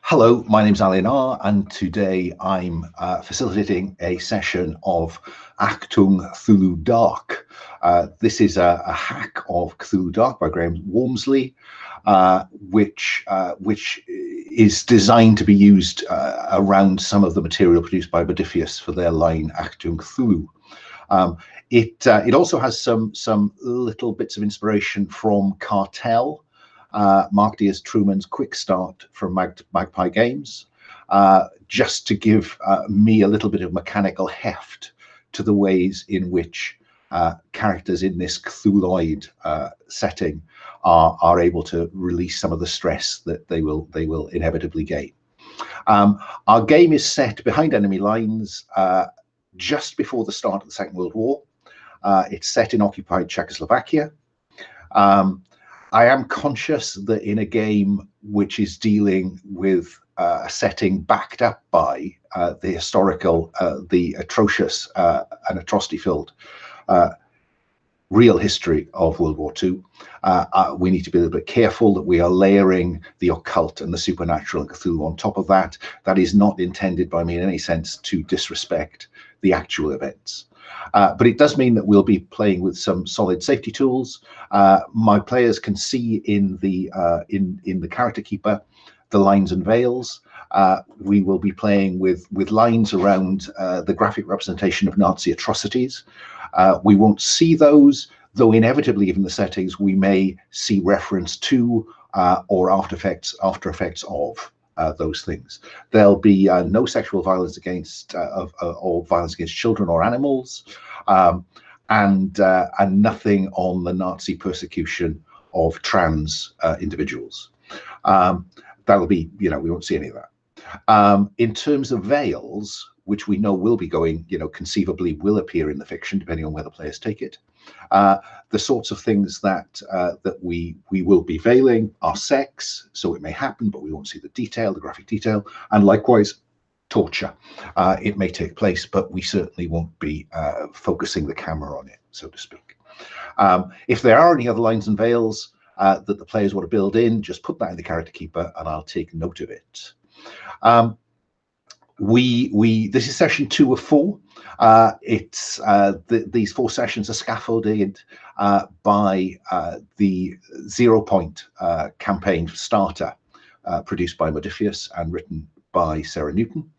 Hello, my name's Alun R, and today I'm facilitating a session of Achtung, Cthulhu Dark. This is a hack of Cthulhu Dark by Graham Walmsley, which is designed to be used around some of the material produced by Modiphius for their line Achtung Cthulhu. It also has some little bits of inspiration from Cartel, Mark Diaz Truman's Quickstart from Magpie Games, just to give me a little bit of mechanical heft to the ways in which characters in this Cthulhuoid setting are able to release some of the stress that they will inevitably gain. Our game is set behind enemy lines just before the start of the Second World War. It's set in occupied Czechoslovakia. I am conscious that in a game which is dealing with a setting backed up by the historical, the atrocious and atrocity-filled real history of World War II, we need to be a little bit careful that we are layering the occult and the supernatural and Cthulhu on top of that. That is not intended by me in any sense to disrespect the actual events. But it does mean that we'll be playing with some solid safety tools. My players can see in the character keeper the lines and veils. We will be playing with lines around the graphic representation of Nazi atrocities. We won't see those, though inevitably, given the settings, we may see reference to or after effects of those things. There'll be no sexual violence against or violence against children or animals, and nothing on the Nazi persecution of trans individuals. That'll be, we won't see any of that. In terms of veils, which we know will be going, conceivably will appear in the fiction, depending on where the players take it. The sorts of things that we will be veiling are sex, so it may happen, but we won't see the detail, the graphic detail, and likewise torture. It may take place, but we certainly won't be focusing the camera on it, so to speak. If there are any other lines and veils that the players want to build in, just put that in the character keeper, and I'll take note of it. This is session 2 of 4. These 4 sessions are scaffolded by the 0 Point campaign starter produced by Modiphius and written by Sarah Newton.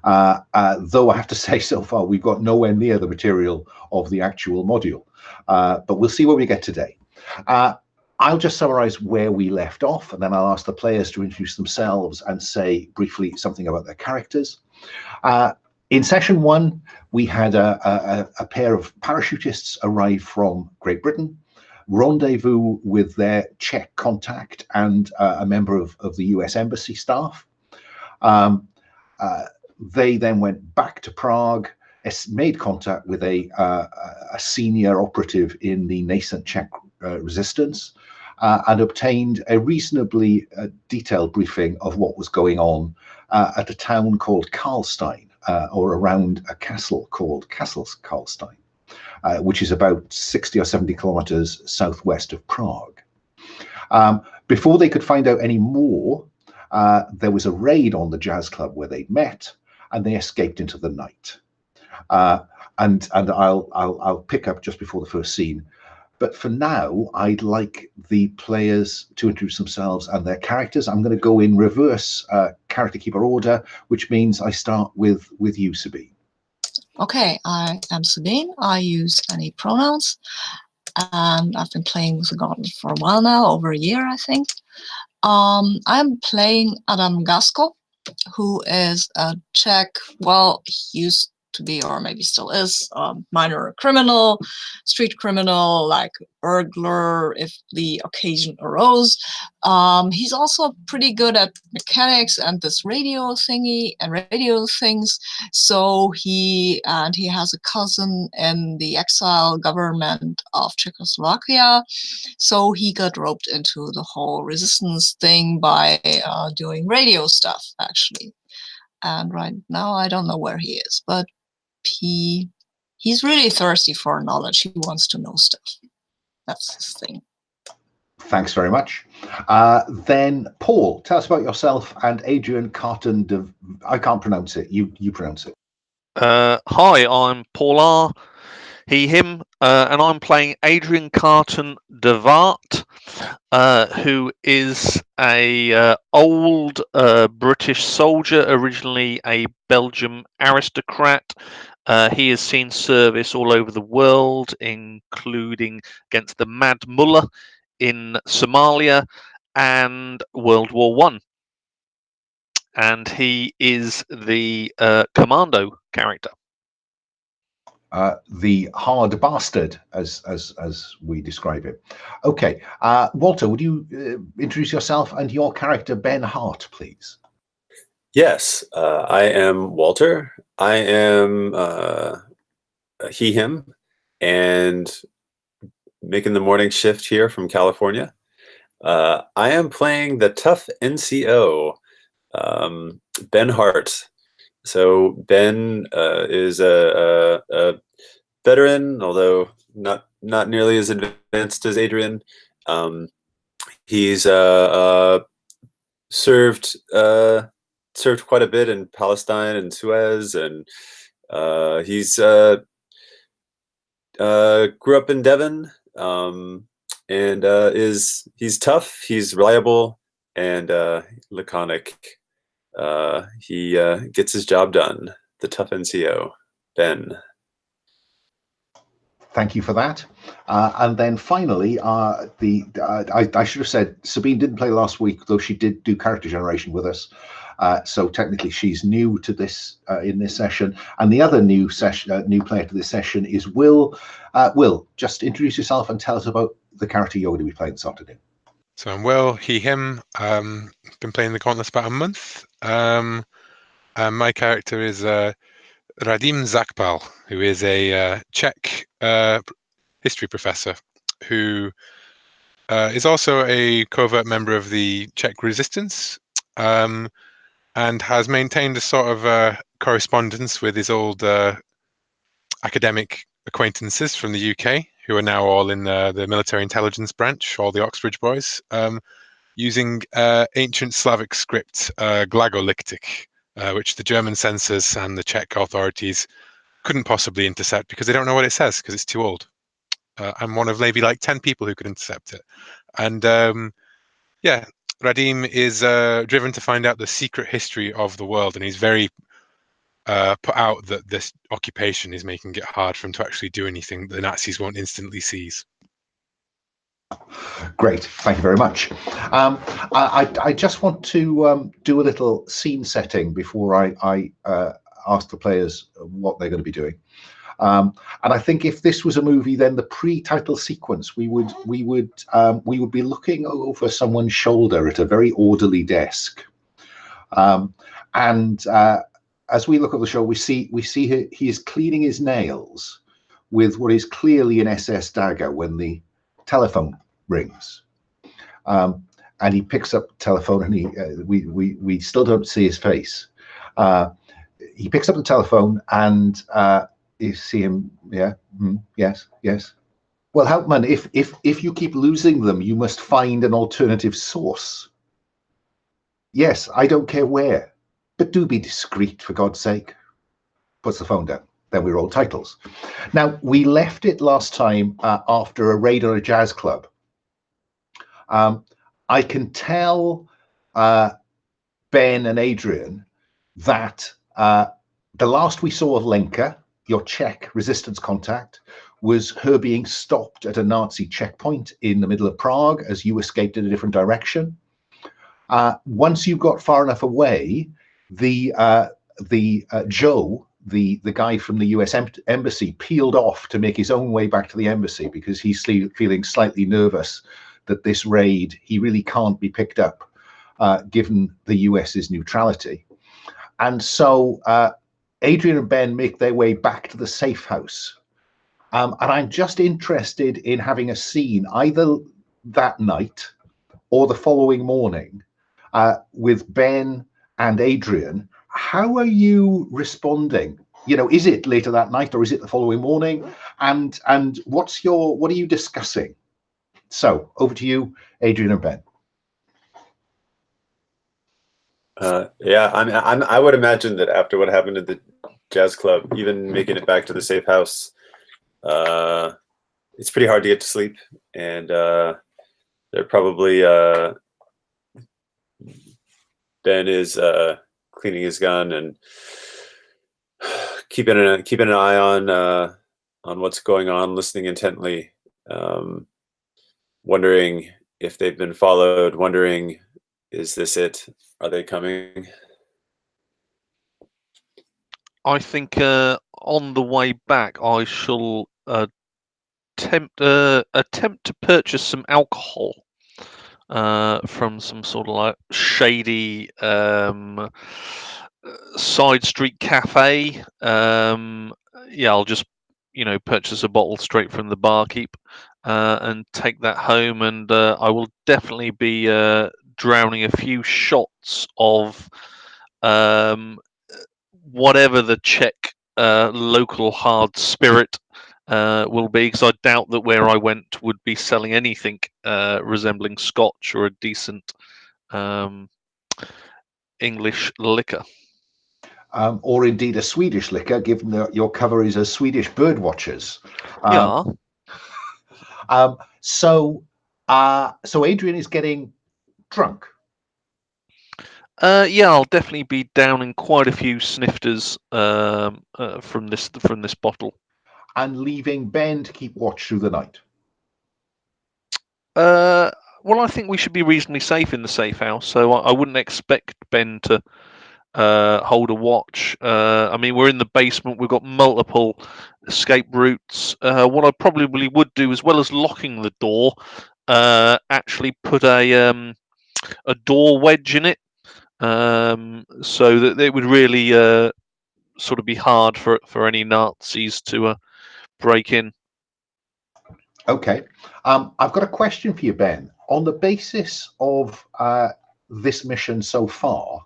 Though I have to say, so far we've got nowhere near the material of the actual module, but we'll see where we get today. I'll just summarize where we left off, and then I'll ask the players to introduce themselves and say briefly something about their characters. In session 1, we had a pair of parachutists arrive from Great Britain, rendezvous with their Czech contact and a member of the US Embassy staff. They then went back to Prague, made contact with a senior operative in the nascent Czech resistance, and obtained a reasonably detailed briefing of what was going on at a town called Karlstein, or around a castle called Castle Karlstein, which is about 60 or 70 kilometers southwest of Prague. Before they could find out any more, there was a raid on the jazz club where they'd met, and they escaped into the night. And I'll pick up just before the first scene. But for now, I'd like the players to introduce themselves and their characters. I'm going to go in reverse character keeper order, which means I start with you, Sabine. Okay, I am Sabine. I use any pronouns, and I've been playing with the Gauntlet for a while now, over a year, I think. I'm playing Adam Gasko, who is a Czech, well, he used to be, or maybe still is, a minor criminal, street criminal, like burglar if the occasion arose. He's also pretty good at mechanics and this radio thingy and radio things. So he has a cousin in the exile government of Czechoslovakia. So he got roped into the whole resistance thing by doing radio stuff, actually. And right now I don't know where he is, but he's really thirsty for knowledge. He wants to know stuff. That's his thing. Thanks very much. Then Paul, tell us about yourself and Adrian Carton. I can't pronounce it. You pronounce it. Hi, I'm Paul R, he, him, and I'm playing Adrian Carton Devart, who is a old British soldier, originally a Belgian aristocrat. He has seen service all over the world, including against the Mad Mullah in Somalia and World War One. And he is the commando character. The hard bastard, as we describe it. Okay, Walter, would you introduce yourself and your character Ben Hart, please? Yes, I am Walter. I am he, him, and making the morning shift here from California. I am playing the tough NCO, Ben Hart. So Ben is a veteran, although not nearly as advanced as Adrian. He's served quite a bit in Palestine and Suez, and he's grew up in Devon, and he's tough, he's reliable, and laconic. He gets his job done. The tough NCO, Ben. Thank you for that. And then finally, I should have said Sabine didn't play last week, though she did do character generation with us. So technically, she's new to this in this session. And the other new player to this session is Will. Will, just introduce yourself and tell us about the character you're going to be playing this afternoon. So I'm Will, he, him. Been playing the Gauntlet about a month. And my character is Radim Zakpal, who is a Czech history professor who is also a covert member of the Czech resistance, and has maintained a sort of correspondence with his old academic acquaintances from the UK, who are now all in the military intelligence branch, all the Oxbridge boys, using ancient Slavic script, Glagolitic, which the German censors and the Czech authorities couldn't possibly intercept because they don't know what it says because it's too old. I'm one of maybe like 10 people who could intercept it. And yeah, Radim is driven to find out the secret history of the world, and he's very put out that this occupation is making it hard for him to actually do anything the Nazis won't instantly seize. Great, thank you very much. I just want to do a little scene setting before I ask the players what they're going to be doing. And I think if this was a movie, then the pre-title sequence we would be looking over someone's shoulder at a very orderly desk, and as we look at the show, we see he is cleaning his nails with what is clearly an SS dagger when the telephone rings, and he picks up the telephone, and we still don't see his face. He picks up the telephone, and you see him. Yeah, yes. Well, Hauptmann, if you keep losing them, you must find an alternative source. Yes, I don't care where, but do be discreet, for God's sake. Puts the phone down. Then we roll titles. Now, we left it last time after a raid on a jazz club. I can tell Ben and Adrian that the last we saw of Lenka, your Czech resistance contact, was her being stopped at a Nazi checkpoint in the middle of Prague as you escaped in a different direction. Once you got far enough away, Joe, the guy from the US embassy, peeled off to make his own way back to the embassy because he's feeling slightly nervous that this raid, he really can't be picked up given the US's neutrality. And so Adrian and Ben make their way back to the safe house. And I'm just interested in having a scene either that night or the following morning with Ben and Adrian. How are you responding? You know, is it later that night or is it the following morning? And what are you discussing? So over to you, Adrian and Ben. Yeah, I would imagine that after what happened at the jazz club, even making it back to the safe house, it's pretty hard to get to sleep, and they're probably Ben is cleaning his gun and keeping an eye on what's going on, listening intently, wondering if they've been followed, wondering, is this it? Are they coming? I think on the way back, I shall attempt to purchase some alcohol from some sort of like shady side street cafe. Yeah, I'll just purchase a bottle straight from the barkeep and take that home, and I will definitely be drowning a few shots of whatever the Czech local hard spirit will be, because I doubt that where I went would be selling anything resembling Scotch or a decent English liquor. Or indeed a Swedish liquor, given that your cover is a Swedish bird watchers. Yeah. So Adrian is getting drunk. Yeah, I'll definitely be downing quite a few snifters from this bottle. And leaving Ben to keep watch through the night. Well, I think we should be reasonably safe in the safe house, so I wouldn't expect Ben to hold a watch. I mean, we're in the basement. We've got multiple escape routes. What I probably would do, as well as locking the door, actually put a door wedge in it, so that it would really sort of be hard for any Nazis to break in. Okay. I've got a question for you, Ben. On the basis of this mission so far,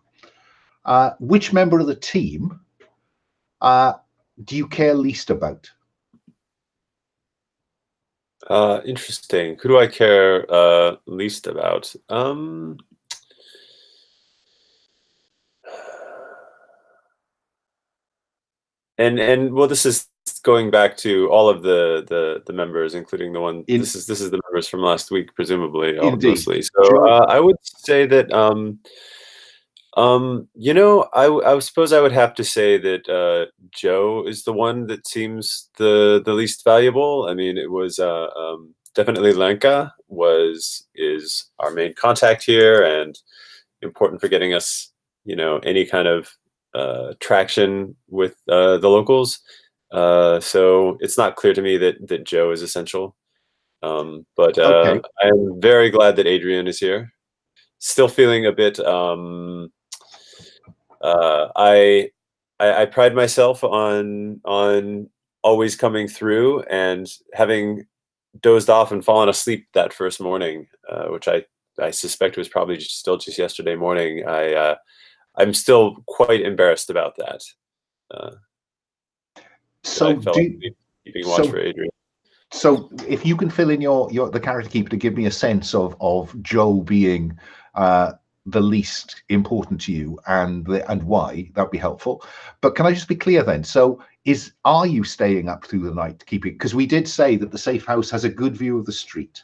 which member of the team do you care least about? Interesting. Who do I care least about? And well, this is going back to all of the members, including the one. This is the members from last week, presumably, mostly. So I would say that I suppose I would have to say that Joe is the one that seems the least valuable. I mean, it was definitely Lenka is our main contact here and important for getting us, any kind of traction with the locals. So it's not clear to me that Joe is essential. But okay. I'm very glad that Adrian is here. Still feeling a bit. I pride myself on always coming through, and having dozed off and fallen asleep that first morning, which I suspect was probably still just yesterday morning. I'm still quite embarrassed about that. So keeping watch for Adrian. So if you can fill in the character keeper to give me a sense of Joe being the least important to you and why, that'd be helpful. But can I just be clear then? So are you staying up through the night to keep it? Because we did say that the safe house has a good view of the street.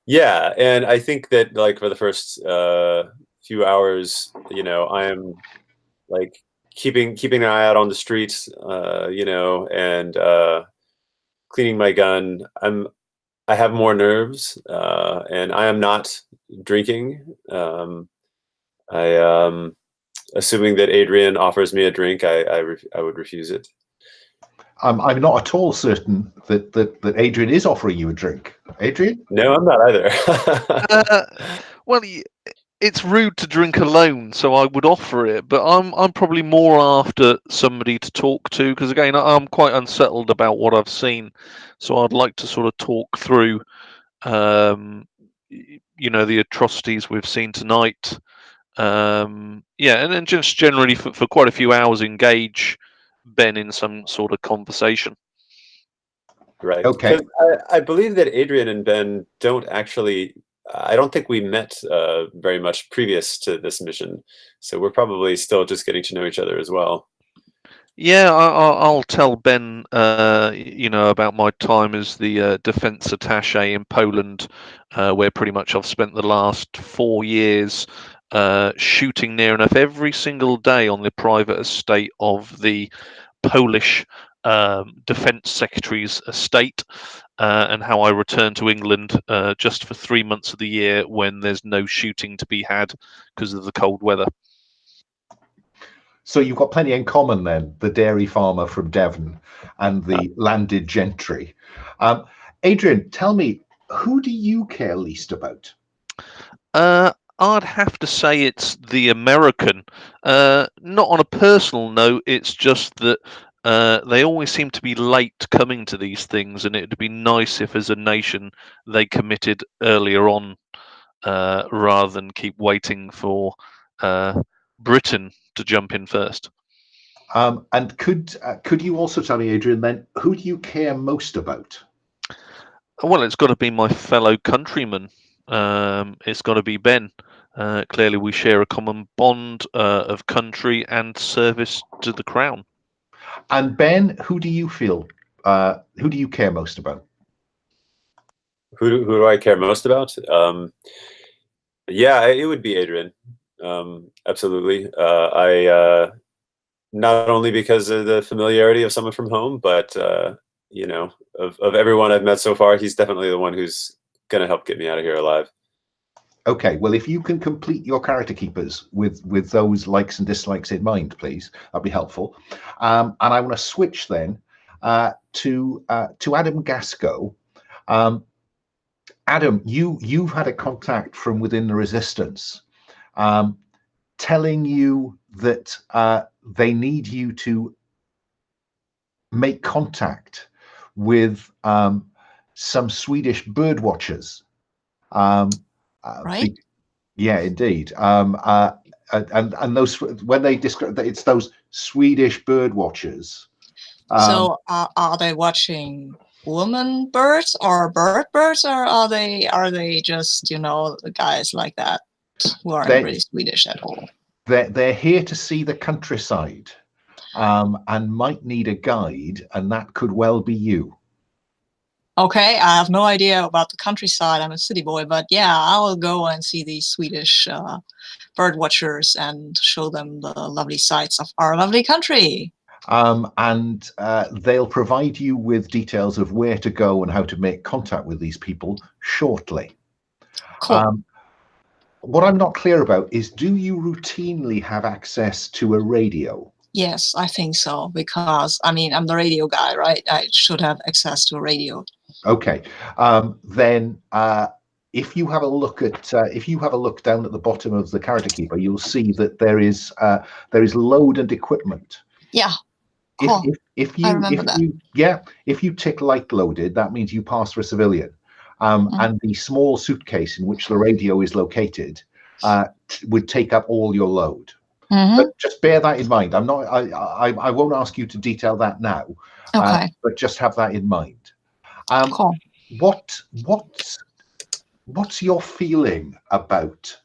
Yeah, and I think that like for the first few hours, I am like keeping an eye out on the streets, and cleaning my gun. I have more nerves, and I am not drinking. Assuming that Adrian offers me a drink, I would refuse it. I'm not at all certain that Adrian is offering you a drink. Adrian? No, I'm not either. Well, it's rude to drink alone, so I would offer it. But I'm probably more after somebody to talk to, because again, I'm quite unsettled about what I've seen. So I'd like to sort of talk through, the atrocities we've seen tonight. And then just generally for quite a few hours engage Ben in some sort of conversation. Right. Okay. 'Cause I believe that Adrian and Ben don't actually. I don't think we met very much previous to this mission, so we're probably still just getting to know each other as well. Yeah, I'll tell Ben, about my time as the defense attaché in Poland, where pretty much I've spent the last 4 years shooting near enough every single day on the private estate of the Polish defense secretary's estate, and how I return to England just for 3 months of the year when there's no shooting to be had because of the cold weather. So you've got plenty in common then, the dairy farmer from Devon and the landed gentry. Adrian, tell me, who do you care least about? I'd have to say it's the American. Not on a personal note, it's just that they always seem to be late coming to these things, and it'd be nice if, as a nation, they committed earlier on rather than keep waiting for Britain to jump in first. And could you also tell me, Adrian, then, who do you care most about? Well, it's got to be my fellow countryman. It's got to be Ben. Clearly, we share a common bond of country and service to the crown. And Ben, who do you feel? Who do you care most about? Who do I care most about? Yeah, it would be Adrian. Absolutely. I not only because of the familiarity of someone from home, but of everyone I've met so far, he's definitely the one who's going to help get me out of here alive. Okay, well, if you can complete your character keepers with those likes and dislikes in mind, please, that'd be helpful. And I want to switch then to Adam Gasco. Adam, you've had a contact from within the Resistance, telling you that they need you to make contact with some Swedish bird watchers. Right? Yeah, indeed. And those, when they describe that, it's those Swedish bird watchers. So are they watching woman birds or birds, or are they just guys like that who aren't really Swedish at all? They're here to see the countryside, and might need a guide, and that could well be you. Okay, I have no idea about the countryside. I'm a city boy, but yeah, I will go and see these Swedish bird watchers and show them the lovely sights of our lovely country. And they'll provide you with details of where to go and how to make contact with these people shortly. Cool. What I'm not clear about is, do you routinely have access to a radio? Yes, I think so, because I'm the radio guy, right? I should have access to a radio. Okay. Then if you have a look down at the bottom of the character keeper, you'll see that there is load and equipment. Yeah. Cool. If you tick light loaded, that means you pass for a civilian. And the small suitcase in which the radio is located would take up all your load. But just bear that in mind. I won't ask you to detail that now. Okay. But just have that in mind. Cool. What's your feeling about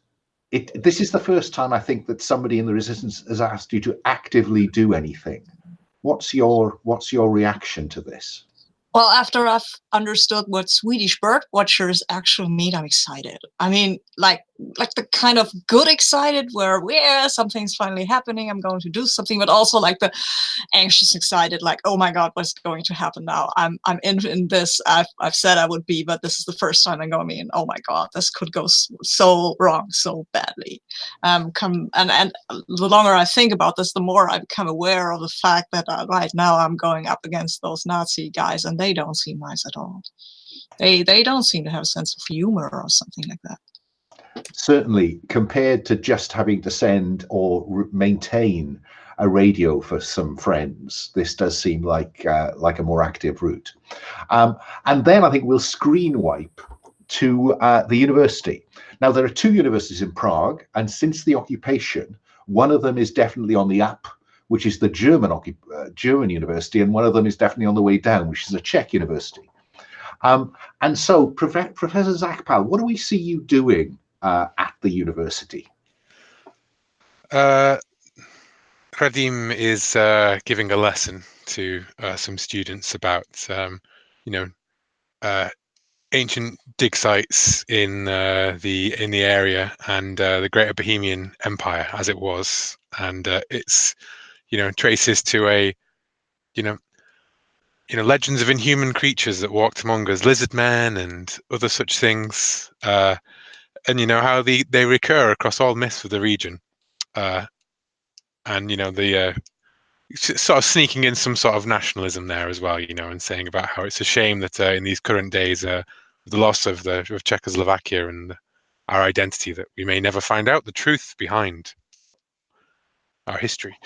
it? This is the first time I think that somebody in the Resistance has asked you to actively do anything. What's your reaction to this? Well, after I've understood what Swedish bird watchers actually mean, I'm excited. Like the kind of good excited where, yeah, something's finally happening, I'm going to do something, but also like the anxious excited, like, oh my God, what's going to happen now? I'm in this. I've said I would be, but this is the first time I'm going in. Oh my God, this could go so wrong, so badly. And the longer I think about this, the more I become aware of the fact that right now I'm going up against those Nazi guys, and they don't seem nice at all. They don't seem to have a sense of humor or something like that. Certainly, compared to just having to send or maintain a radio for some friends, this does seem like a more active route. And then I think we'll screen wipe to the university. Now, there are two universities in Prague, and since the occupation, one of them is definitely on the up which is the German university, and one of them is definitely on the way down, which is a Czech university. And so, Professor Zakpal, what do we see you doing at the university? Radim is giving a lesson to some students about, ancient dig sites in the area and the Greater Bohemian Empire as it was, and its traces to a legends of inhuman creatures that walked among us, lizard men and other such things, and how they recur across all myths of the region, and the sort of sneaking in some sort of nationalism there as well, and saying about how it's a shame that in these current days, the loss of Czechoslovakia and our identity, that we may never find out the truth behind our history.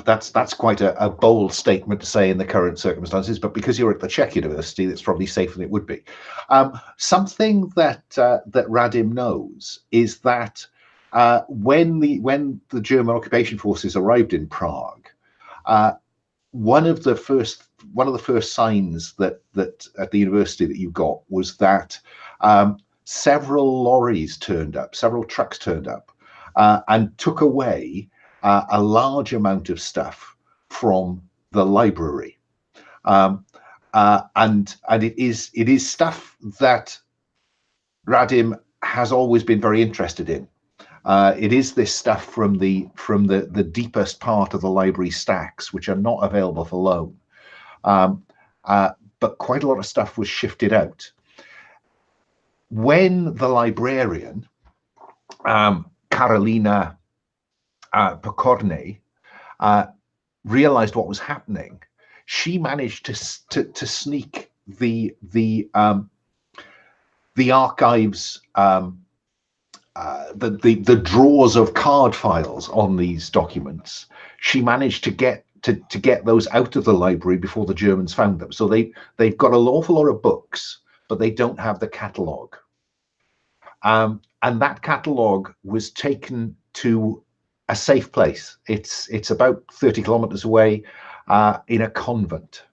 That's quite a bold statement to say in the current circumstances, but because you're at the Czech university, that's probably safer than it would be. Something that Radim knows is that when the German occupation forces arrived in Prague, one of the first signs that at the university that you got was that several lorries turned up, several trucks turned up, and took away a large amount of stuff from the library, and it is stuff that Radim has always been very interested in. It is this stuff from the deepest part of the library stacks, which are not available for loan, but quite a lot of stuff was shifted out. When the librarian, Karolina Pokorny, realized what was happening, she managed to sneak the archives, the drawers of card files on these documents. She managed to get those out of the library before the Germans found them. So they've got an awful lot of books, but they don't have the catalogue. And that catalogue was taken to a safe place. It's about 30 kilometers away, in a convent.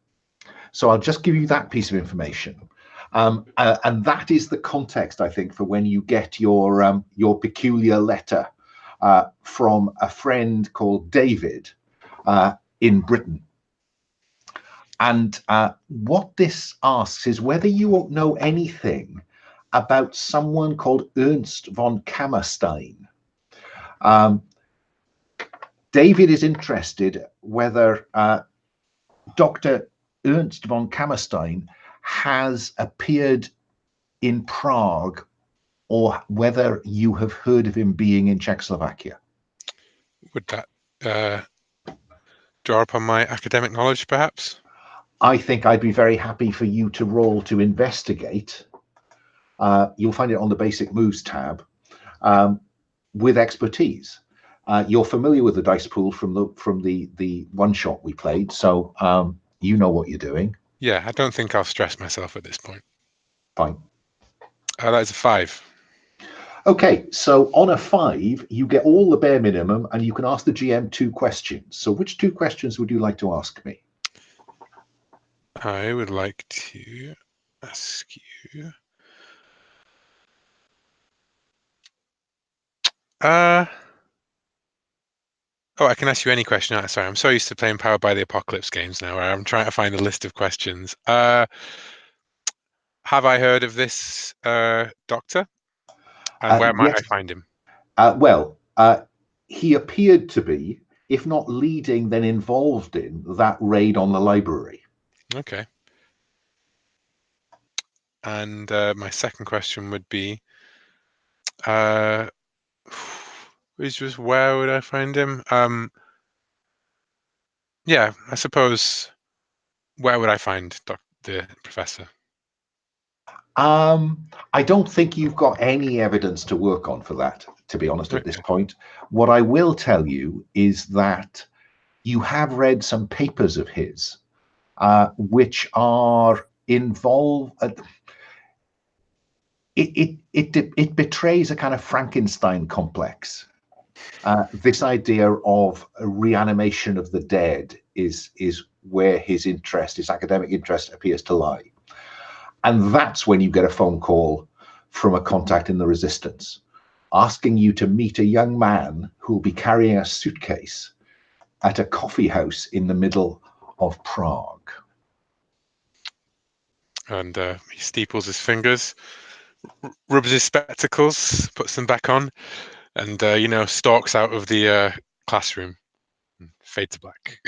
So I'll just give you that piece of information. And that is the context, I think, for when you get your peculiar letter from a friend called David in Britain. And what this asks is whether you know anything about someone called Ernst von Kammerstein. David is interested whether Dr. Ernst von Kammerstein has appeared in Prague, or whether you have heard of him being in Czechoslovakia. Would that draw upon my academic knowledge, perhaps? I think I'd be very happy for you to roll to investigate. You'll find it on the basic moves tab, with expertise. You're familiar with the dice pool from the one shot we played, so you know what you're doing. Yeah, I don't think I'll stress myself at this point. Fine. That's a 5. Okay, so on a 5, you get all the bare minimum, and you can ask the GM 2 questions. So which 2 questions would you like to ask me? I would like to ask you... Oh, I can ask you any question. Sorry, I'm so used to playing Powered by the Apocalypse games now, where I'm trying to find a list of questions. Have I heard of this doctor? And where might I find him? He appeared to be, if not leading, then involved in that raid on the library. Okay. And my second question would be, where would I find him? Yeah, I suppose, where would I find the professor? I don't think you've got any evidence to work on for that, to be honest, at this point. What I will tell you is that you have read some papers of his, which are involved. It betrays a kind of Frankenstein complex. This idea of a reanimation of the dead is where his interest, his academic interest, appears to lie. And that's when you get a phone call from a contact in the Resistance asking you to meet a young man who will be carrying a suitcase at a coffee house in the middle of Prague. And he steeples his fingers, rubs his spectacles, puts them back on, and stalks out of the classroom and fades to black.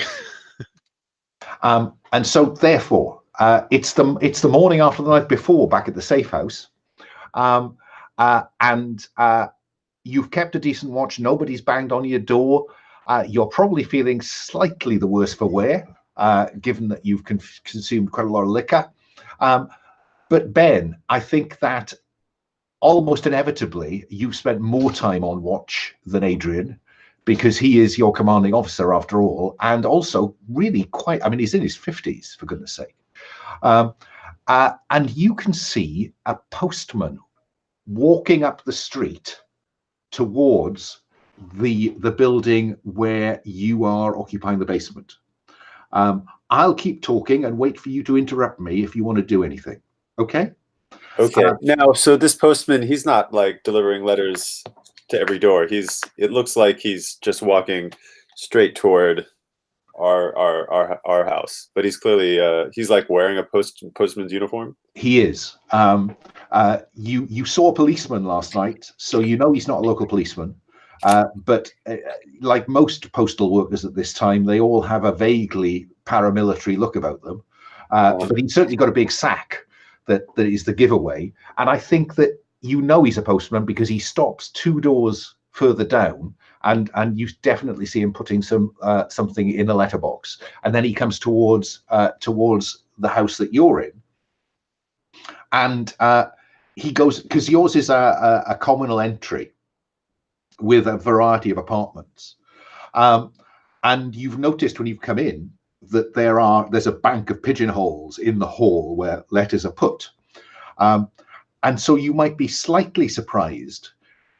And so therefore it's the morning after the night before, back at the safe house, and you've kept a decent watch. Nobody's banged on your door. You're probably feeling slightly the worse for wear, given that you've consumed quite a lot of liquor. But Ben, I think that almost inevitably you've spent more time on watch than Adrian, because he is your commanding officer after all, and also really quite, I mean, he's in his 50s, for goodness sake. And you can see a postman walking up the street towards the building where you are occupying the basement. I'll keep talking and wait for you to interrupt me if you want to do anything. Okay? Okay. Now, so this postman, he's not like delivering letters to every door. It looks like he's just walking straight toward our house, but he's clearly he's like wearing a postman's uniform. He is. You saw a policeman last night, so you know he's not a local policeman. But like most postal workers at this time, they all have a vaguely paramilitary look about them. But he's certainly got a big sack that is the giveaway. And I think that you know he's a postman because he stops 2 doors further down, and you definitely see him putting something in a letterbox. And then he comes towards the house that you're in. And he goes, because yours is a communal entry with a variety of apartments. And you've noticed when you've come in that there's a bank of pigeonholes in the hall where letters are put. And so you might be slightly surprised.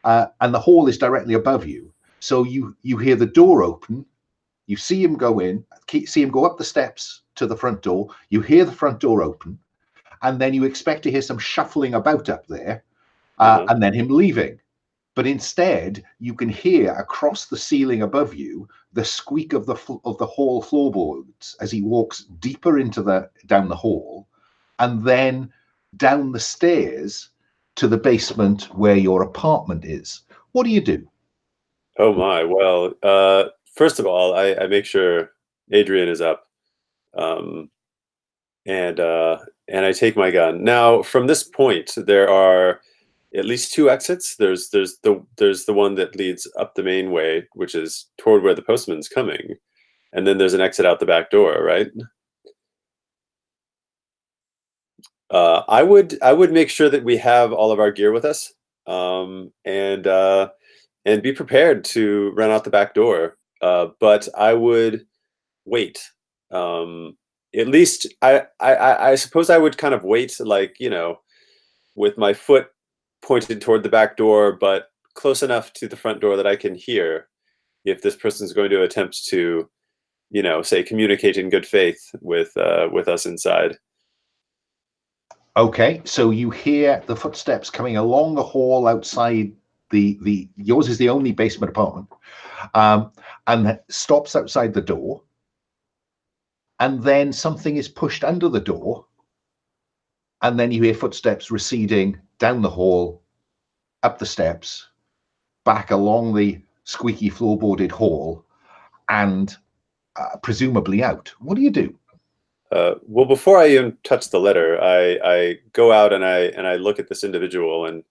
And the hall is directly above you. So you hear the door open, you see him go in, see him go up the steps to the front door, you hear the front door open, and then you expect to hear some shuffling about up there, and then him leaving. But instead, you can hear across the ceiling above you the squeak of the hall floorboards as he walks deeper down the hall, and then down the stairs to the basement where your apartment is. What do you do? Oh my! Well, first of all, I make sure Adrian is up, and I take my gun. Now, from this point, there are at least 2 exits. There's the one that leads up the main way, which is toward where the postman's coming, and then there's an exit out the back door, right? I would make sure that we have all of our gear with us, and be prepared to run out the back door. But I would wait. At least I suppose I would kind of wait, like, with my foot pointed toward the back door, but close enough to the front door that I can hear if this person's going to attempt to, say, communicate in good faith with us inside. Okay, so you hear the footsteps coming along the hall outside yours is the only basement apartment, and stops outside the door, and then something is pushed under the door, and then you hear footsteps receding down the hall, up the steps, back along the squeaky floorboarded hall, and presumably out. What do you do? Well, before I even touch the letter, I go out and I look at this individual and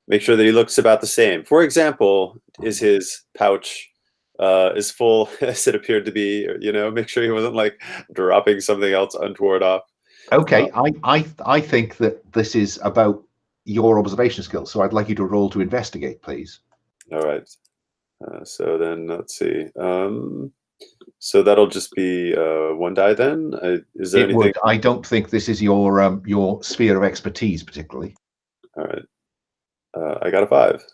make sure that he looks about the same. For example, is his pouch as full as it appeared to be? Make sure he wasn't like dropping something else untoward off. Okay, I think that this is about your observation skills, so I'd like you to roll to investigate, please. All right. So then let's see. So that'll just be 1 die then. Is there anything? I don't think this is your sphere of expertise particularly. All right. I got a 5.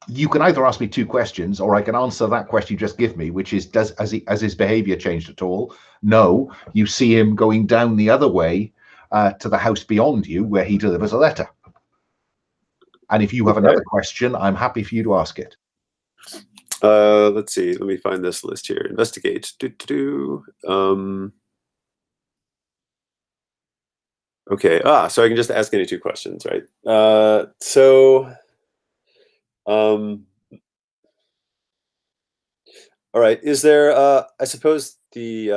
you can either ask me 2 questions, or I can answer that question you just give me, which is, has his behavior changed at all? No. You see him going down the other way to the house beyond you, where he delivers a letter. And if you have another question, I'm happy for you to ask it. Let's see. Let me find this list here. Investigate. Okay. So I can just ask any 2 questions, right? All right. Is there? I suppose the.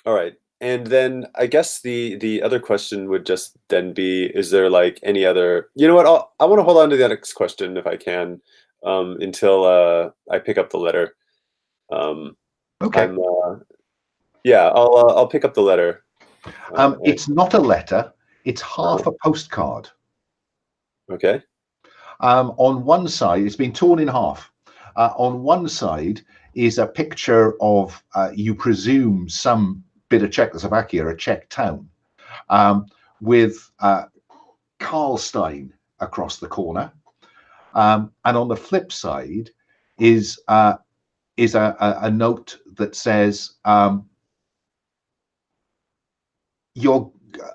All right. And then I guess the other question would just then be, is there like any other, you know what, I want to hold on to the next question if I can, until I pick up the letter. Okay. I'll pick up the letter. It's not a letter, it's half a postcard. Okay. On one side, it's been torn in half. On one side is a picture of, you presume, some bit of Czechoslovakia, a Czech town, with Karlstein across the corner, and on the flip side is a note that says,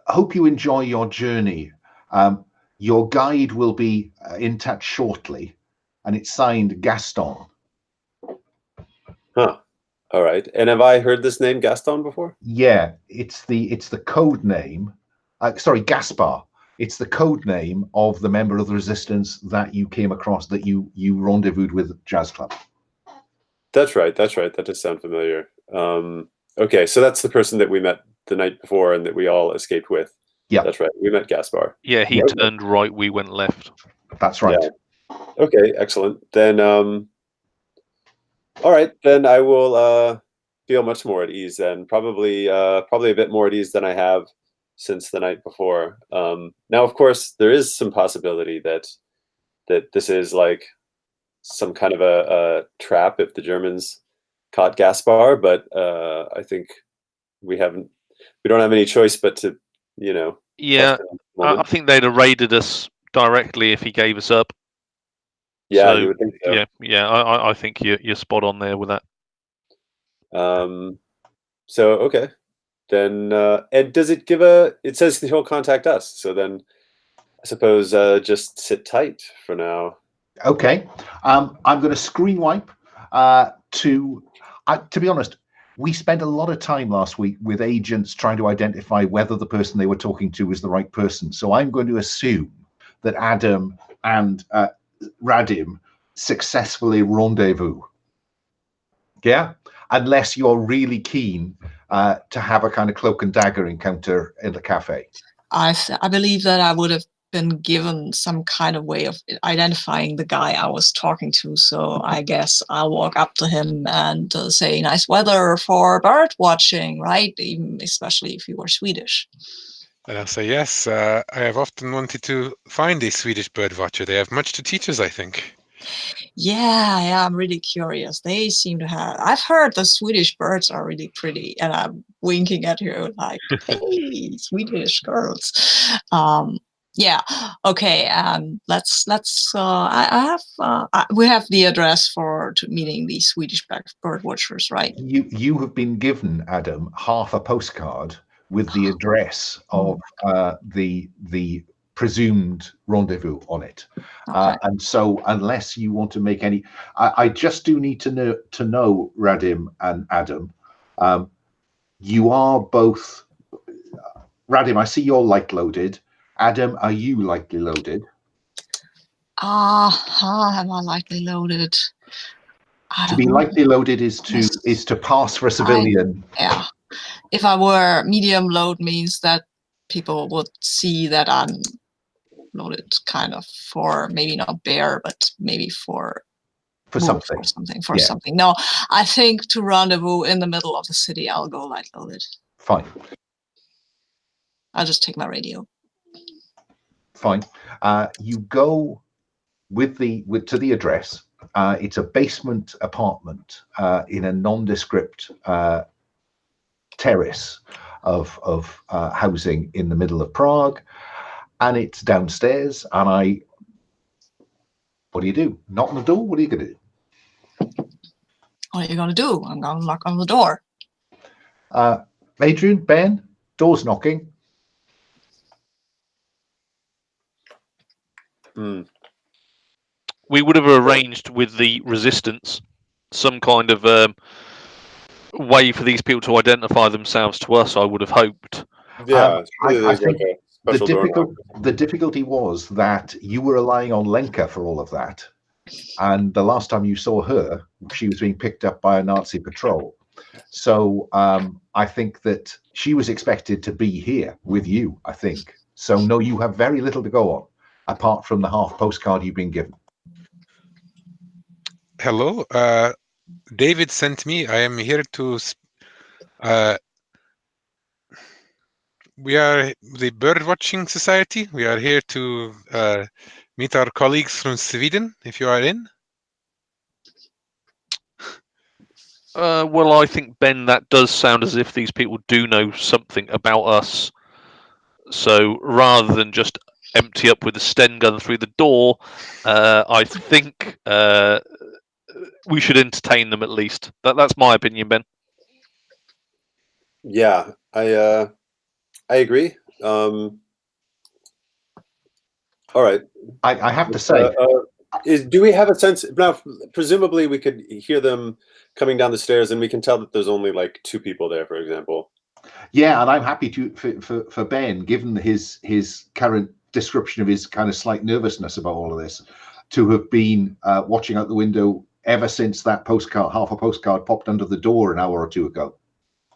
hope you enjoy your journey. Your guide will be in touch shortly, and it's signed Gaston. Huh. All right. And have I heard this name Gaston before? Yeah, it's the code name. Sorry, Gaspar. It's the code name of the member of the resistance that you came across, that you rendezvoused with Jazz Club. That's right. That does sound familiar. Okay, so that's the person that we met the night before and that we all escaped with. Yeah, that's right. We met Gaspar. Yeah, he turned right. We went left. That's right. Yeah. Okay, excellent. Then, all right. Then I will feel much more at ease. Then probably a bit more at ease than I have since the night before. Now, of course, there is some possibility that this is like some kind of a trap if the Germans caught Gaspar, but I think we don't have any choice but to, Yeah, I think they'd have raided us directly if he gave us up. Yeah, so, you would think so. Yeah. I think you're spot on there with that. So okay, then and does it give it says he'll contact us, so then I suppose just sit tight for now. Okay, I'm going to screen wipe to be honest, we spent a lot of time last week with agents trying to identify whether the person they were talking to was the right person. So I'm going to assume that Adam and Radim successfully rendezvous. Yeah, unless you're really keen to have a kind of cloak and dagger encounter in the cafe. I believe that I would have been given some kind of way of identifying the guy I was talking to, so I guess I'll walk up to him and say, "Nice weather for bird watching, right? Even especially if you were Swedish." And I'll say, "Yes, I have often wanted to find a Swedish bird watcher. They have much to teach us, I think." Yeah, I'm really curious. They seem to have. I've heard the Swedish birds are really pretty, and I'm winking at you like, "Hey, Swedish girls." Yeah. Okay. We have the address for meeting these Swedish bird watchers, right? You have been given, Adam, half a postcard with the address of the presumed rendezvous on it. Okay. And so, unless you want to make any, I just do need to know, Radim and Adam, you are both. Radim, I see you're light loaded. Adam, are you lightly loaded? Am I lightly loaded? To be lightly loaded is to pass for a civilian. Yeah. If I were medium load, means that people would see that I'm loaded, kind of, for maybe not bear, but maybe for something. Something. No, I think to rendezvous in the middle of the city, I'll go light loaded. Fine. I'll just take my radio. Fine. You go to the address. It's a basement apartment in a nondescript terrace of housing in the middle of Prague, and it's downstairs. And What do you do? Knock on the door? What are you going to do? What are you going to do? I'm going to knock on the door. Adrian, Ben, door's knocking. We would have arranged with the resistance some kind of way for these people to identify themselves to us, I would have hoped. Yeah, I think like a special door. the difficulty was that you were relying on Lenka for all of that. And the last time you saw her, she was being picked up by a Nazi patrol. So I think that she was expected to be here with you, I think. So no, you have very little to go on, apart from the half postcard you've been given. Hello, David sent me. I am here to. We are the Birdwatching Society. We are here to meet our colleagues from Sweden, if you are in. Well, I think, Ben, that does sound as if these people do know something about us. So rather than just empty up with a Sten gun through the door, I think we should entertain them at least. That's my opinion, Ben. Yeah, I agree. All right. I have to say, do we have a sense now? Presumably, we could hear them coming down the stairs, and we can tell that there's only like 2 people there, for example. yeah, and I'm happy to for Ben, given his current description of his kind of slight nervousness about all of this, to have been watching out the window ever since that postcard, half a postcard, popped under the door an hour or 2 ago.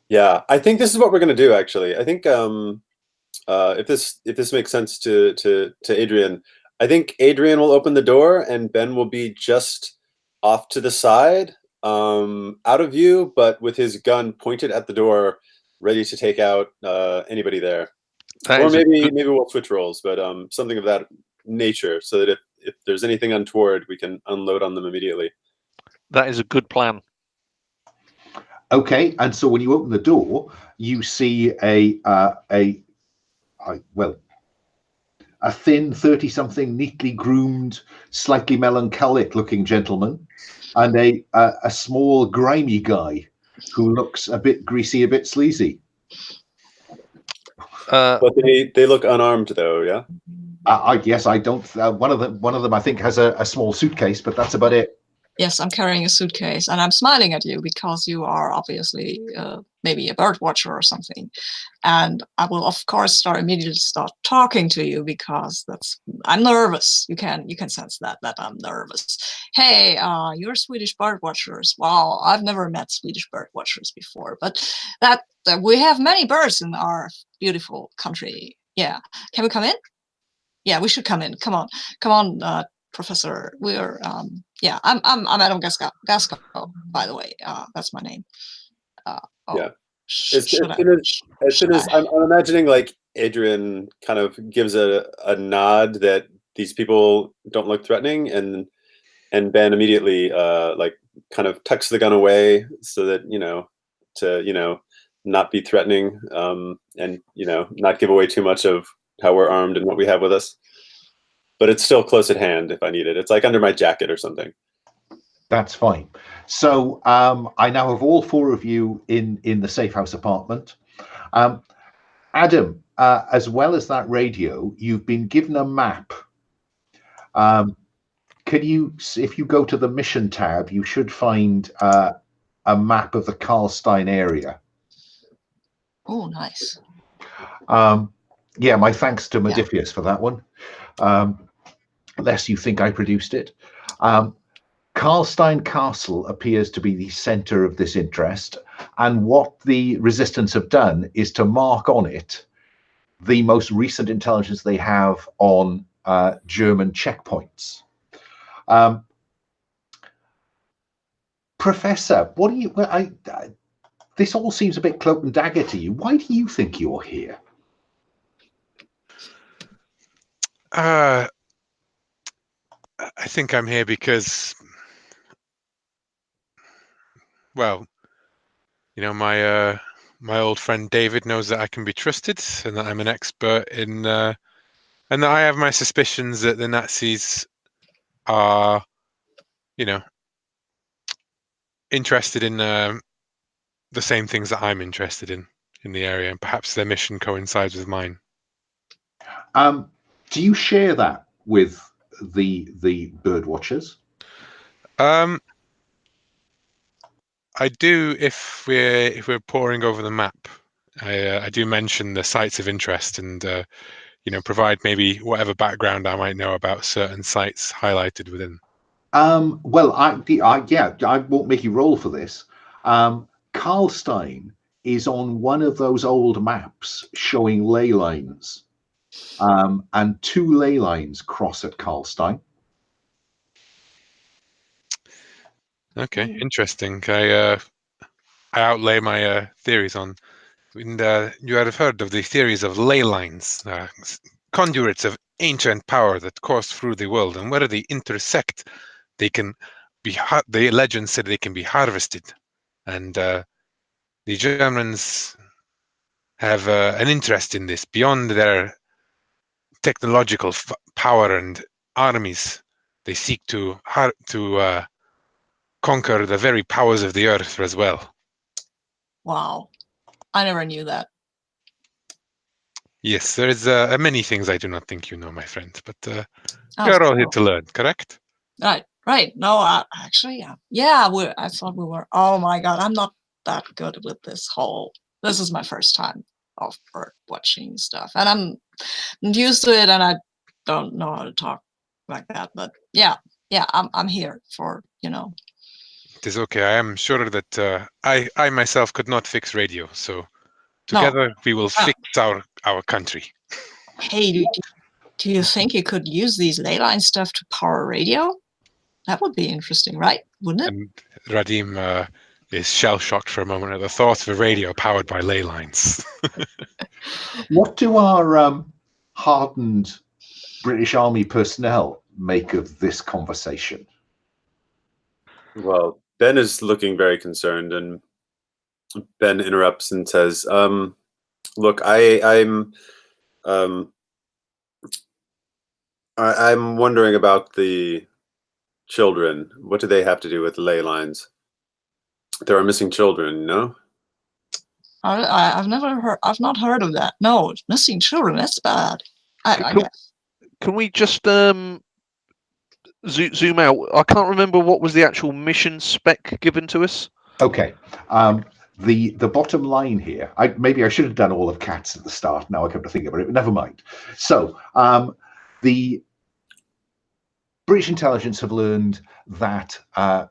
Yeah, I think this is what we're going to do. Actually, I think if this makes sense to Adrian, I think Adrian will open the door and Ben will be just off to the side, out of view, but with his gun pointed at the door, ready to take out anybody there. Or maybe we'll switch roles, but something of that nature, so that if there's anything untoward, we can unload on them immediately. That is a good plan. Okay, and so when you open the door, you see a thin 30-something, neatly groomed, slightly melancholic-looking gentleman, and a small, grimy guy who looks a bit greasy, a bit sleazy. But they look unarmed, though. Yeah. Yes, I don't. One of them, I think, has a small suitcase, but that's about it. Yes, I'm carrying a suitcase, and I'm smiling at you because you are obviously maybe a bird watcher or something. And I will, of course, immediately start talking to you because I'm nervous. You can sense that I'm nervous. Hey, you're Swedish bird watchers. Wow, I've never met Swedish bird watchers before, but that we have many birds in our beautiful country. Yeah, can we come in? Yeah, we should come in. Come on, Professor. We're I'm Adam Gasco, by the way. That's my name. Yeah. As soon as I'm imagining, like, Adrian kind of gives a nod that these people don't look threatening, and Ben immediately like kind of tucks the gun away so that to not be threatening, and not give away too much of how we're armed and what we have with us. But it's still close at hand if I need it. It's like under my jacket or something. That's fine. So I now have all 4 of you in the safe house apartment. Adam, as well as that radio, you've been given a map. Can you, if you go to the mission tab, you should find a map of the Karlstein area. Oh, nice. Yeah, my thanks to Modiphius for that one. Lest you think I produced it. Karlstein Castle appears to be the center of this interest, and what the resistance have done is to mark on it the most recent intelligence they have on German checkpoints. Professor, what do you? This all seems a bit cloak and dagger to you. Why do you think you're here? I think I'm here because, well, my old friend David knows that I can be trusted and that I'm an expert in, and that I have my suspicions that the Nazis are, interested in the same things that I'm interested in the area, and perhaps their mission coincides with mine. Do you share that with the bird watchers? I do if we're poring over the map. I do mention the sites of interest and provide maybe whatever background I might know about certain sites highlighted within. Well, I won't make you roll for this. Karlstein is on one of those old maps showing ley lines, and 2 ley lines cross at Karlstein. Okay, interesting. I outlay my theories on. And, you have heard of the theories of ley lines, conduits of ancient power that course through the world, and where they intersect, they can be. The legend said they can be harvested, and the Germans have an interest in this beyond their technological power and armies. They seek to conquer the very powers of the earth as well. Wow, I never knew that. Yes, there is many things I do not think you know, my friend, but we are all here to learn, correct? Right. No, actually, yeah. I thought we were. Oh my God, I'm not that good with this whole. This is my first time of bird watching stuff, and I'm used to it, and I don't know how to talk like that. But yeah, I'm here for. It is okay. I am sure that I myself could not fix radio, so together we will fix our country. Hey, do you think you could use these ley line stuff to power radio? That would be interesting, right? Wouldn't it? And Radim is shell-shocked for a moment at the thought of a radio powered by ley lines. What do our hardened British Army personnel make of this conversation? Well, Ben is looking very concerned, and Ben interrupts and says, "Look, I'm wondering about the children. What do they have to do with ley lines? There are missing children, no?" I've not heard of that. No, missing children. That's bad. I guess. Can we just zoom out? I can't remember what was the actual mission spec given to us. Okay. The bottom line here, maybe I should have done all of CATS at the start. Now I come to think about it, but never mind. So the British intelligence have learned that a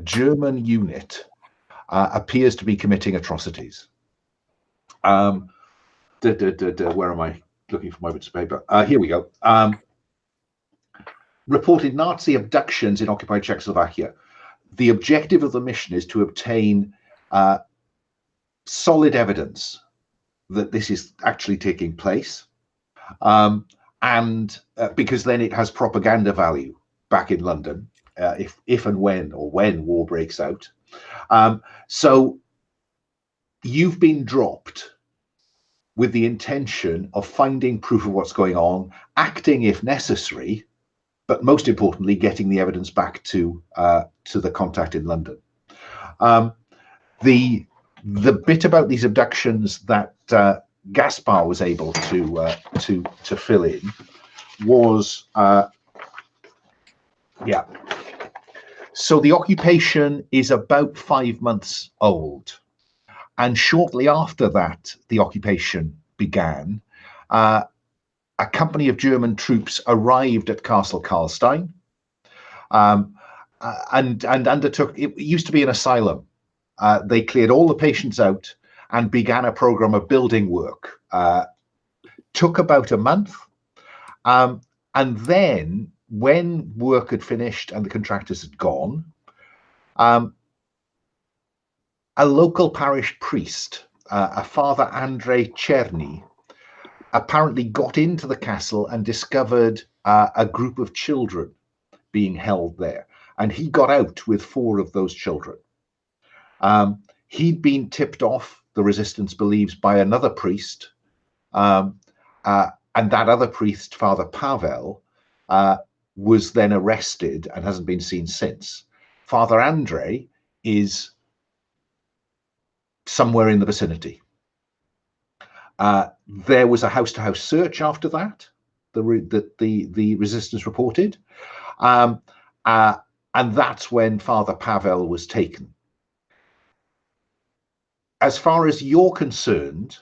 German unit appears to be committing atrocities. Where am I looking for my bits of paper? Here we go. Reported Nazi abductions in occupied Czechoslovakia. The objective of the mission is to obtain solid evidence that this is actually taking place, and because then it has propaganda value back in London if and when war breaks out. So you've been dropped with the intention of finding proof of what's going on, acting if necessary, but most importantly, getting the evidence back to the contact in London. The bit about these abductions that Gaspar was able to fill in was So the occupation is about 5 months old, and shortly after that, the occupation began. A company of German troops arrived at Castle Karlstein and undertook. It used to be an asylum. They cleared all the patients out and began a program of building work. Took about a month, and then when work had finished and the contractors had gone, a local parish priest, a Father Andrei Cherny, apparently got into the castle and discovered a group of children being held there, and he got out with 4 of those children. He'd been tipped off, the resistance believes, by another priest, and that other priest, Father Pavel, was then arrested and hasn't been seen since. Father Andre is somewhere in the vicinity. There was a house-to-house search after that, the resistance reported, and that's when Father Pavel was taken. As far as you're concerned,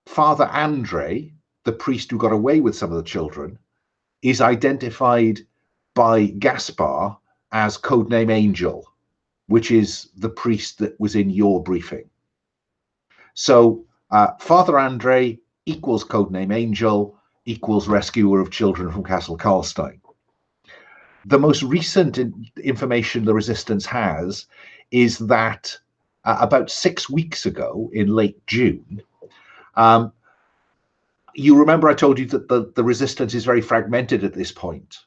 Father Andre, the priest who got away with some of the children, is identified by Gaspar as codename Angel, which is the priest that was in your briefing. So Father Andre equals codename Angel equals rescuer of children from Castle Karlstein. The most recent information the resistance has is that about 6 weeks ago, in late June, you remember I told you that the resistance is very fragmented at this point.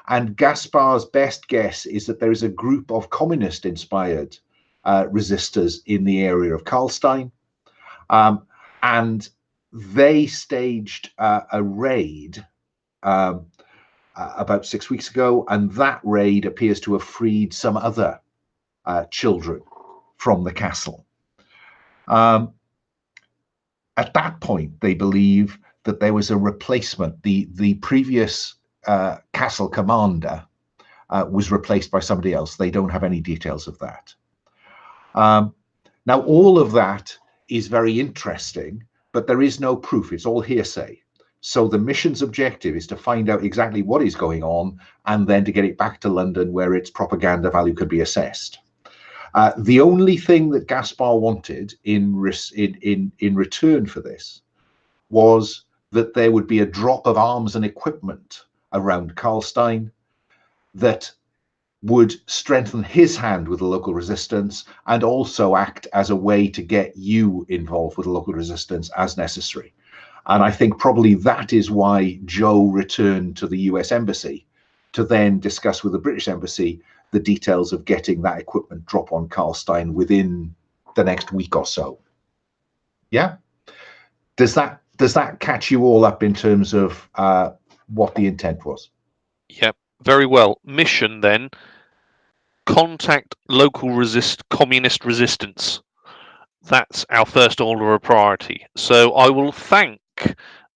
And Gaspar's best guess is that there is a group of communist-inspired resistors in the area of Karlstein. And they staged a raid about 6 weeks ago, and that raid appears to have freed some other children from the castle. At that point, they believe that there was a replacement. The previous castle commander was replaced by somebody else. They don't have any details of that. Now, all of that is very interesting, but there is no proof. It's all hearsay. So the mission's objective is to find out exactly what is going on and then to get it back to London where its propaganda value could be assessed. The only thing that Gaspar wanted in return for this was that there would be a drop of arms and equipment around Karlstein that would strengthen his hand with the local resistance and also act as a way to get you involved with the local resistance as necessary. And I think probably that is why Joe returned to the US Embassy to then discuss with the British Embassy the details of getting that equipment drop on Karlstein within the next week or so. Yeah? Does that catch you all up in terms of what the intent was? Yep, very well. Mission then, contact local communist resistance. That's our first order of priority. So I will thank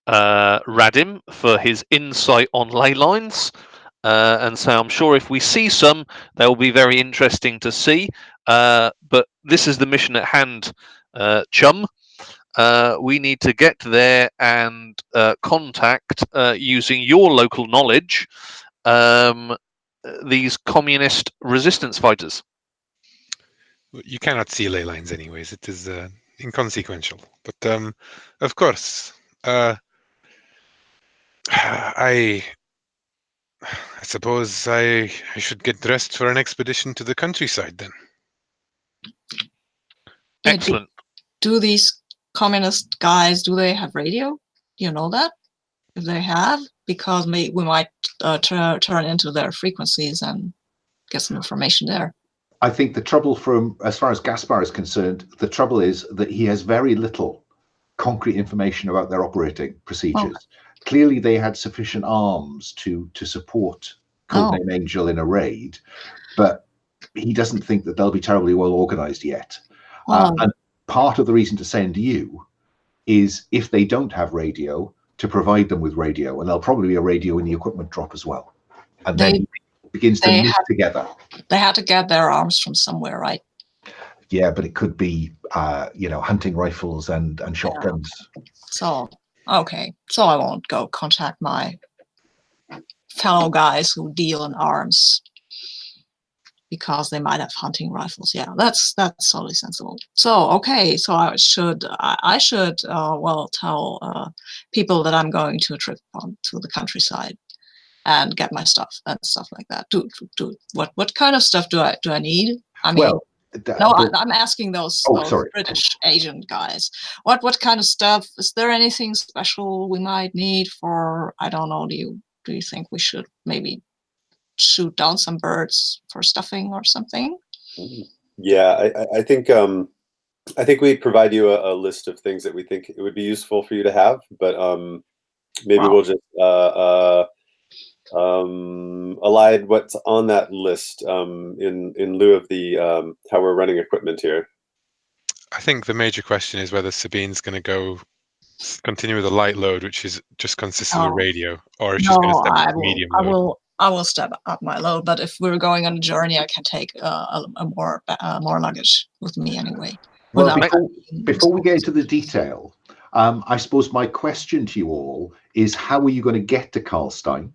Radim for his insight on ley lines. And so I'm sure if we see some, they'll be very interesting to see. But this is the mission at hand, chum. We need to get there and contact, using your local knowledge, these communist resistance fighters. You cannot see ley lines anyways. It is inconsequential. But of course, I suppose I should get dressed for an expedition to the countryside then. Yeah, Excellent. Do these communist guys, do they have radio? Do you know that? If they have, because we might turn into their frequencies and get some information there. I think the trouble as far as Gaspar is concerned, the trouble is that he has very little concrete information about their operating procedures. Oh. Clearly, they had sufficient arms to support Codename Angel in a raid, but he doesn't think that they'll be terribly well organized yet. And part of the reason to send you is if they don't have radio, to provide them with radio, and there'll probably be a radio in the equipment drop as well. And then it begins to knit together. They had to get their arms from somewhere, right? Yeah, but it could be, hunting rifles and shotguns. Yeah. So, okay. So I won't go contact my fellow guys who deal in arms because they might have hunting rifles. Yeah, that's totally sensible. So, okay. So I should tell people that I'm going to a trip to the countryside and get my stuff and stuff like that. What kind of stuff do I need? I mean, I'm asking those British agent guys. What kind of stuff? Is there anything special we might need for? I don't know. Do you think we should maybe shoot down some birds for stuffing or something? Yeah, I think we provide you a list of things that we think it would be useful for you to have, but maybe we'll just Allied, what's on that list in lieu of the how we're running equipment here? I think the major question is whether Sabine's going to continue with the light load, which is just consists of a radio, or if she's going to step up to medium load. I will step up my load, but if we're going on a journey, I can take more luggage with me anyway. Well, before we get into the detail, I suppose my question to you all is, how are you going to get to Karlstein?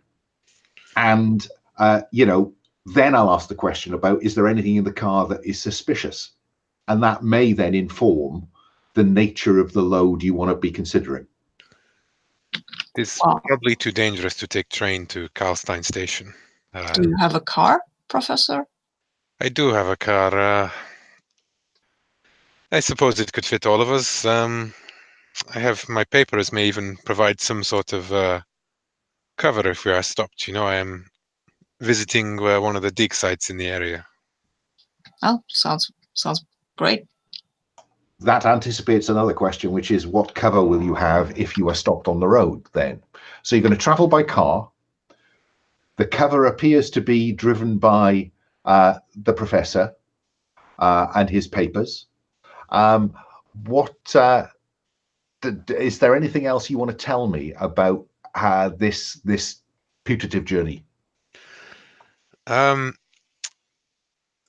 And then I'll ask the question about, is there anything in the car that is suspicious? And that may then inform the nature of the load you want to be considering. It's probably too dangerous to take train to Karlstein station. Do you have a car, Professor? I do have a car. I suppose it could fit all of us. I have my papers may even provide some sort of cover if we are stopped. I am visiting one of the dig sites in the area. Oh, sounds great. That anticipates another question, which is, what cover will you have if you are stopped on the road then? So you're going to travel by car. The cover appears to be driven by the professor and his papers. Is there anything else you want to tell me about this putative journey? I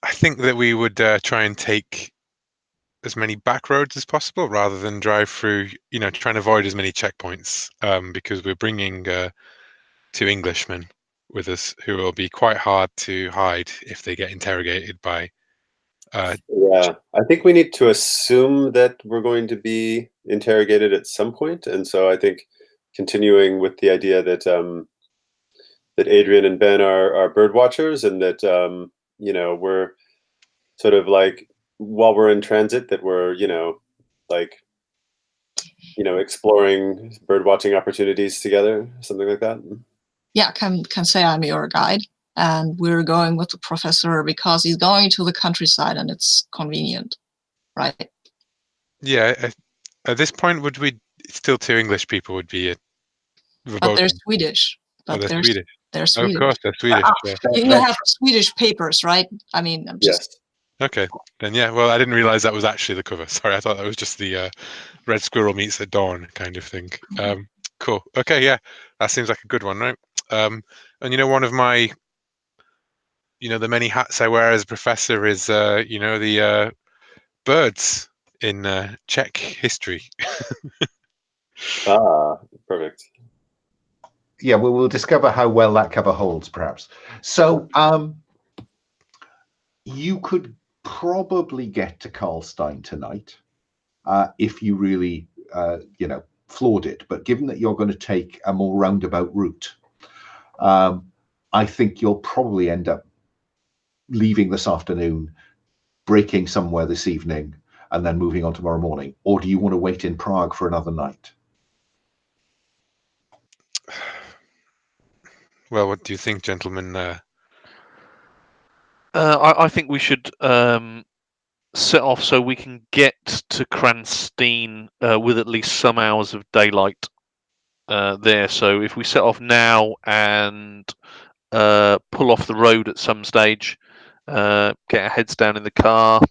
think that we would try and take as many back roads as possible rather than drive through, trying to avoid as many checkpoints, because we're bringing 2 Englishmen with us who will be quite hard to hide if they get interrogated by. Yeah, I think we need to assume that we're going to be interrogated at some point, and so I think continuing with the idea that that Adrian and Ben are bird watchers, and that we're sort of like, while we're in transit, that we're exploring bird watching opportunities together, something like that. Yeah, can say I'm your guide, and we're going with the professor because he's going to the countryside and it's convenient, right? Yeah, at this point, would we still 2 English people would be But they're Swedish. They're Swedish. They're Swedish. Of course, they're Swedish. Yeah. You have Swedish papers, right? I mean, I'm just. Yes. Okay, then yeah. Well, I didn't realize that was actually the cover. Sorry, I thought that was just the Red Squirrel meets at dawn kind of thing. Cool. Okay, yeah, that seems like a good one, right? And one of my, the many hats I wear as a professor is, the birds in Czech history. Perfect. Yeah, we'll discover how well that cover holds, perhaps. So you could probably get to Karlstein tonight if you really, floored it. But given that you're going to take a more roundabout route, I think you'll probably end up leaving this afternoon, breaking somewhere this evening, and then moving on tomorrow morning. Or do you want to wait in Prague for another night? Well, what do you think, gentlemen? I think we should set off so we can get to Cranstein with at least some hours of daylight there. So if we set off now and pull off the road at some stage, get our heads down in the car,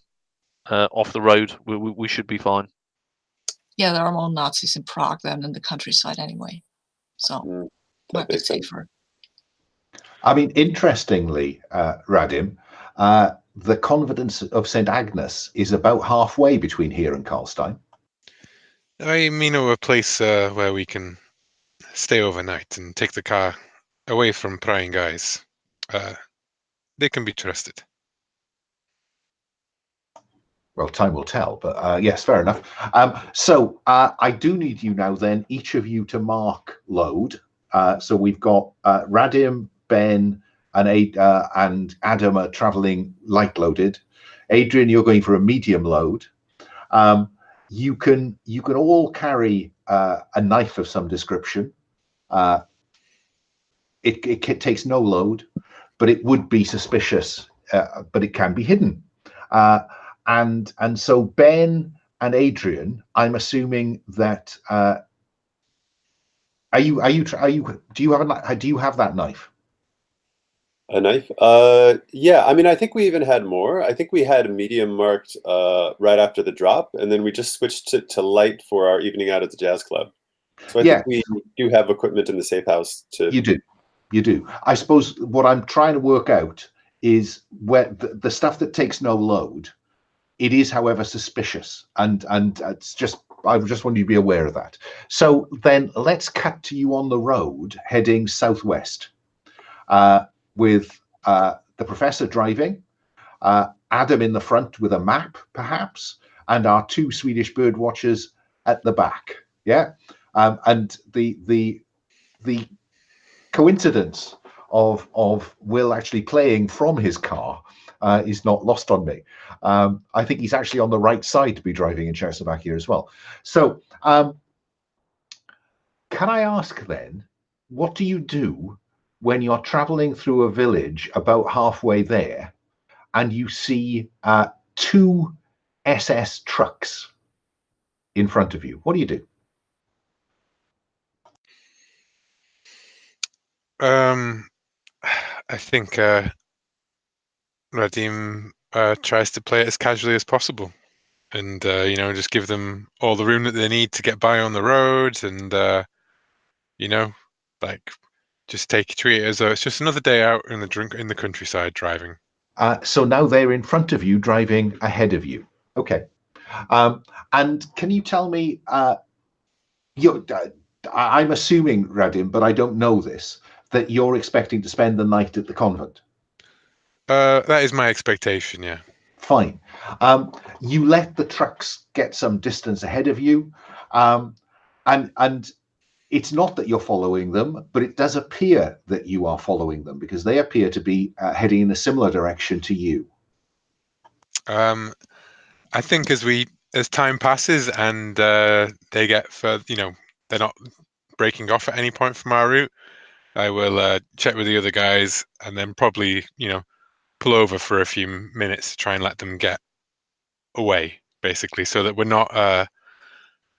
off the road, we should be fine. Yeah, there are more Nazis in Prague than in the countryside anyway, so might be safer. I mean, interestingly, Radim, the Convent of St. Agnes is about halfway between here and Karlstein. I mean, a place where we can stay overnight and take the car away from prying eyes. They can be trusted. Well, time will tell, but yes, fair enough. So I do need you now then, each of you, to mark load. So we've got Radim, Ben, and Adam are traveling light loaded. Adrian, you're going for a medium load. You can all carry a knife of some description. It takes no load, but it would be suspicious, but it can be hidden. And so Ben and Adrian, I'm assuming that do you have that knife? A knife? Yeah, I mean, I think we even had more. I think we had medium marked right after the drop, and then we just switched it to light for our evening out at the jazz club. So I think we do have equipment in the safe house to... You do. I suppose what I'm trying to work out is where the stuff that takes no load, it is, however, suspicious. And it's just, I just want you to be aware of that. So then let's cut to you on the road heading southwest with the professor driving, Adam in the front with a map, perhaps, and our two Swedish bird watchers at the back. Yeah. And the coincidence of Will actually playing from his car is not lost on me. I think he's actually on the right side to be driving in Czechoslovakia as well. So can I ask then, what do you do when you're traveling through a village about halfway there and you see two SS trucks in front of you? What do you do? I think Radim tries to play it as casually as possible, and you know, just give them all the room that they need to get by on the road, and you know, like just treat it as though it's just another day out in the countryside driving. So now they're in front of you, driving ahead of you. Okay. And can you tell me, I'm assuming, Radim, but I don't know this, that you're expecting to spend the night at the convent? That is my expectation, yeah. Fine. You let the trucks get some distance ahead of you, and it's not that you're following them, but it does appear that you are following them because they appear to be heading in a similar direction to you. I think as time passes and they get further, you know, they're not breaking off at any point from our route, I will check with the other guys and then probably, you know, pull over for a few minutes to try and let them get away, basically, so that we're not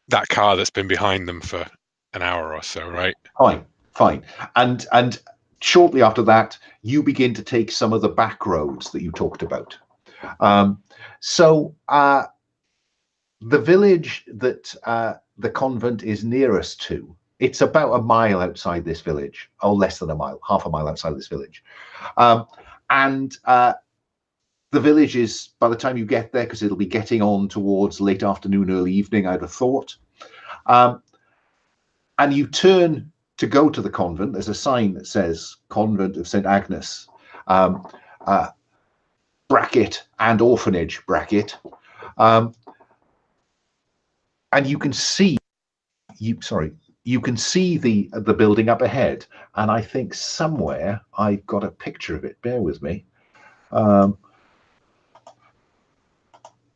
that car that's been behind them for an hour or so, right? Fine. And shortly after that, you begin to take some of the back roads that you talked about. So the village that the convent is nearest to, it's about a mile outside this village, or less than a mile, half a mile outside this village. And the village is, by the time you get there, because it'll be getting on towards late afternoon, early evening, I'd have thought. And you turn to go to the convent. There's a sign that says Convent of St. Agnes, bracket, and orphanage, bracket. And you can see, you can see the building up ahead. And I think somewhere I've got a picture of it. Bear with me.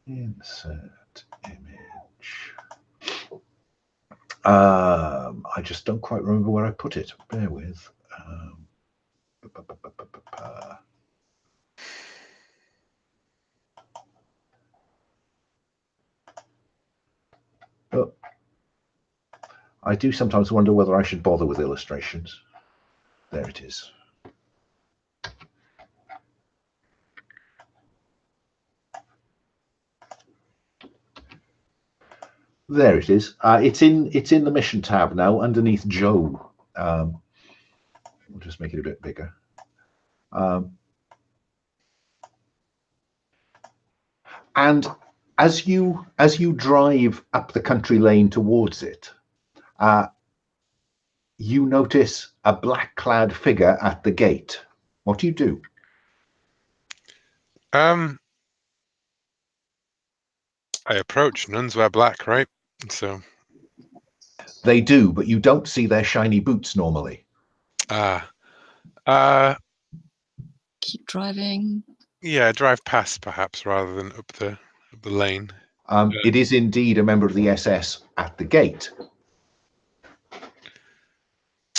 Insert image. I just don't quite remember where I put it. Bear with. Oh, I do sometimes wonder whether I should bother with illustrations. There it is. There it is. It's in the mission tab now, underneath Joe. We'll just make it a bit bigger. And as you drive up the country lane towards it, you notice a black-clad figure at the gate. What do you do? I approach. Nuns wear black, right? So they do, but you don't see their shiny boots normally. Keep driving. Yeah, drive past perhaps rather than up the lane. It is indeed a member of the SS at the gate.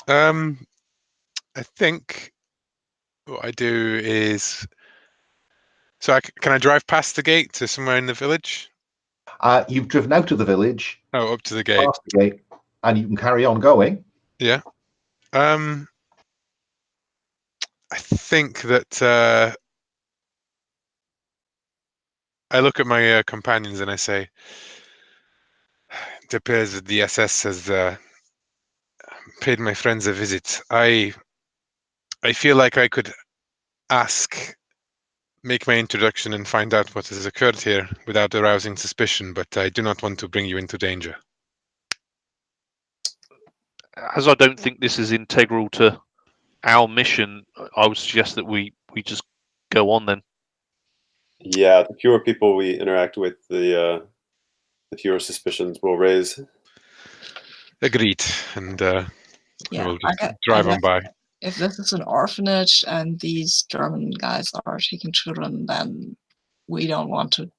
I think what I do is, so can I drive past the gate to somewhere in the village? You've driven out of the village. Oh, up to the gate. Past the gate, and you can carry on going. Yeah. I think that I look at my companions and I say, it appears that the SS has paid my friends a visit. I feel like I could make my introduction and find out what has occurred here without arousing suspicion, but I do not want to bring you into danger. As I don't think this is integral to our mission, I would suggest that we just go on then. Yeah, the fewer people we interact with, the fewer suspicions we'll raise. Agreed, and Yeah, we'll just drive on by. If this is an orphanage and these German guys are taking children, then we don't want to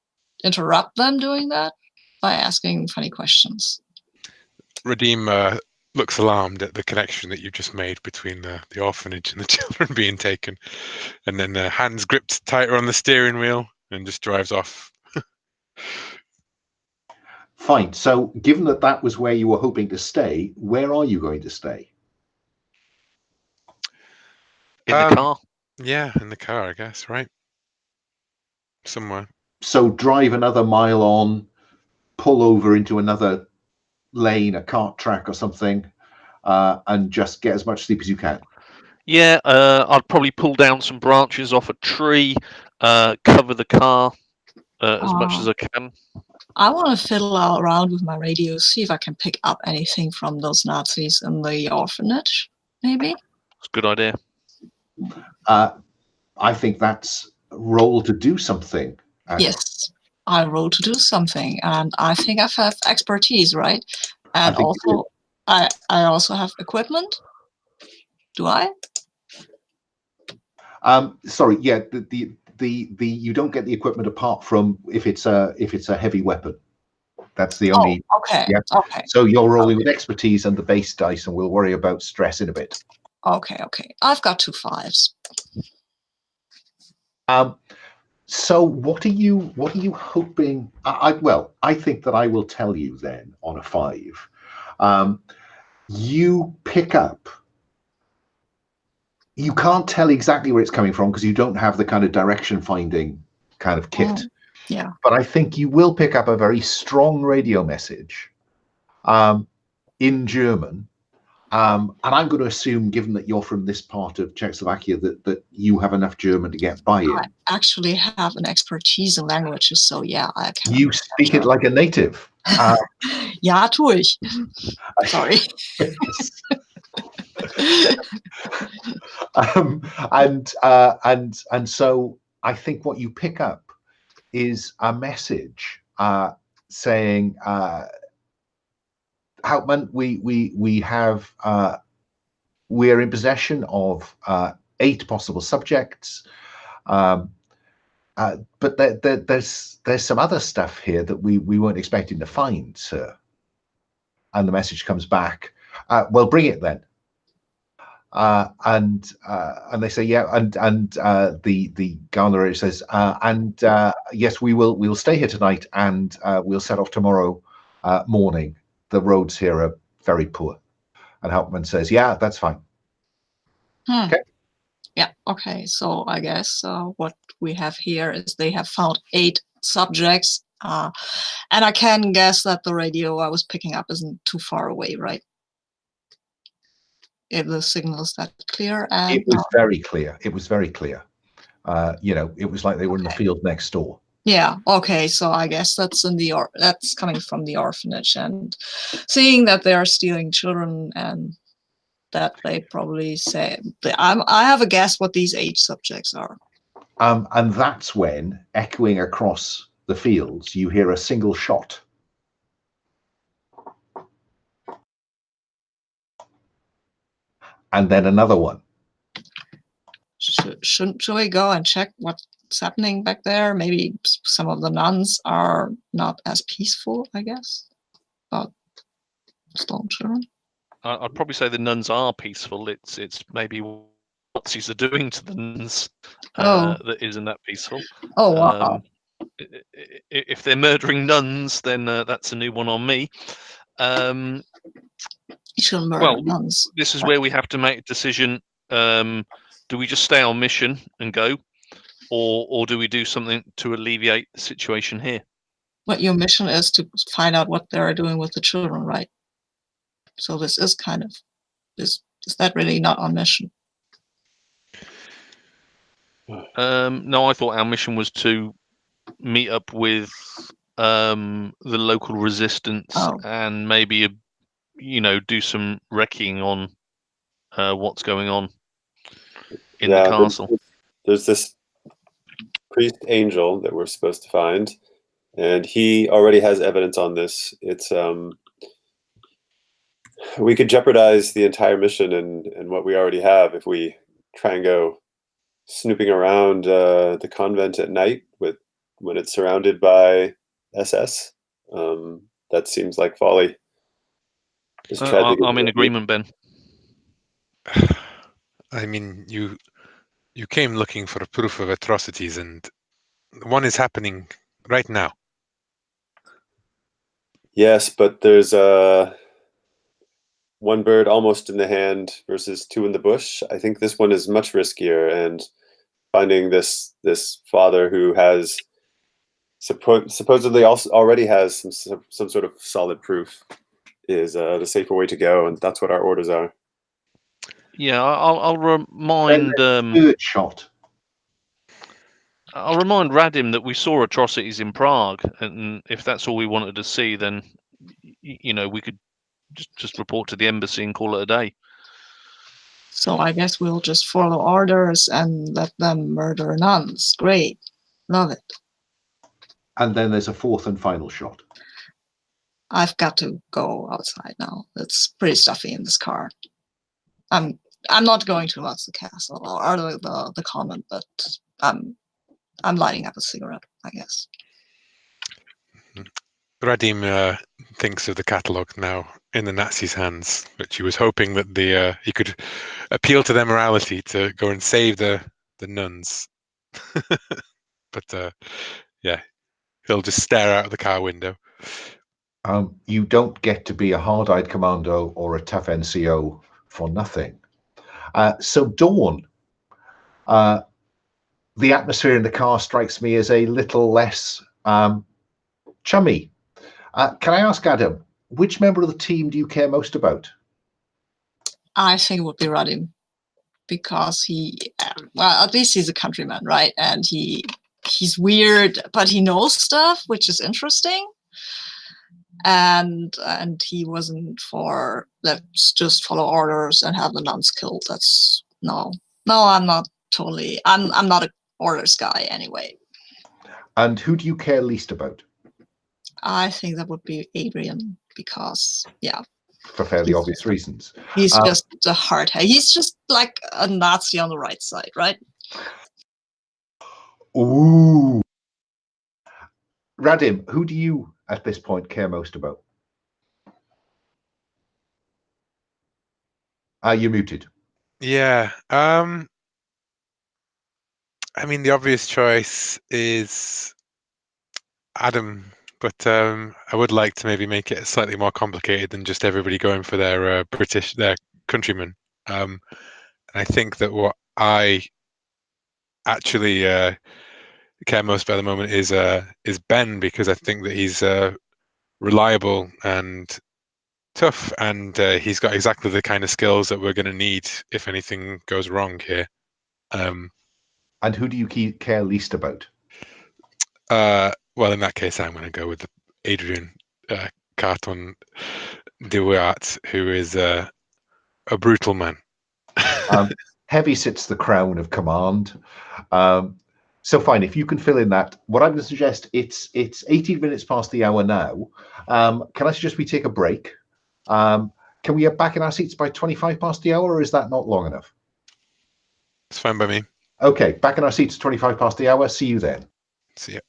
interrupt them doing that by asking funny questions. Radim looks alarmed at the connection that you just made between the orphanage and the children being taken, and then hands gripped tighter on the steering wheel and just drives off. Fine. So given that that was where you were hoping to stay, where are you going to stay? In the car? Yeah, in the car, I guess, right? Somewhere. So drive another mile on, pull over into another lane, a cart track or something, and just get as much sleep as you can. Yeah, I'd probably pull down some branches off a tree, cover the car as much as I can. I want to fiddle around with my radio, see if I can pick up anything from those Nazis in the orphanage, maybe? It's a good idea. I think that's a roll to do something. Yes, I roll to do something, and I think I have expertise, right? And also, I also have equipment. Do I? Sorry, yeah. The you don't get the equipment apart from if it's a heavy weapon. That's the only. Oh, okay. Yeah. Okay. So you're rolling with expertise and the base dice, and we'll worry about stress in a bit. Okay. Okay. I've got 2 5s. So what are you hoping? I think that I will tell you then on a 5. You pick up. You can't tell exactly where it's coming from because you don't have the kind of direction finding kind of kit. Yeah. But I think you will pick up a very strong radio message in German. And I'm going to assume, given that you're from this part of Czechoslovakia, that you have enough German to get by I actually have an expertise in languages, so yeah, I can. You speak it like a native. Ja, tue ich. Sorry. And so I think what you pick up is a message saying, Hauptmann, we're in possession of 8 possible subjects, but there's some other stuff here that we weren't expecting to find, sir. And the message comes back, well, bring it then. And they say, yeah, and the Guantlet says, yes, we'll stay here tonight, and we'll set off tomorrow morning. The roads here are very poor. And Hauptmann says, yeah, that's fine. Okay. Yeah. Okay. So I guess what we have here is they have found 8 subjects, and I can guess that the radio I was picking up isn't too far away, right? If the signal is that clear, and it was very clear. It was very clear. It was like they were in the field next door. Yeah. Okay. So I guess that's that's coming from the orphanage, and seeing that they are stealing children, and that they probably say, I have a guess what these 8 subjects are. And that's when, echoing across the fields, you hear a single shot. And then another one. Should we go and check what's happening back there? Maybe some of the nuns are not as peaceful, I guess, but stolen children. I'd probably say the nuns are peaceful. It's maybe what Nazis are doing to the nuns that isn't that peaceful. Oh, wow. If they're murdering nuns, then that's a new one on me. You shouldn't murder nuns. This is where we have to make a decision. do we just stay on mission and go, or do we do something to alleviate the situation here? But your mission is to find out what they're doing with the children, right? So this is kind of is that really not on mission? No, I thought our mission was to meet up with the local resistance and maybe do some wrecking on what's going on in the castle. There's this priest angel that we're supposed to find, and he already has evidence on this. It's we could jeopardize the entire mission and what we already have if we try and go snooping around the convent at night when it's surrounded by SS. That seems like folly. I'm in agreement, Ben. I mean, you came looking for proof of atrocities, and one is happening right now. Yes, but there's one bird almost in the hand versus two in the bush. I think this one is much riskier, and finding this father who has supposedly also already has some sort of solid proof is the safer way to go, and that's what our orders are. Yeah, I'll remind third shot. I'll remind Radim that we saw atrocities in Prague, and if that's all we wanted to see, then we could just report to the embassy and call it a day. So I guess we'll just follow orders and let them murder nuns. Great, love it. And then there's a fourth and final shot. I've got to go outside now. It's pretty stuffy in this car. I'm not going towards the castle or the convent, but I'm lighting up a cigarette, I guess. Radim thinks of the catalogue now in the Nazis' hands, which he was hoping that he could appeal to their morality to go and save the nuns. But yeah, he'll just stare out of the car window. You don't get to be a hard-eyed commando or a tough NCO for nothing. So Dawn, the atmosphere in the car strikes me as a little less chummy. Can I ask Adam, which member of the team do you care most about? I think it would be Radim, because well, at least he's a countryman, right? And he's weird, but he knows stuff, which is interesting. And he wasn't for let's just follow orders and have the nuns killed. That's no, I'm not totally. I'm not an orders guy anyway. And who do you care least about? I think that would be Adrian, because for fairly obvious reasons. He's just a hardhead. He's just like a Nazi on the right side, right? Ooh. Radim, who do you at this point care most about? You're muted. Yeah. I mean, the obvious choice is Adam, but I would like to maybe make it slightly more complicated than just everybody going for their countrymen. And I think that what I actually care most about at the moment is Ben, because I think that he's reliable and tough, and he's got exactly the kind of skills that we're going to need if anything goes wrong here. And who do you care least about? Well, in that case, I'm going to go with Adrian Carton Dewart, who is a brutal man. Heavy sits the crown of command. So fine, if you can fill in that, what I'm going to suggest, it's 18 minutes past the hour now. Can I suggest we take a break? Can we get back in our seats by 25 past the hour, or is that not long enough? It's fine by me. Okay, back in our seats 25 past the hour. See you then. See ya.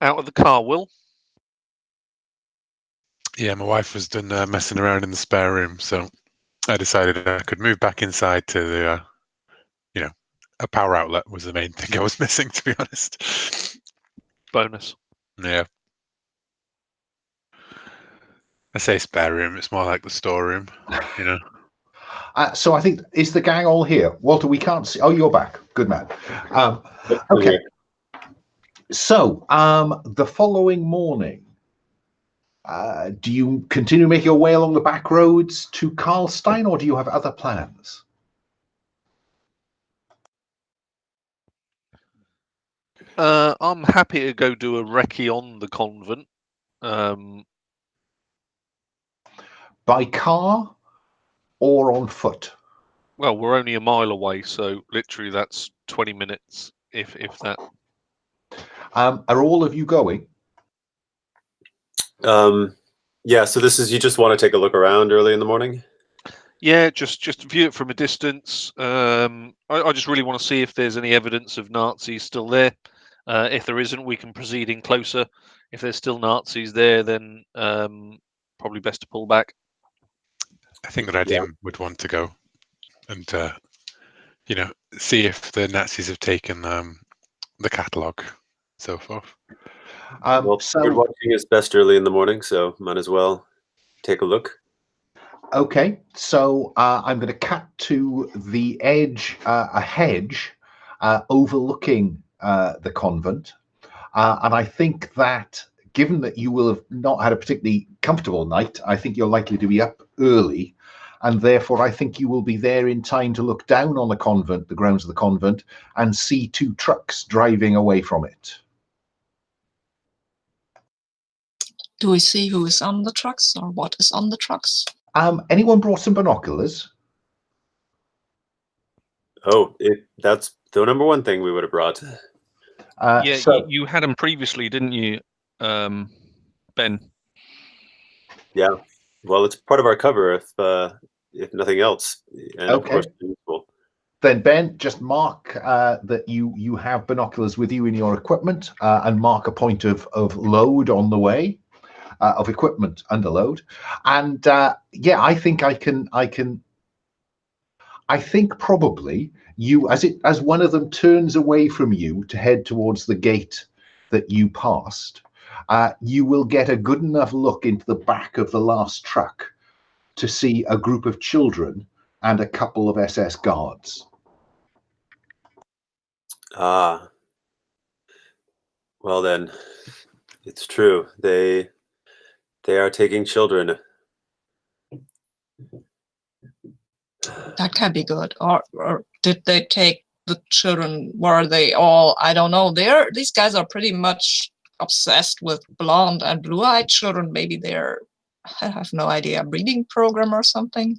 out of the car, Will? Yeah, my wife was done messing around in the spare room, so I decided I could move back inside to the, a power outlet was the main thing I was missing, to be honest. Bonus. Yeah. I say spare room, it's more like the storeroom, you know. So I think, is the gang all here? Walter, we can't see. Oh, you're back. Good man. Yep, Okay. here. So the following morning, do you continue to make your way along the back roads to Karlstein, or do you have other plans? I'm happy to go do a recce on the convent. By car or on foot? Well, we're only a mile away, so literally that's 20 minutes, if that. Are all of you going? Yeah, so this is, you just want to take a look around early in the morning? Yeah, just view it from a distance. I just really want to see if there's any evidence of Nazis still there. If there isn't, we can proceed in closer. If there's still Nazis there, then probably best to pull back. I think Radim would want to go and, see if the Nazis have taken the catalogue, so forth. Well, bird watching is best early in the morning, so might as well take a look. Okay, so I'm going to cut to the edge, a hedge overlooking the convent. And I think that given that you will have not had a particularly comfortable night, I think you're likely to be up early. And therefore, I think you will be there in time to look down on the convent, the grounds of the convent, and see two trucks driving away from it. Do we see who is on the trucks or what is on the trucks? Anyone brought some binoculars? Oh, that's the number one thing we would have brought. Yeah, so, you had them previously, didn't you, Ben? Yeah, well, it's part of our cover if nothing else, and Okay. of course, useful. Then Ben, just mark that you have binoculars with you in your equipment, and mark a point of load on the way, of equipment under load. And yeah, I think I think probably you, as one of them turns away from you to head towards the gate that you passed, you will get a good enough look into the back of the last truck to see a group of children and a couple of SS guards. Ah, well then, it's true. They are taking children. That can be good. Or did they take the children? Were they all? I don't know. These guys are pretty much obsessed with blonde and blue-eyed children. Maybe they're, I have no idea, breeding program or something.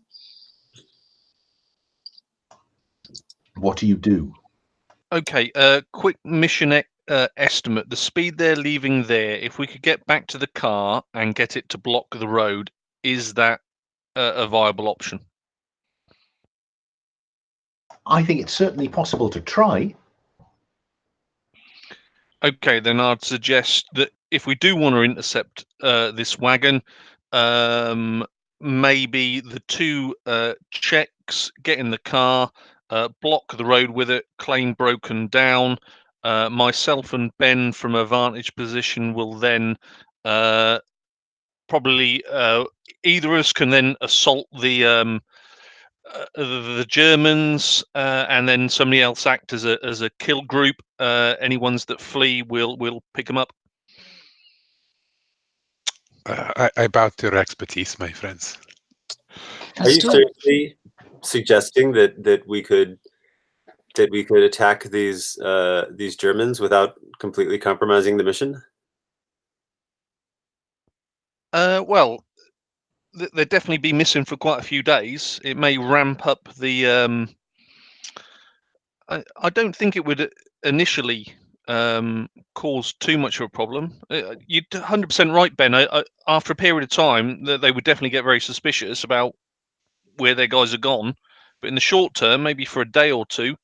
What do you do? Okay, quick mission estimate. The speed they're leaving there, if we could get back to the car and get it to block the road, is that a viable option? I think it's certainly possible to try. Okay, then I'd suggest that if we do want to intercept this wagon, maybe the two Czechs get in the car, block the road with it, claim broken down. Myself and Ben from a vantage position will then probably either of us can then assault the Germans, and then somebody else act as a kill group. Any ones that flee, we'll pick them up. I bow to your expertise, my friends. Are you seriously suggesting that we could attack these Germans without completely compromising the mission? Well, they'd definitely be missing for quite a few days. It may ramp up the. I don't think it would initially cause too much of a problem. You're 100% right, Ben. After a period of time, they would definitely get very suspicious about where their guys are gone. But in the short term, maybe for a day or two,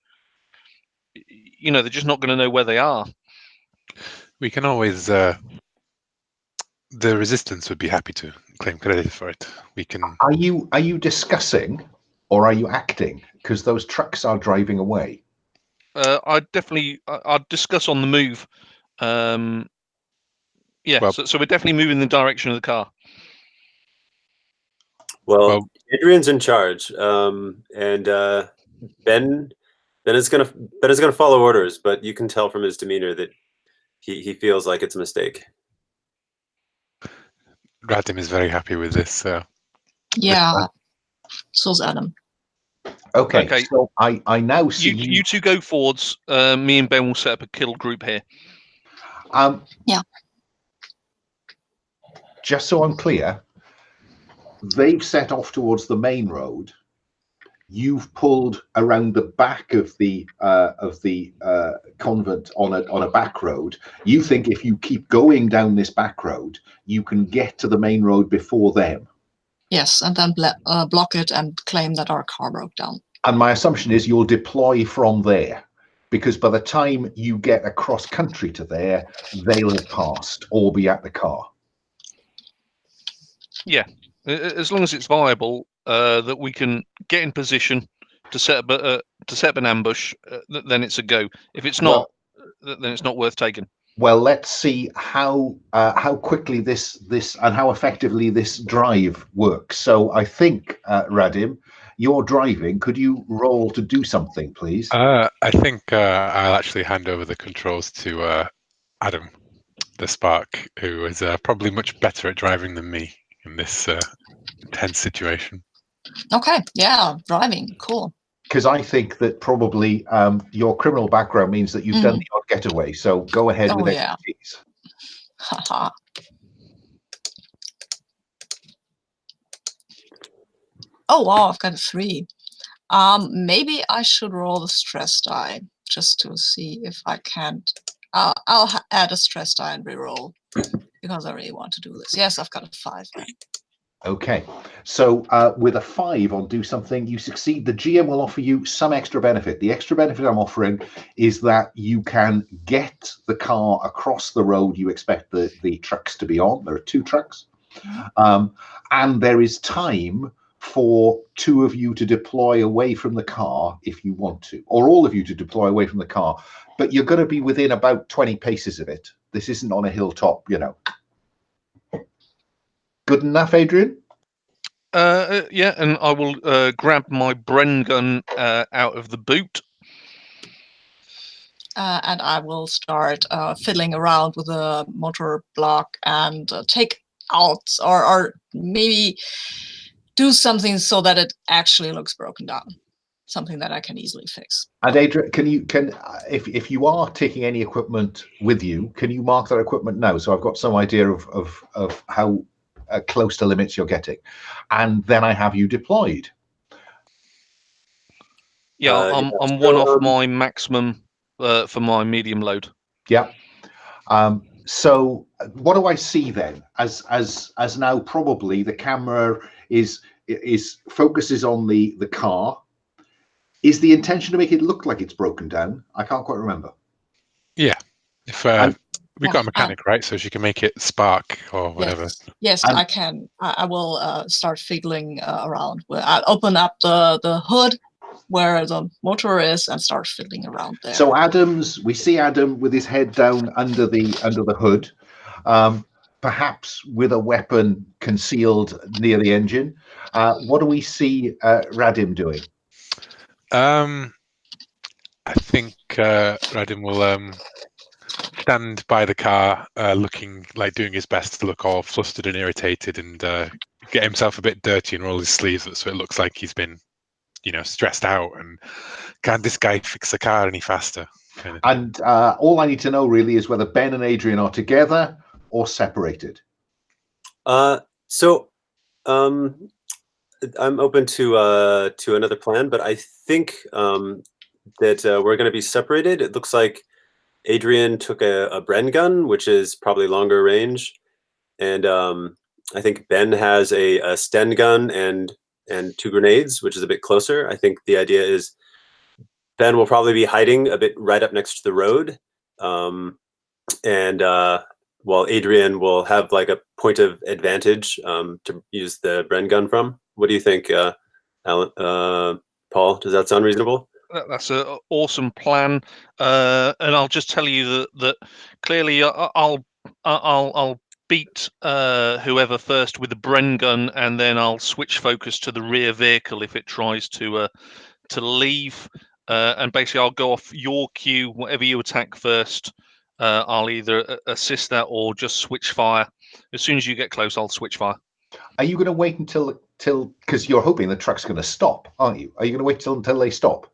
they're just not going to know where they are. We can always. The resistance would be happy to claim credit for it. We can. Are you discussing, or are you acting? Because those trucks are driving away. I'd discuss on the move. Yeah, Well- so we're definitely moving in the direction of the car. Well, Adrian's in charge, and Ben is gonna follow orders, but you can tell from his demeanor that he feels like it's a mistake. Radim is very happy with this. Yeah, so's Adam. Okay. So I now see you two go forwards. Me and Ben will set up a kill group here. Yeah. Just so I'm clear, they've set off towards the main road. You've pulled around the back of the convent on a back road. You think if you keep going down this back road, you can get to the main road before them. Yes, and then block it and claim that our car broke down. And my assumption is you'll deploy from there, because by the time you get across country to there, they'll have passed or be at the car. Yeah, as long as it's viable, that we can get in position to set up an ambush, then it's a go. If it's not, then it's not worth taking. Well, let's see how quickly this and how effectively this drive works. So I think, Radim, you're driving. Could you roll to do something, please? I think I'll actually hand over the controls to Adam, the Spark, who is probably much better at driving than me in this tense situation. Okay, yeah, driving, cool. Because I think that probably your criminal background means that you've done the odd getaway. So go ahead with expertise. Haha. Oh wow, I've got a 3. Maybe I should roll the stress die just to see if I can't. I'll add a stress die and reroll because I really want to do this. Yes, I've got a 5. Okay, so with a 5 on do something, you succeed. The GM will offer you some extra benefit. The extra benefit I'm offering is that you can get the car across the road you expect the trucks to be on. There are 2 trucks. And there is time for 2 of you to deploy away from the car if you want to, or all of you to deploy away from the car. But you're going to be within about 20 paces of it. This isn't on a hilltop, you know. Good enough, Adrian? Yeah, and I will grab my Bren gun out of the boot. And I will start fiddling around with a motor block and take out or maybe do something so that it actually looks broken down. Something that I can easily fix. And Adrian, if you are taking any equipment with you, can you mark that equipment now? So I've got some idea of how close to limits you're getting, and then I have you deployed. Yeah, I'm one off my maximum for my medium load. Yeah. So what do I see then? As now probably the camera is focuses on the car. Is the intention to make it look like it's broken down? I can't quite remember. Yeah. If we've got a mechanic, right? So she can make it spark or whatever. Yes, I can. I will start fiddling around. I'll open up the hood where the motor is and start fiddling around there. So we see Adam with his head down under the hood, perhaps with a weapon concealed near the engine. What do we see Radim doing? I think Radim will stand by the car, looking like doing his best to look all flustered and irritated, and get himself a bit dirty and roll his sleeves up so it looks like he's been, stressed out. And can this guy fix the car any faster? Kind of. And all I need to know really is whether Ben and Adrian are together or separated. So I'm open to another plan, but I think that we're going to be separated. It looks like Adrian took a Bren gun, which is probably longer range, and I think Ben has a Sten gun and 2 grenades, which is a bit closer. I think the idea is Ben will probably be hiding a bit right up next to the road, and well, Adrian will have like a point of advantage to use the Bren gun from. What do you think, Alan? Paul? Does that sound reasonable? That's an awesome plan, and I'll just tell you that clearly I'll beat whoever first with the Bren gun, and then I'll switch focus to the rear vehicle if it tries to leave, and basically I'll go off your cue. Whatever you attack first, I'll either assist that or just switch fire. As soon as you get close, I'll switch fire. Are you going to wait until because you're hoping the truck's going to stop, aren't you? Are you going to wait until they stop?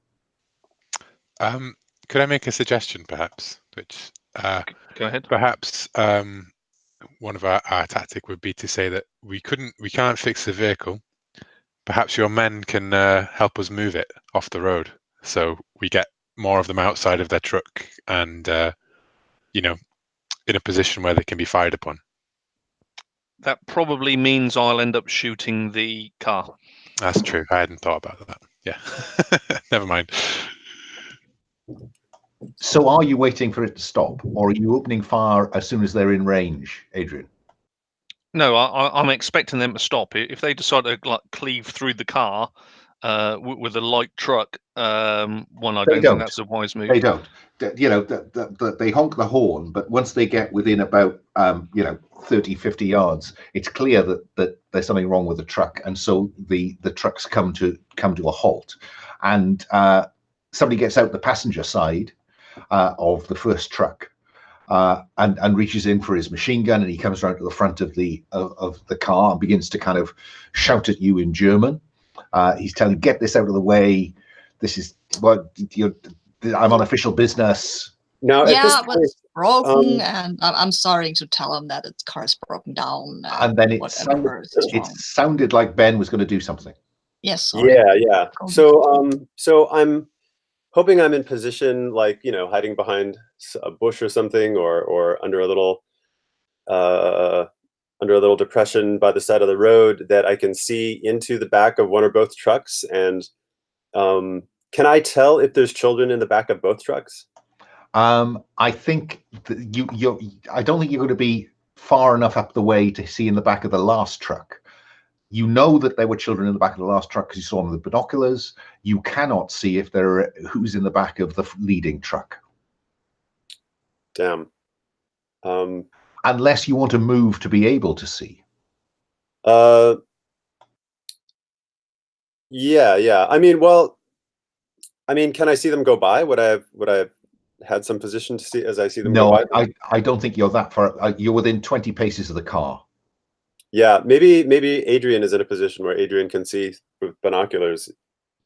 Could I make a suggestion, perhaps? Which go ahead. Perhaps one of our tactic would be to say that we can't fix the vehicle. Perhaps your men can help us move it off the road, so we get more of them outside of their truck and in a position where they can be fired upon. That probably means I'll end up shooting the car. That's true. I hadn't thought about that. Yeah. Never mind. So are you waiting for it to stop, or are you opening fire as soon as they're in range, Adrian? No, I'm expecting them to stop. If they decide to cleave through the car with a light truck, I don't think that's a wise move. They don't. They honk the horn, but once they get within about 30, 50 yards, it's clear that there's something wrong with the truck, and so the trucks come to a halt, and somebody gets out the passenger side of the first truck and reaches in for his machine gun, and he comes around to the front of the car and begins to kind of shout at you in German. He's telling you, get this out of the way. This is I'm on official business. No, but it's broken, and I'm starting to tell him that its car is broken down. And then it sounded like Ben was going to do something. Yes. Sorry. Yeah. So I'm hoping I'm in position, like, hiding behind a bush or something, or under a little depression by the side of the road, that I can see into the back of one or both trucks. And can I tell if there's children in the back of both trucks? I think I don't think you're going to be far enough up the way to see in the back of the last truck. You know that there were children in the back of the last truck because you saw them with binoculars. You cannot see if who's in the back of the leading truck. Damn. Unless you want to move to be able to see. Yeah. I mean, can I see them go by? Would I have had some position to see as I see them go by? No, I don't think you're that far. You're within 20 paces of the car. Yeah, maybe Adrian is in a position where Adrian can see with binoculars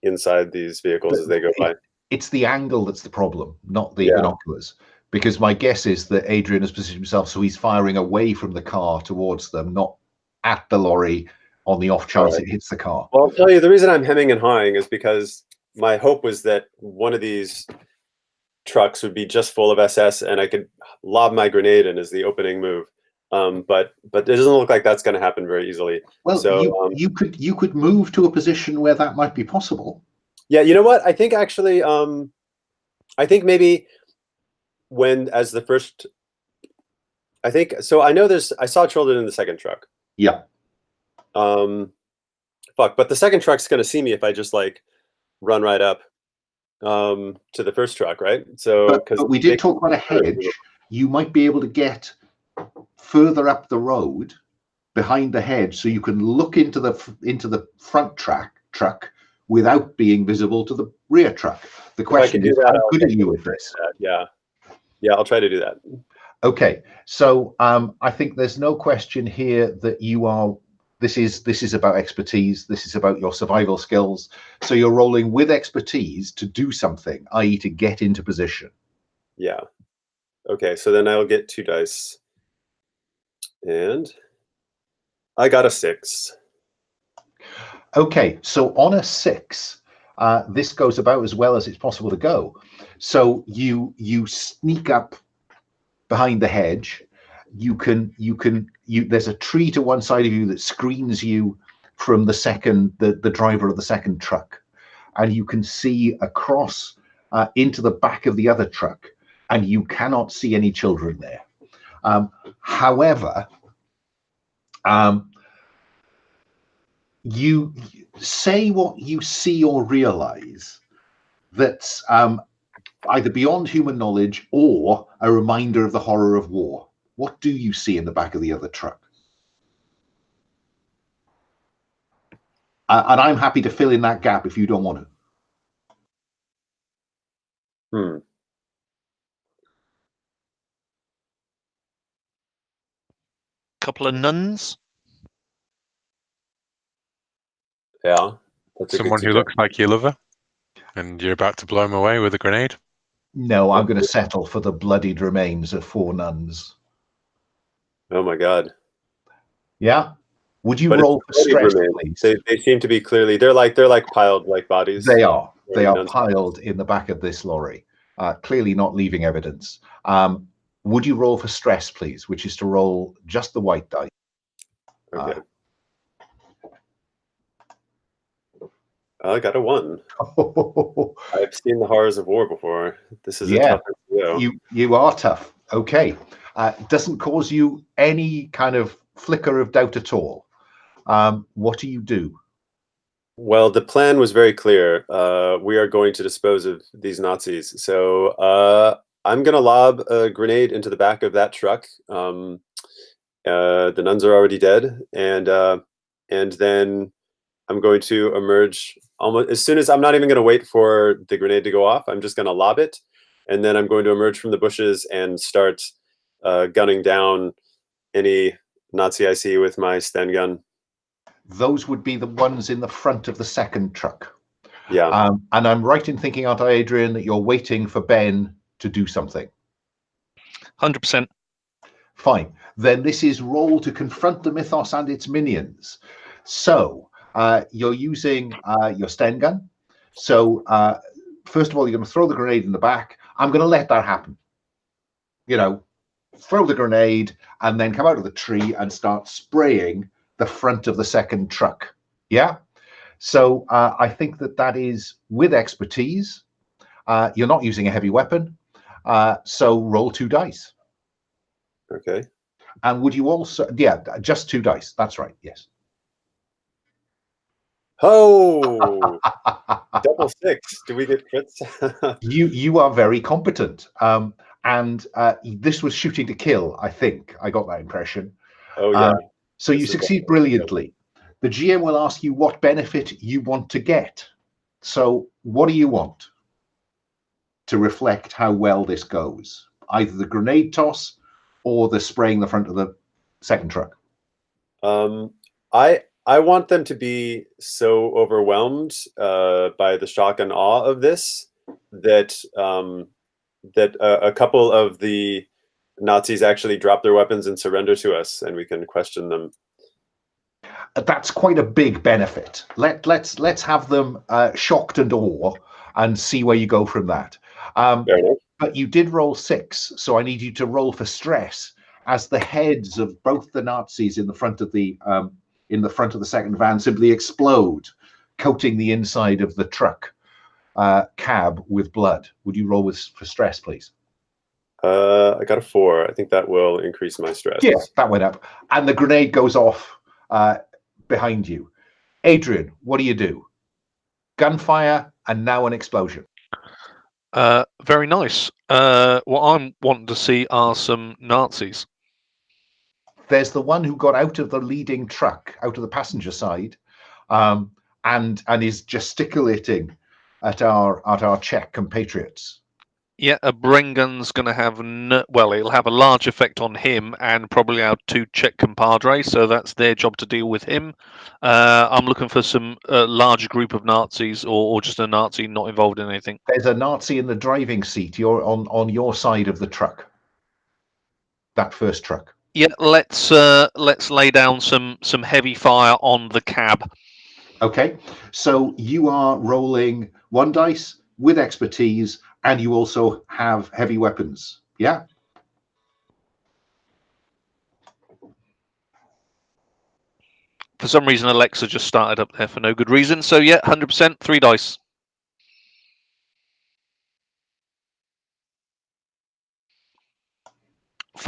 inside these vehicles as they go by. It's the angle that's the problem, not the binoculars. Because my guess is that Adrian has positioned himself so he's firing away from the car towards them, not at the lorry on the off chance it hits the car. Well, I'll tell you, the reason I'm hemming and hawing is because my hope was that one of these trucks would be just full of SS and I could lob my grenade in as the opening move. But it doesn't look like that's going to happen very easily. Well, so you could move to a position where that might be possible. Yeah, you know what? I think actually, I think maybe as the first, I think so. I know I saw children in the second truck. Yeah. But the second truck's going to see me if I just run right up to the first truck, right? So but we did talk about a hedge. You might be able to get further up the road behind the hedge so you can look into the front truck without being visible to the rear truck. The question is, how good are you at this? Yeah, I'll try to do that. Okay, so I think there's no question here that you are. This is about expertise. This is about your survival skills. So you're rolling with expertise to do something, i.e., to get into position. Yeah. Okay, so then I'll get 2 dice. And I got a 6. Okay, so on a 6, this goes about as well as it's possible to go. So you sneak up behind the hedge. There's a tree to one side of you that screens you from the driver of the second truck, and you can see across into the back of the other truck. and you cannot see any children there. However, you say what you see or realize that's either beyond human knowledge or a reminder of the horror of war. What do you see in the back of the other truck? And I'm happy to fill in that gap if you don't want to. Couple of nuns. Yeah. Someone who looks like your lover, and you're about to blow him away with a grenade. No, I'm going to settle for the bloodied remains of 4 nuns. Oh my God. Yeah. Would you roll for stress, please? They seem to be clearly they're like piled like bodies. They are piled in the back of this lorry, clearly not leaving evidence. Would you roll for stress, please, which is to roll just the white die? Okay. I got a 1. I've seen the horrors of war before. This is a tough one. You are tough. Okay. Doesn't cause you any kind of flicker of doubt at all. What do you do? Well, the plan was very clear. We are going to dispose of these Nazis. So I'm going to lob a grenade into the back of that truck. The nuns are already dead. And then I'm going to emerge almost as soon as I'm not even going to wait for the grenade to go off. I'm just going to lob it. And then I'm going to emerge from the bushes and start gunning down any Nazi I see with my Sten gun. Those would be the ones in the front of the second truck. Yeah. And I'm right in thinking, aren't I, Adrian, that you're waiting for Ben to do something? 100%. Fine. Then this is roll to confront the mythos and its minions. So you're using your Sten gun. So first of all, you're going to throw the grenade in the back. I'm going to let that happen. You know, throw the grenade and then come out of the tree and start spraying the front of the second truck. Yeah. So I think that is with expertise. You're not using a heavy weapon. So roll 2 dice. Okay. And would you also, yeah, just 2 dice. That's right. Yes. Oh, double 6. Do we get crits? You are very competent. And this was shooting to kill, I think. I got that impression. Oh, yeah. So you succeed brilliantly. The GM will ask you what benefit you want to get. So what do you want to reflect how well this goes? Either the grenade toss or the spraying the front of the second truck? I want them to be so overwhelmed by the shock and awe of this that that a couple of the Nazis actually drop their weapons and surrender to us, and we can question them. That's quite a big benefit. Let's have them shocked and awe and see where you go from that. But you did roll 6, so I need you to roll for stress as the heads of both the Nazis in the front of the second van simply explode, coating the inside of the truck cab with blood. Would you roll for stress, please? I got a 4. I think that will increase my stress. Yes, that went up. And the grenade goes off behind you. Adrian, what do you do? Gunfire and now an explosion. Very nice. What I'm wanting to see are some Nazis. There's the one who got out of the leading truck, out of the passenger side, and is gesticulating at our Czech compatriots. Yeah, a brain gun's going to have it'll have a large effect on him and probably our 2 Czech compadres. So that's their job to deal with him. I'm looking for some large group of Nazis or just a Nazi not involved in anything. There's a Nazi in the driving seat. You're on your side of the truck. That first truck. Yeah, let's lay down some heavy fire on the cab. Okay, so you are rolling 1 dice with expertise, and you also have heavy weapons. Yeah. For some reason, Alexa just started up there for no good reason. So yeah, 100%, 3 dice.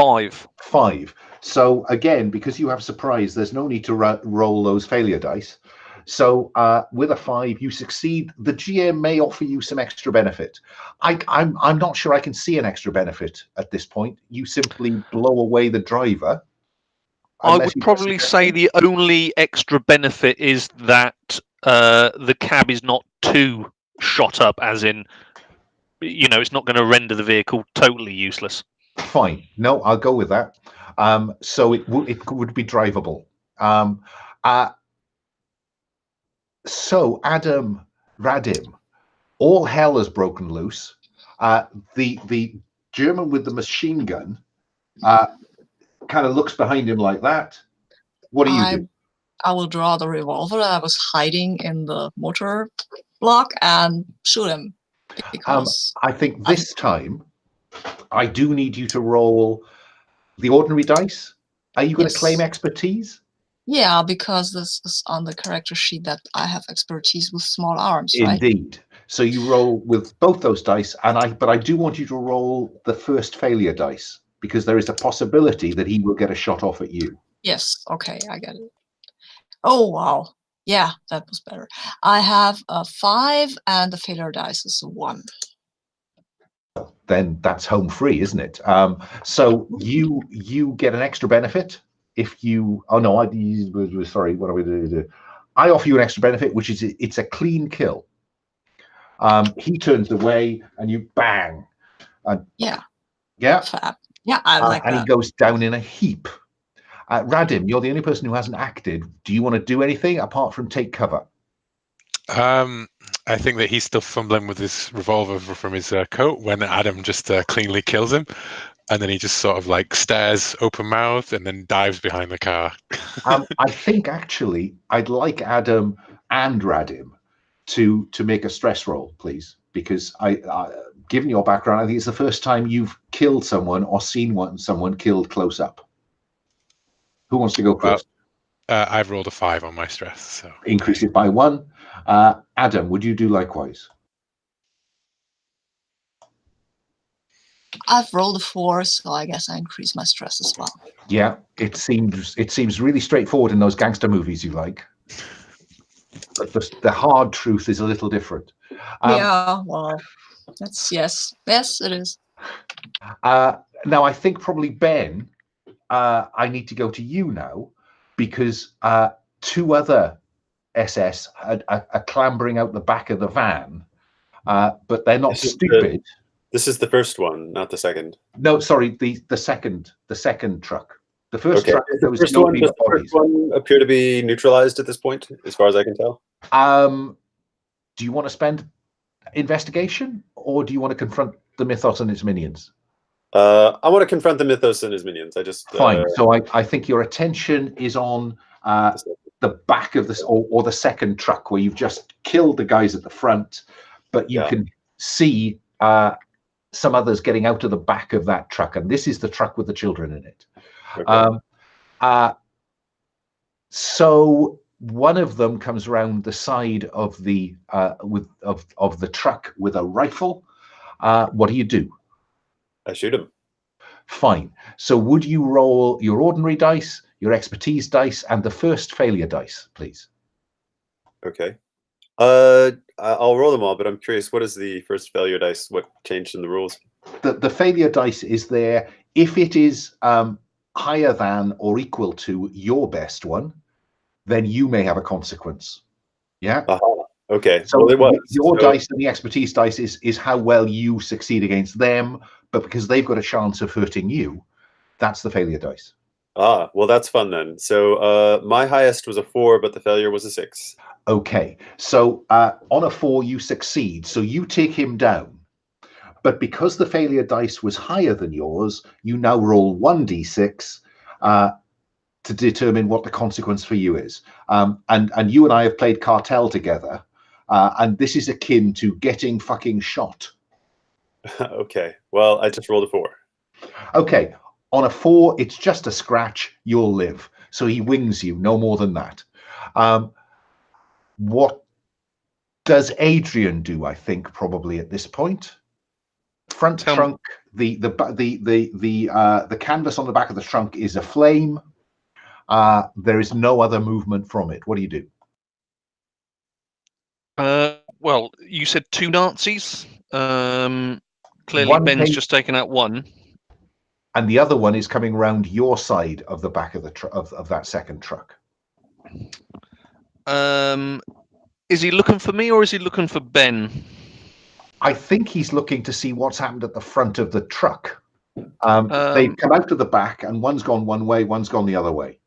5. 5. So again, because you have surprise, there's no need to roll those failure dice. So with a 5, you succeed. The GM may offer you some extra benefit. I'm not sure I can see an extra benefit at this point. You simply blow away the driver. I would probably say the only extra benefit is that the cab is not too shot up, as in, it's not going to render the vehicle totally useless. Fine. No, I'll go with that. So it would be drivable. So Radim, all hell has broken loose. The German with the machine gun kind of looks behind him like that. What do you do? I will draw the revolver that I was hiding in the motor block and shoot him. Because I think this time I do need you to roll the ordinary dice. Are you going to claim expertise? Yeah, because this is on the character sheet that I have expertise with small arms, right? Indeed. So you roll with both those dice, but I do want you to roll the first failure dice, because there is a possibility that he will get a shot off at you. Yes, okay, I get it. Oh, wow. Yeah, that was better. I have a 5, and the failure dice is a 1. Then that's home free, isn't it? So you get an extra benefit if you. Oh no, sorry. What are we going to do? I offer you an extra benefit, which is it's a clean kill. He turns away, and you bang. Yeah. Fab. Yeah, I like that. And he goes down in a heap. Radim, you're the only person who hasn't acted. Do you want to do anything apart from take cover? I think that he's still fumbling with his revolver from his coat when Adam just cleanly kills him, and then he just sort of like stares open-mouthed and then dives behind the car. I think actually I'd like Adam and Radim to make a stress roll, please, because given your background, I think it's the first time you've killed someone or seen someone killed close up. Who wants to go first? I've rolled a 5 on my stress, so increase it by 1. Adam, would you do likewise? I've rolled a 4, so I guess I increase my stress as well. Yeah, it seems really straightforward in those gangster movies you like. But the hard truth is a little different. Yeah, well, yes, it is. Now I think probably Ben, I need to go to you now, because 2 other SS are clambering out the back of the van, but they're not stupid. This is the first one, not the second. No, sorry, the second truck. The first truck. Does the first one appear to be neutralized at this point, as far as I can tell? Do you want to spend investigation, or do you want to confront the Mythos and its minions? I want to confront the Mythos and his minions. I just fine. So I think your attention is on the back of this, or the second truck, where you've just killed the guys at the front, but you can see some others getting out of the back of that truck, and this is the truck with the children in it. Okay. So one of them comes around the side of the of the truck with a rifle. What do you do? I shoot him. Fine. So would you roll your ordinary dice, your expertise dice, and the first failure dice, please? Okay. I'll roll them all, but I'm curious, what is the first failure dice? What changed in the rules? The failure dice is there if it is higher than or equal to your best one, then you may have a consequence. Yeah. Okay. So your dice and the expertise dice is how well you succeed against them, but because they've got a chance of hurting you, that's the failure dice. Well, that's fun then. So my highest was a 4, but the failure was a 6. Okay. So on a 4, you succeed. So you take him down. But because the failure dice was higher than yours, you now roll 1d6 to determine what the consequence for you is. And you and I have played Cartel together. And this is akin to getting fucking shot. Okay. Well, I just rolled a 4. Okay. On a 4, it's just a scratch. You'll live. So he wings you, no more than that. What does Adrian do, I think, probably at this point? Front trunk the canvas on the back of the trunk is aflame. There is no other movement from it. What do you do? Well, you said 2 Nazis. Clearly, One Ben's came- just taken out one. And the other one is coming round your side of the back of the of that second truck. Is he looking for me or is he looking for Ben? I think he's looking to see what's happened at the front of the truck. They've come out of the back, and one's gone one way, one's gone the other way.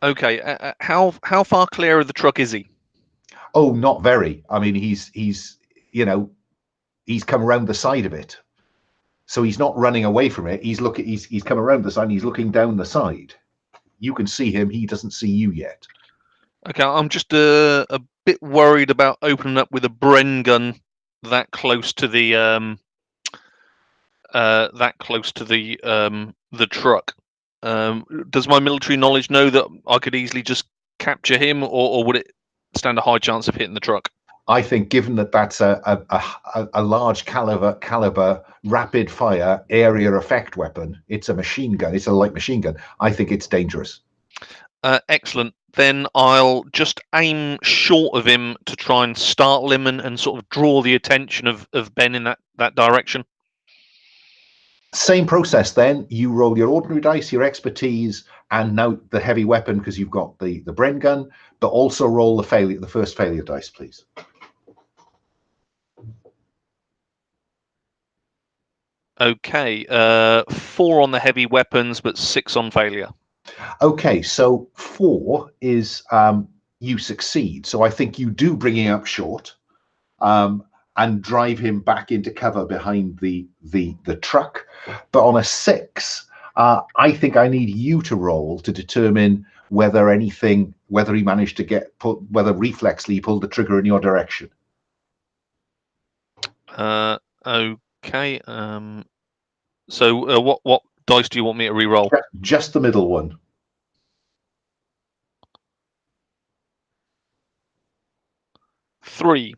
Okay. How far clear of the truck is he? Oh, not very. I mean, he's come around the side of it, so he's not running away from it. He's come around the side. And he's looking down the side. You can see him. He doesn't see you yet. Okay, I'm just a bit worried about opening up with a Bren gun that close to the the truck. Does my military knowledge know that I could easily just capture him, or would it stand a high chance of hitting the truck? I think, given that that's a large caliber rapid fire area effect weapon, it's a machine gun. It's a light machine gun. I think it's dangerous. Excellent. Then I'll just aim short of him to try and startle him and sort of draw the attention of Ben in that direction. Same process then. You roll your ordinary dice, your expertise, and now the heavy weapon because you've got the Bren gun, but also roll the first failure dice, please. Okay, 4 on the heavy weapons, but 6 on failure. Okay, so 4 is you succeed. So I think you do bring him up short and drive him back into cover behind the truck. But on a 6, I think I need you to roll to determine whether he managed to whether reflexly pulled the trigger in your direction. Okay. So what dice do you want me to re-roll? Just the middle one. Three.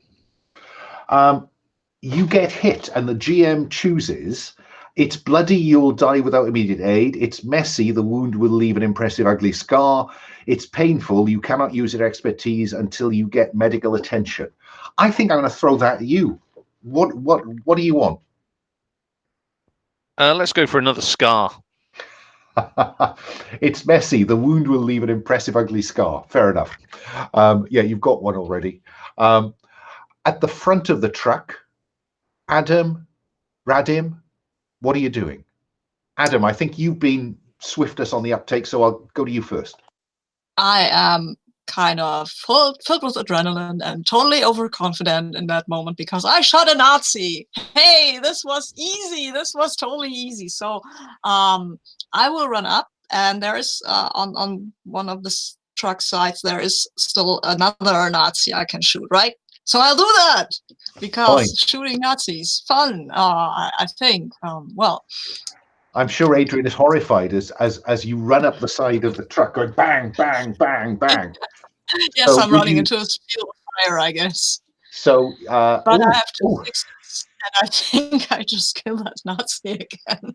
You get hit, and the GM chooses. It's bloody, you'll die without immediate aid. It's messy, the wound will leave an impressive, ugly scar. It's painful, you cannot use your expertise until you get medical attention. I think I'm going to throw that at you. What do you want? Let's go for another scar. It's messy, the wound will leave an impressive, ugly scar. Fair enough. Yeah, you've got one already. At the front of the truck, Radim, what are you doing? Adam, I think you've been swiftest on the uptake, so I'll go to you first. I am kind of filled with adrenaline and totally overconfident in that moment because I shot a Nazi. Hey, this was easy. This was totally easy. So I will run up, and there is on one of the truck sides, there is still another Nazi I can shoot, right? So I'll do that because shooting Nazis, fun, I think. Well, I'm sure Adrian is horrified as you run up the side of the truck going bang, bang, bang, bang. Yes, so I'm running into a field of fire, I guess. So, but I have 2 6s, and I think I just killed that Nazi again.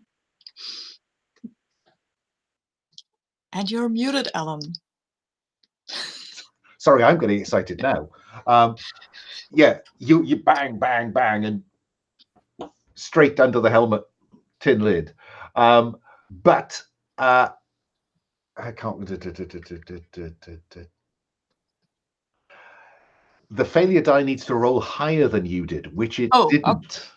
And you're muted, Alan. Sorry, I'm getting excited now. Yeah, you bang, bang, bang, and straight under the helmet tin lid. But I can't. The failure die needs to roll higher than you did, which it didn't.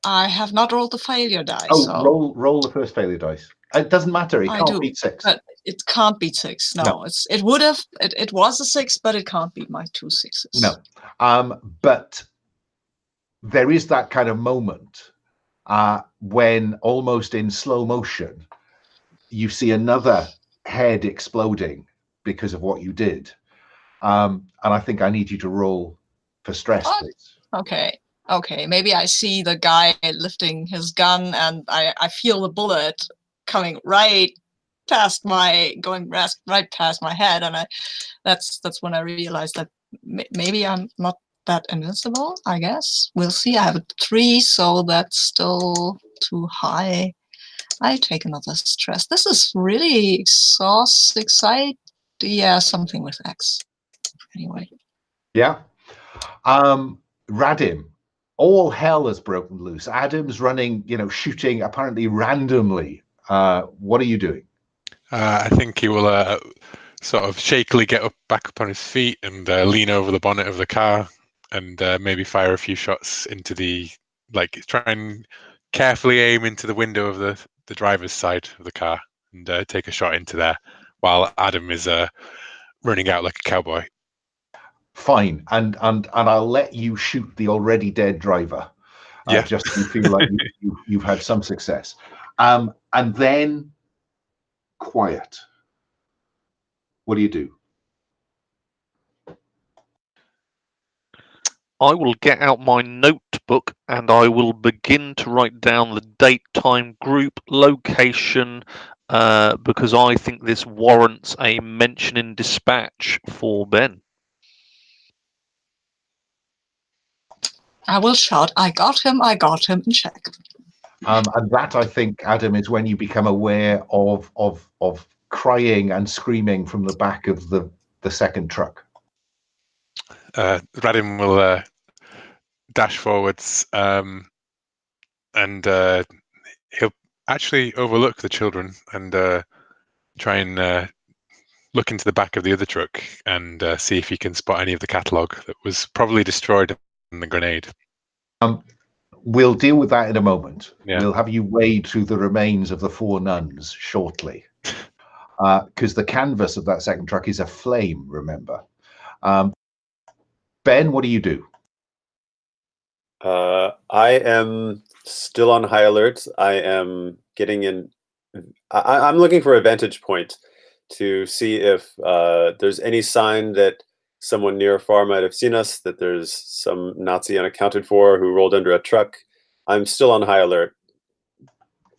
I have not rolled the failure die. Oh, so roll the first failure dice. It doesn't matter. It can't beat 6. But it can't beat 6. No. It would have. It was a 6, but it can't beat my 2 6s. No. But there is that kind of moment when almost in slow motion you see another head exploding because of what you did. And I think I need you to roll for stress, please. Okay, maybe I see the guy lifting his gun, and I feel the bullet coming right past my head, and that's when I realized that maybe I'm not that invincible, I guess. We'll see. I have a 3, so that's still too high. I take another stress. This is really exciting. Yeah, something with X. Anyway. Yeah. Radim, all hell has broken loose. Adam's running, shooting apparently randomly. What are you doing? I think he will sort of shakily get back up on his feet and lean over the bonnet of the car and maybe fire a few shots into try and carefully aim into the window of the driver's side of the car and take a shot into there while Adam is running out like a cowboy. Fine, and I'll let you shoot the already dead driver. Yeah. Just so you feel like you've had some success. And then quiet. What do you do? I will get out my notebook and I will begin to write down the date, time, group, location, because I think this warrants a mention in dispatch for Ben. I will shout, I got him, and check. And that, I think, Adam, is when you become aware of crying and screaming from the back of the second truck. Radim will dash forwards and he'll actually overlook the children and try and look into the back of the other truck and see if he can spot any of the catalogue that was probably destroyed in the grenade. We'll deal with that in a moment. Yeah. We'll have you wade through the remains of the 4 nuns shortly. Because the canvas of that second truck is aflame, remember. Ben, what do you do? I am still on high alert. I am getting in. I'm looking for a vantage point to see if there's any sign that someone near far might have seen us, that there's some Nazi unaccounted for who rolled under a truck. I'm still on high alert.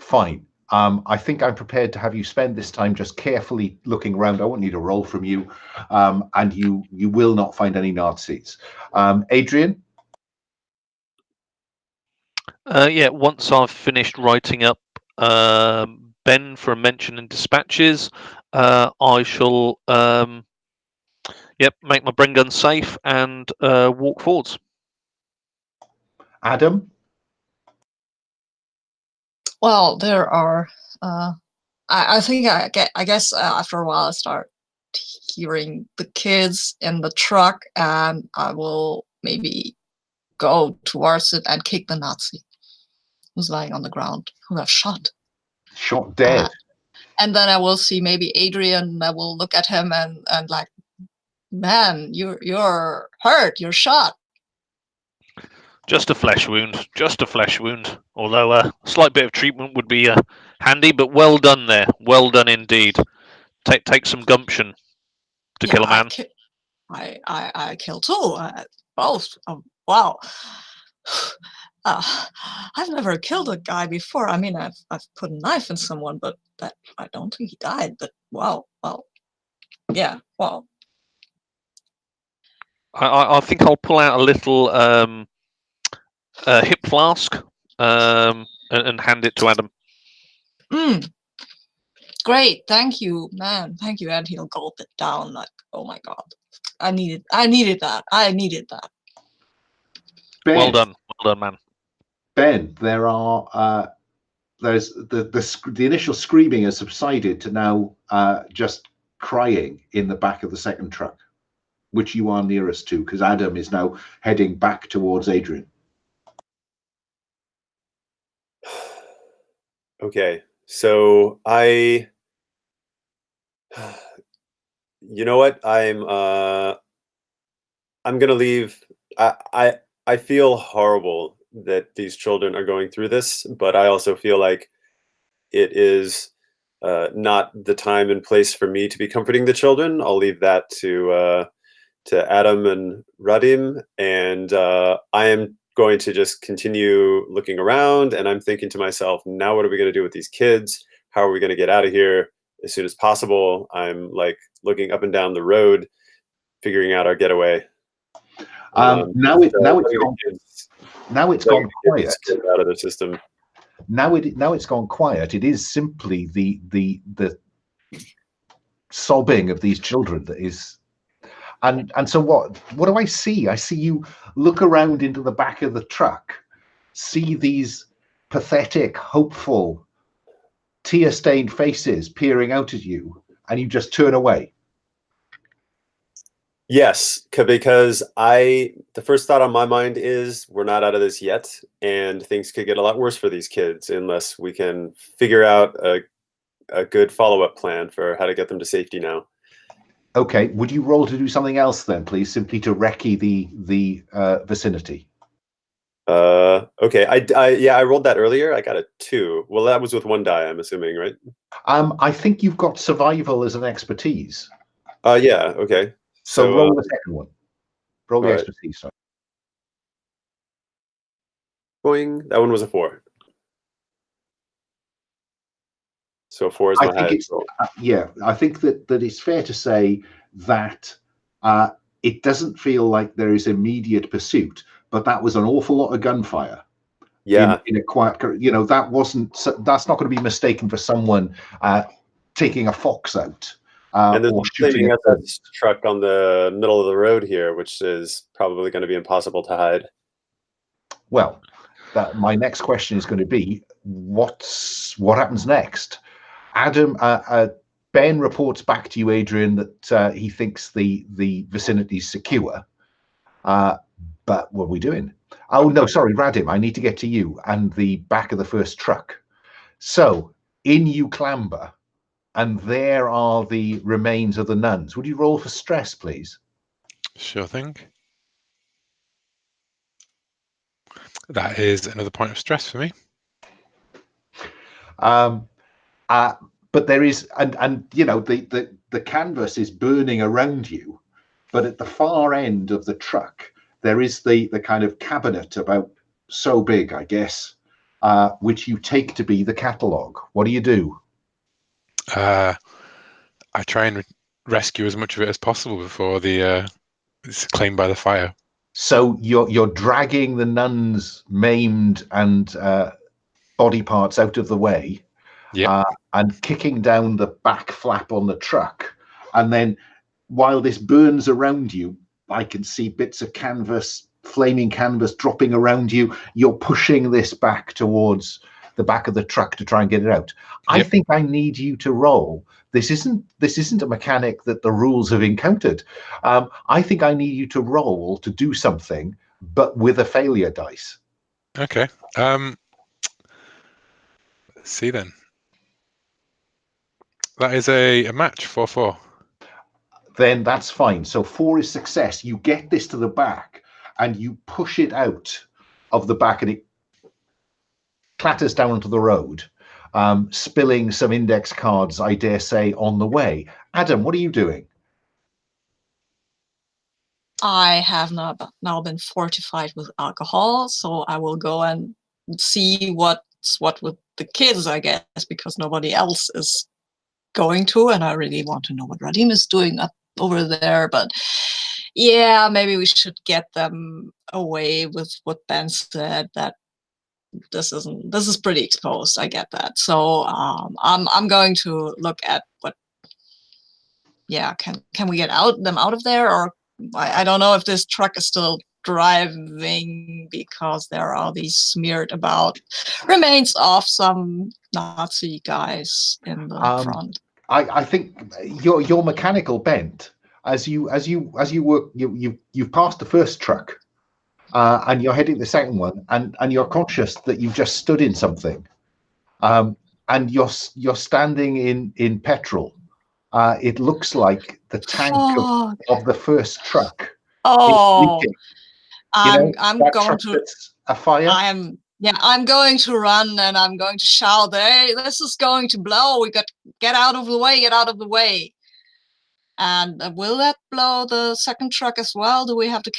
Fine. I think I'm prepared to have you spend this time just carefully looking around. I won't need a roll from you, and you will not find any Nazis. Adrian? Yeah, once I've finished writing up Ben for a mention in dispatches, I shall make my brain gun safe and walk forwards. Adam? Well, there are. I think I guess after a while I start hearing the kids in the truck, and I will maybe go towards it and kick the Nazi who's lying on the ground, who I've shot. Shot dead. And then I will see maybe Adrian. I will look at him and like, man, you're hurt. You're shot. Just a flesh wound. Just a flesh wound. Although a slight bit of treatment would be handy, but well done there. Well done indeed. Take some gumption to kill a man. I kill too. Both. Wow. I've never killed a guy before. I mean, I've put a knife in someone, but that I don't think he died. But wow. Yeah. Wow. I think I'll pull out a little hip flask and hand it to Adam. Great, thank you, man. Thank you. And he'll gulp it down like, oh my god, I needed that. Ben, well done, man. Ben, there's the initial screaming has subsided to now just crying in the back of the second truck, which you are nearest to, because Adam is now heading back towards Adrian. Okay, so you know what? I'm gonna leave. I feel horrible that these children are going through this, but I also feel like it is not the time and place for me to be comforting the children. I'll leave that to Adam and Radim, and I am going to just continue looking around, and I'm thinking to myself, now what are we going to do with these kids? How are we going to get out of here as soon as possible? I'm like looking up and down the road, figuring out our getaway. Now it's gone quiet. Out of the system. Now it's gone quiet. It is simply the sobbing of these children that is, and so what do I see? I see you look around into the back of the truck, see these pathetic, hopeful, tear-stained faces peering out at you, and you just turn away. Yes, because the first thought on my mind is we're not out of this yet, and things could get a lot worse for these kids unless we can figure out a good follow-up plan for how to get them to safety now. Okay, would you roll to do something else then, please, simply to recce the vicinity? Okay, I rolled that earlier. I got a 2. Well, that was with 1 die, I'm assuming, right? I think you've got survival as an expertise. Yeah, okay. So roll the second one. Roll the expertise. Sorry. Boing. That one was a 4. So 4 is my highest roll. Yeah, I think that it's fair to say that it doesn't feel like there is immediate pursuit, but that was an awful lot of gunfire. Yeah. In a quiet, that's not going to be mistaken for someone taking a fox out. And there's shooting at that truck on the middle of the road here, which is probably going to be impossible to hide. Well, my next question is going to be, what happens next? Adam, Ben reports back to you, Adrian, that he thinks the vicinity is secure. But what are we doing? Oh, no, sorry, Radim, I need to get to you and the back of the first truck. So in you clamber, and there are the remains of the nuns. Would you roll for stress, please? Sure thing. That is another point of stress for me. But there is, and you know, the canvas is burning around you, but at the far end of the truck, there is the kind of cabinet about so big, I guess, which you take to be the catalogue. What do you do? I try and rescue as much of it as possible before it's claimed by the fire. So you're dragging the nuns' maimed and body parts out of the way, and kicking down the back flap on the truck, and then while this burns around you, I can see bits of canvas, flaming canvas dropping around you. You're pushing this back towards the back of the truck to try and get it out. I think I need you to roll. This isn't a mechanic that the rules have encountered. I think I need you to roll to do something, but with a failure dice. Okay. Let's see then. That is a match, 4-4. Then that's fine. So 4 is success. You get this to the back and you push it out of the back, and it clatters down onto the road, spilling some index cards, I dare say, on the way. Adam, what are you doing? I have now been fortified with alcohol, so I will go and see what's what with the kids, I guess, because nobody else is going to, and I really want to know what Radim is doing up over there. But yeah, maybe we should get them away with what Ben said, that this is pretty exposed. I get that. So I'm going to look at what. Yeah, can we get them out of there, or I don't know if this truck is still driving because there are these smeared about remains of some Nazi guys in the front. I think your mechanical bent as you work, you've passed the first truck, and you're heading the second one, and you're conscious that you've just stood in something, and you're standing in petrol. It looks like the tank of the first truck. Oh, I'm going to a fire. I'm going to run and I'm going to shout, "Hey, this is going to blow! We got get out of the way! Get out of the way!" And will that blow the second truck as well? Do we have to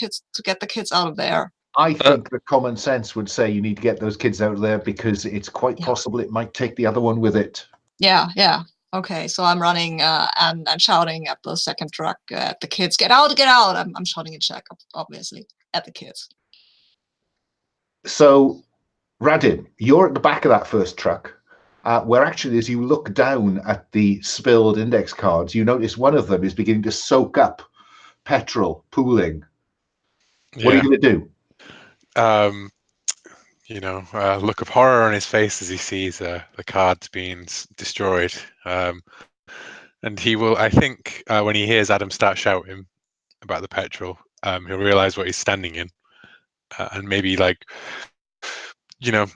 get the kids out of there? I think the common sense would say you need to get those kids out of there because it's quite possible it might take the other one with it. Yeah. Okay, so I'm running and shouting at the second truck at the kids. Get out! Get out! I'm shouting in Czech, obviously, at the kids. So, Radim, you're at the back of that first truck, where actually, as you look down at the spilled index cards, you notice one of them is beginning to soak up petrol pooling. What are you going to do? Look of horror on his face as he sees the cards being destroyed. And he will, I think, when he hears Adam start shouting about the petrol, he'll realize what he's standing in, and maybe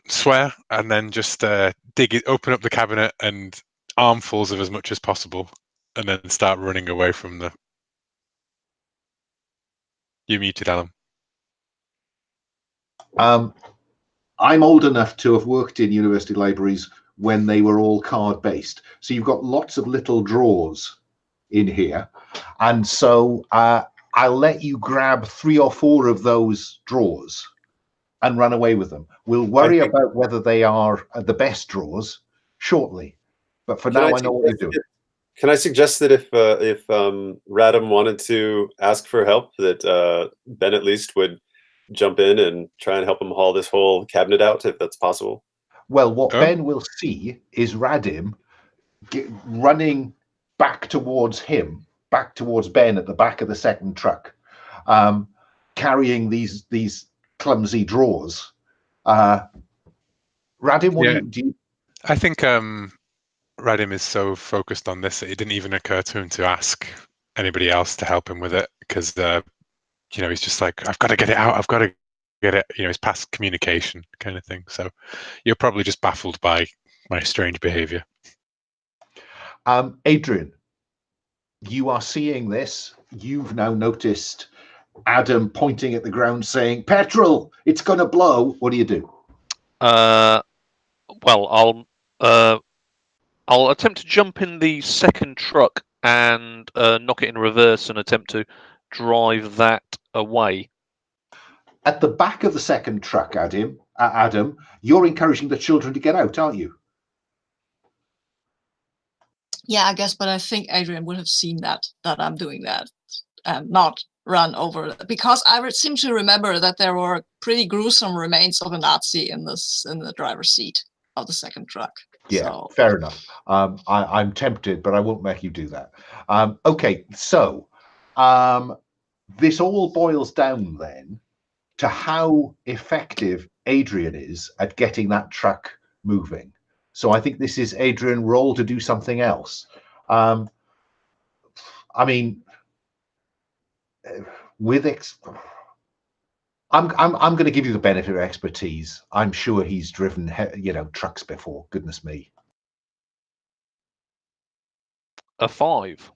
swear, and then just open up the cabinet and armfuls of as much as possible, and then start running away from the. You muted, Alan. I'm old enough to have worked in university libraries when they were all card based. So you've got lots of little drawers in here. And so I'll let you grab 3 or 4 of those drawers and run away with them. We'll worry about whether they are the best drawers shortly. But for now, I know what you're doing. Can I suggest that if Radim wanted to ask for help, that Ben at least would jump in and try and help him haul this whole cabinet out, if that's possible? Well, what Ben will see is Radim running back towards him, back towards Ben at the back of the second truck, carrying these clumsy drawers. Radim, what do you? I think Radim is so focused on this that it didn't even occur to him to ask anybody else to help him with it, because he's just like, I've got to get it out. I've got to get it. It's past communication kind of thing. So you're probably just baffled by my strange behavior. Adrian, you are seeing this. You've now noticed Adam pointing at the ground saying, petrol, it's going to blow. What do you do? Well, I'll attempt to jump in the second truck and knock it in reverse and attempt to drive that away. At the back of the second truck, Adam, you're encouraging the children to get out, aren't you? Yeah, I guess, but I think Adrian would have seen that I'm doing that and not run over, because I seem to remember that there were pretty gruesome remains of a Nazi in the driver's seat of the second truck. Yeah, so. Fair enough. I'm tempted, but I won't make you do that. Okay, so this all boils down then to how effective Adrian is at getting that truck moving. So I think this is Adrian roll to do something else. I mean, I'm going to give you the benefit of expertise. I'm sure he's driven, trucks before. Goodness me. A 5.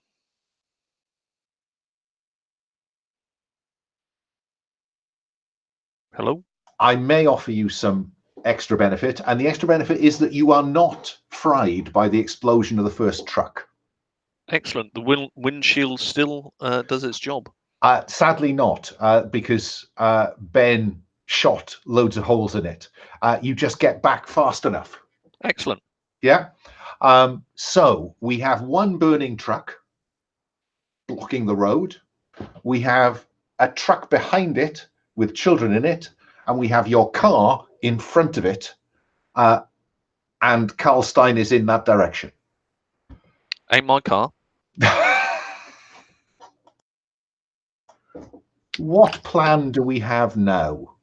Hello? I may offer you some extra benefit, and the extra benefit is that you are not fried by the explosion of the first truck. Excellent. The windshield still does its job. Sadly not, because Ben shot loads of holes in it. You just get back fast enough. Excellent. Yeah. So we have one burning truck blocking the road. We have a truck behind it with children in it, and we have your car in front of it, and Carl Stein is in that direction. Ain't my car. What plan do we have now?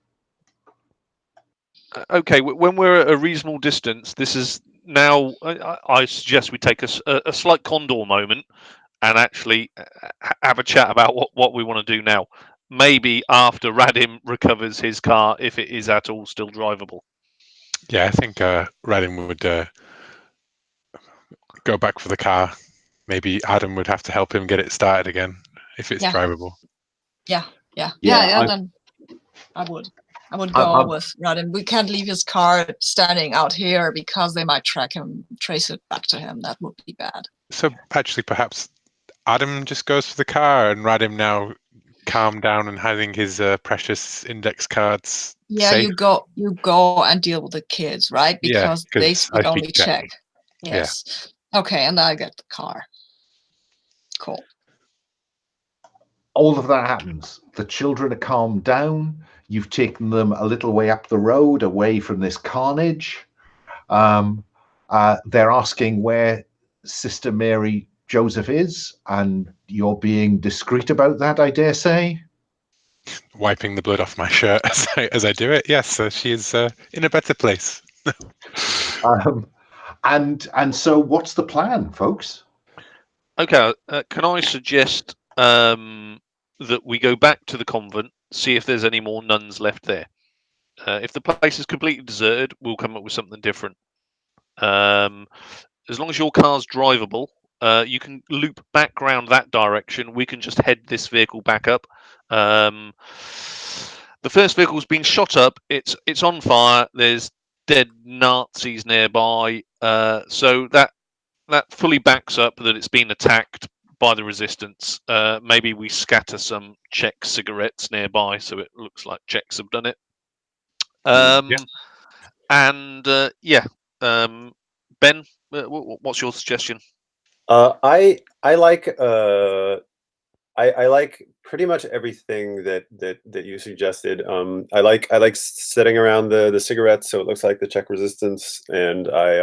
Okay, when we're at a reasonable distance, this is now. I suggest we take a slight condor moment and actually have a chat about what we want to do now. Maybe after Radim recovers his car, if it is at all still drivable. Yeah, I think Radim would go back for the car. Maybe Adam would have to help him get it started again if it's drivable. Yeah. Then I would go with Radim. We can't leave his car standing out here because they might trace it back to him. That would be bad. So actually, perhaps Adam just goes for the car, and Radim now calm down and having his precious index cards. Yeah, safe. You go and deal with the kids, right? Because they speak only Czech. Yes. Okay, and I get the car. Cool. All of that happens. The children are calmed down. You've taken them a little way up the road, away from this carnage. They're asking where Sister Mary Joseph is, and you're being discreet about that, I dare say. Wiping the blood off my shirt as I do it. Yes, so she is in a better place. And so, what's the plan, folks? Okay, can I suggest that we go back to the convent, see if there's any more nuns left there. If the place is completely deserted, we'll come up with something different. As long as your car's drivable, you can loop back round that direction. We can just head this vehicle back up. The first vehicle's been shot up. It's on fire. There's dead Nazis nearby. So that fully backs up that it's been attacked by the resistance. Maybe we scatter some Czech cigarettes nearby, so it looks like Czechs have done it. And Ben, what's your suggestion? I like I like pretty much everything that you suggested. I like sitting around the cigarettes, so it looks like the Czech resistance, and I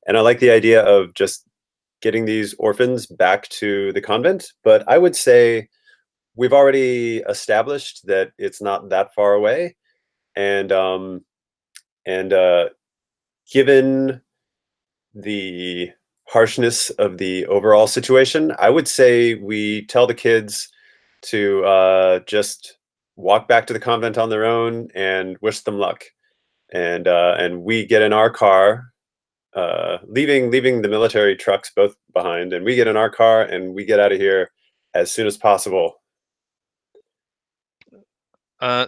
like the idea of just getting these orphans back to the convent. But I would say we've already established that it's not that far away, and given the harshness of the overall situation, I would say we tell the kids to just walk back to the convent on their own and wish them luck. And we get in our car, leaving the military trucks both behind, and we get in our car and we get out of here as soon as possible.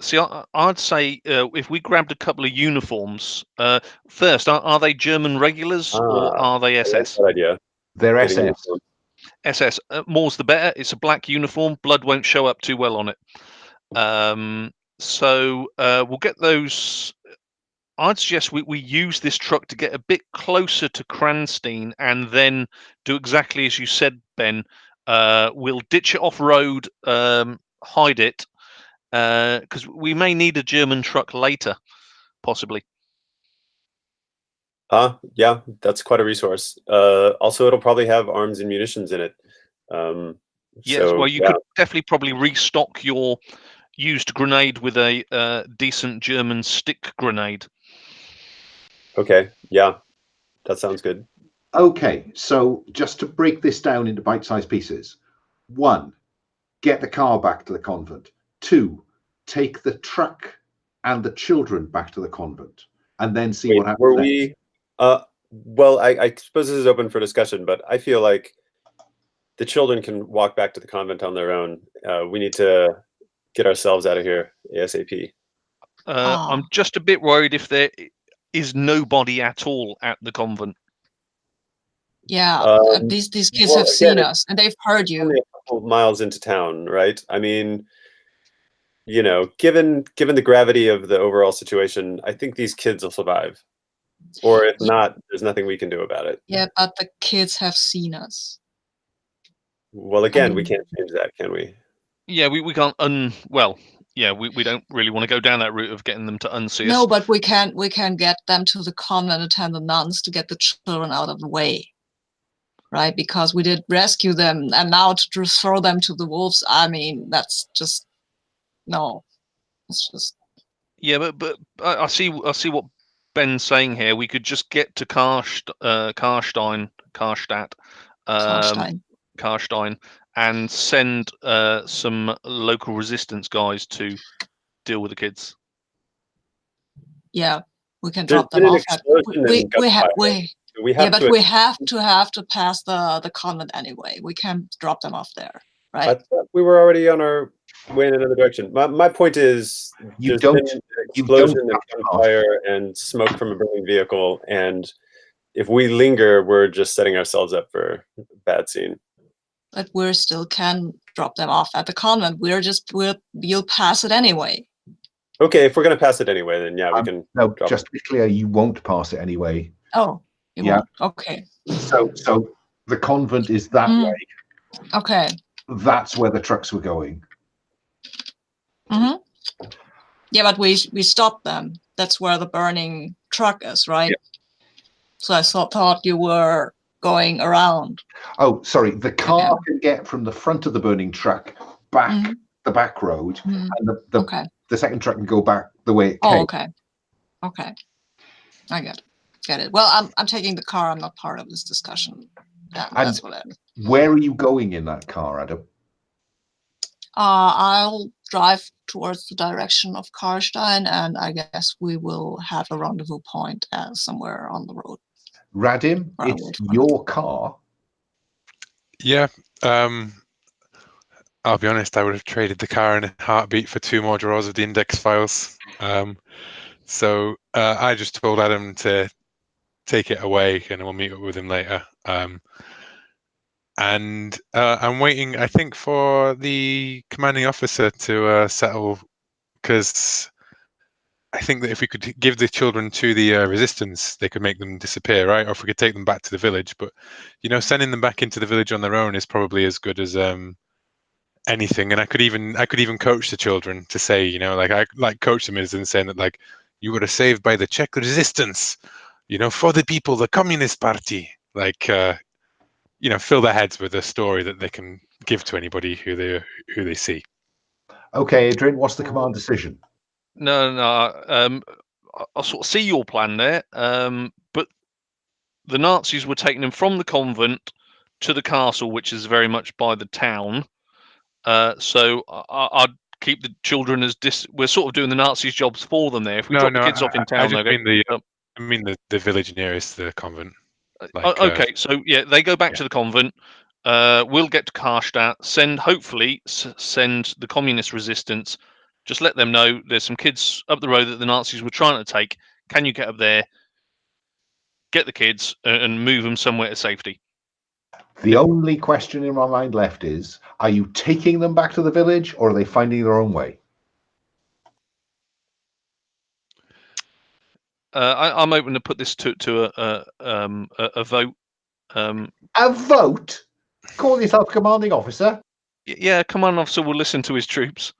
See, I'd say if we grabbed a couple of uniforms first, are they German regulars or are they SS? Good idea. They're SS. SS. More's the better. It's a black uniform. Blood won't show up too well on it. So we'll get those. I'd suggest we use this truck to get a bit closer to Cranstein and then do exactly as you said, Ben. We'll ditch it off-road, hide it, because we may need a German truck later, possibly. Yeah, that's quite a resource. Also, it'll probably have arms and munitions in it. Yes, so, well, you could definitely probably restock your used grenade with a decent German stick grenade. Okay, yeah, that sounds good. Okay, so just to break this down into bite-sized pieces. 1, get the car back to the convent. 2, take the truck and the children back to the convent, and then see what happens. Were we? Well, I suppose this is open for discussion, but I feel like the children can walk back to the convent on their own. We need to get ourselves out of here ASAP. I'm just a bit worried if there is nobody at all at the convent. Yeah, these kids have seen us and they've heard you. Only a couple of miles into town, right? I mean, you know, given the gravity of the overall situation, I think these kids will survive. Or if not, there's nothing we can do about it. Yeah, but the kids have seen us. Well, again, we can't change that, can we? Yeah, we can't we don't really want to go down that route of getting them to unsee us. No, but we can get them to the convent and attend the nuns to get the children out of the way. Right? Because we did rescue them, and now to just throw them to the wolves, I mean, that's just no. It's just Yeah, but I see what Ben's saying here. We could just get to Karstein, and send some local resistance guys to deal with the kids. Yeah, we can drop them off. We have to pass the convent anyway. We can't drop them off there, right? I thought we were already on our way in another direction. My point is, there's been an explosion and gunfire and smoke from a burning vehicle, and if we linger, we're just setting ourselves up for a bad scene. But we still can drop them off at the convent. We'll pass it anyway. Okay, if we're going to pass it anyway, then yeah, we can. No, just to be clear, you won't pass it anyway. Oh. You Yeah. won't. Okay. So the convent is that way. Okay. That's where the trucks were going. Mm-hmm. Yeah, but we stopped them. That's where the burning truck is, right? Yeah. So I thought you were going around. Oh, sorry. The car can get from the front of the burning truck back the back road, and the second truck can go back the way it came. Oh, okay. Okay. I get it. Well, I'm taking the car. I'm not part of this discussion. That's what where are you going in that car, Adam? I'll drive towards the direction of Karstein, and I guess we will have a rendezvous point somewhere on the road. Radim, it's your car. Yeah. I'll be honest, I would have traded the car in a heartbeat for 2 more drawers of the index files. So I just told Adam to take it away, and we'll meet up with him later. And I'm waiting, I think, for the commanding officer to settle, because I think that if we could give the children to the resistance, they could make them disappear, right? Or if we could take them back to the village. But, sending them back into the village on their own is probably as good as anything. And I could even coach the children to say, I coach them as in saying that, like, you were saved by the Czech resistance, for the people, the Communist Party, like, fill their heads with a story that they can give to anybody who they see. Okay, Adrian, what's the command decision? No. I sort of see your plan there, but the Nazis were taking them from the convent to the castle, which is very much by the town. So I'd keep the children as we're sort of doing the Nazis' jobs for them there. If we drop the kids off in town, I mean the village nearest the convent. Okay, so yeah, they go back to the convent. We'll get to Karstadt. Hopefully send the communist resistance. Just let them know there's some kids up the road that the Nazis were trying to take. Can you get up there, get the kids, and move them somewhere to safety? The only question in my mind left is, are you taking them back to the village, or are they finding their own way? I'm open to put this to a vote. A vote? Call yourself commanding officer? Yeah, commanding officer will listen to his troops.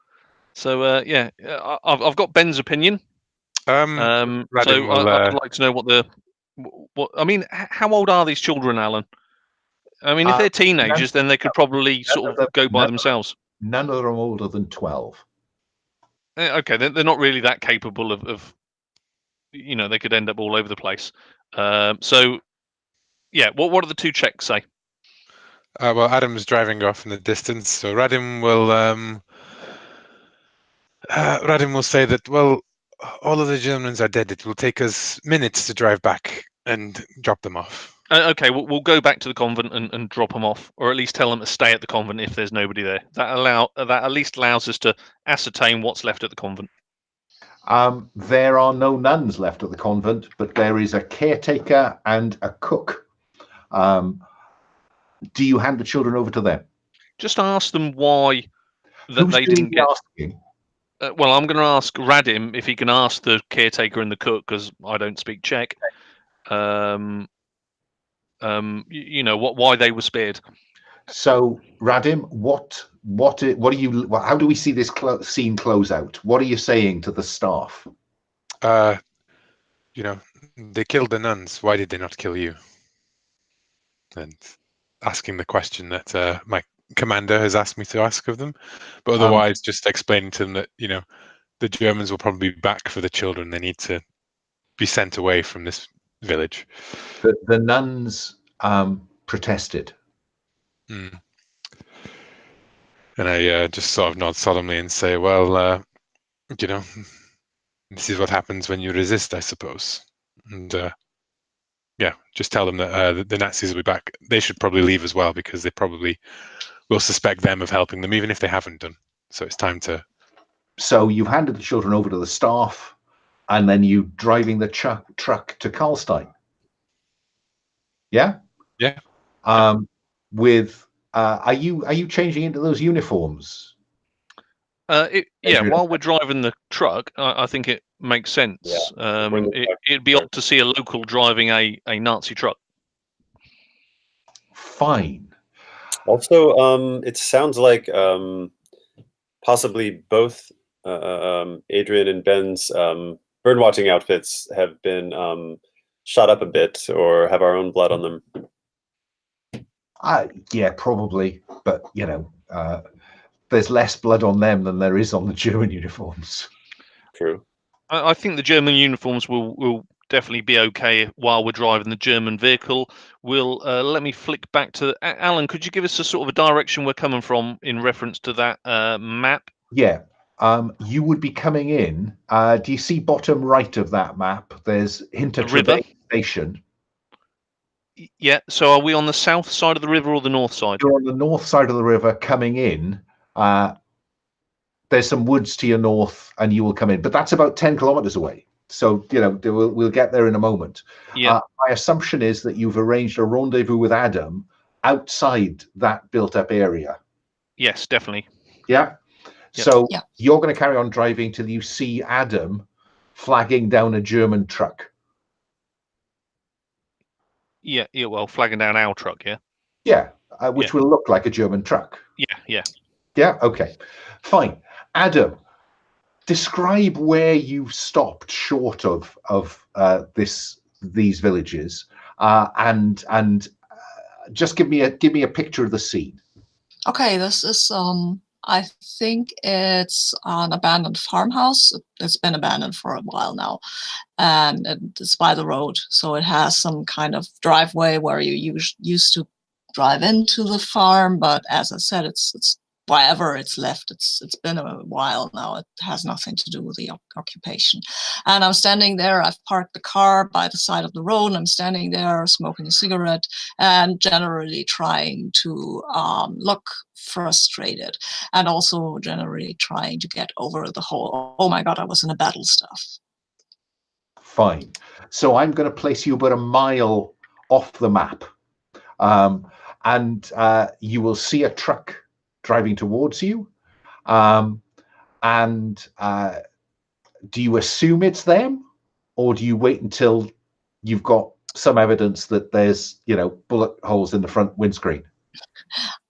So I've got Ben's opinion. So I'd like to know what I mean. How old are these children, Alan? I mean, if they're teenagers, then they could probably sort of go by themselves. None of them are older than 12. Okay, they're not really that capable of they could end up all over the place. So, yeah, what do the 2 Czechs say? Well, Adam's driving off in the distance, so Radim will say that, well, all of the Germans are dead. It will take us minutes to drive back and drop them off. Okay, we'll go back to the convent and drop them off, or at least tell them to stay at the convent if there's nobody there. That at least allows us to ascertain what's left at the convent. There are no nuns left at the convent, but there is a caretaker and a cook. Do you hand the children over to them? Just ask them why they didn't get. Asking? Well, I'm going to ask Radim if he can ask the caretaker and the cook, because I don't speak Czech. Why they were spared. So, Radim, what are you? How do we see this scene close out? What are you saying to the staff? They killed the nuns. Why did they not kill you? And asking the question that my commander has asked me to ask of them, but otherwise just explaining to them that the Germans will probably be back for the children. They need to be sent away from this village. The nuns protested. And I just sort of nod solemnly and say, well, this is what happens when you resist, I suppose. And just tell them that the Nazis will be back. They should probably leave as well, because they probably will suspect them of helping them, even if they haven't done. So it's time to... So you've handed the children over to the staff, and then you driving the truck to Karlstein. Yeah? Yeah. With are you changing into those uniforms? While we're driving the truck, I think it makes sense. Yeah. It'd be odd to see a local driving a Nazi truck. Fine. Also, it sounds like possibly both Adrian and Ben's birdwatching outfits have been shot up a bit or have our own blood on them. Yeah, probably. But, you know, there's less blood on them than there is on the German uniforms. True. I think the German uniforms will definitely be okay while we're driving the German vehicle. Let me flick back to Alan. Could you give us a sort of a direction we're coming from in reference to that map? Yeah. You would be coming in. Do you see bottom right of that map? There's Hintertrebeck Station. Yeah. So are we on the south side of the river or the north side? You're on the north side of the river coming in. There's some woods to your north, and you will come in. But that's about 10 kilometers away. So, you know, we'll get there in a moment. Yeah. My assumption is that you've arranged a rendezvous with Adam outside that built-up area. Yes, definitely. Yeah. Yep. So Yeah. you're going to carry on driving till you see Adam flagging down a German truck. Yeah. Well, flagging down our truck. Yeah. Yeah, which will look like a German truck. Yeah. Yeah. Okay. Fine. Adam, describe where you stopped short of these villages, and just give me a picture of the scene. Okay, this is I think it's an abandoned farmhouse. It's been abandoned for a while now, and it's by the road, so it has some kind of driveway where you used to drive into the farm. But as I said, it's wherever it's left. It's been a while now. It has nothing to do with the occupation. And I'm standing there. I've parked the car by the side of the road, and I'm standing there smoking a cigarette and generally trying to look frustrated, and also generally trying to get over the whole, oh my God, I was in a battle stuff. Fine. So I'm going to place you about a mile off the map, and you will see a truck driving towards you. And do you assume it's them, or do you wait until you've got some evidence that there's, you know, bullet holes in the front windscreen?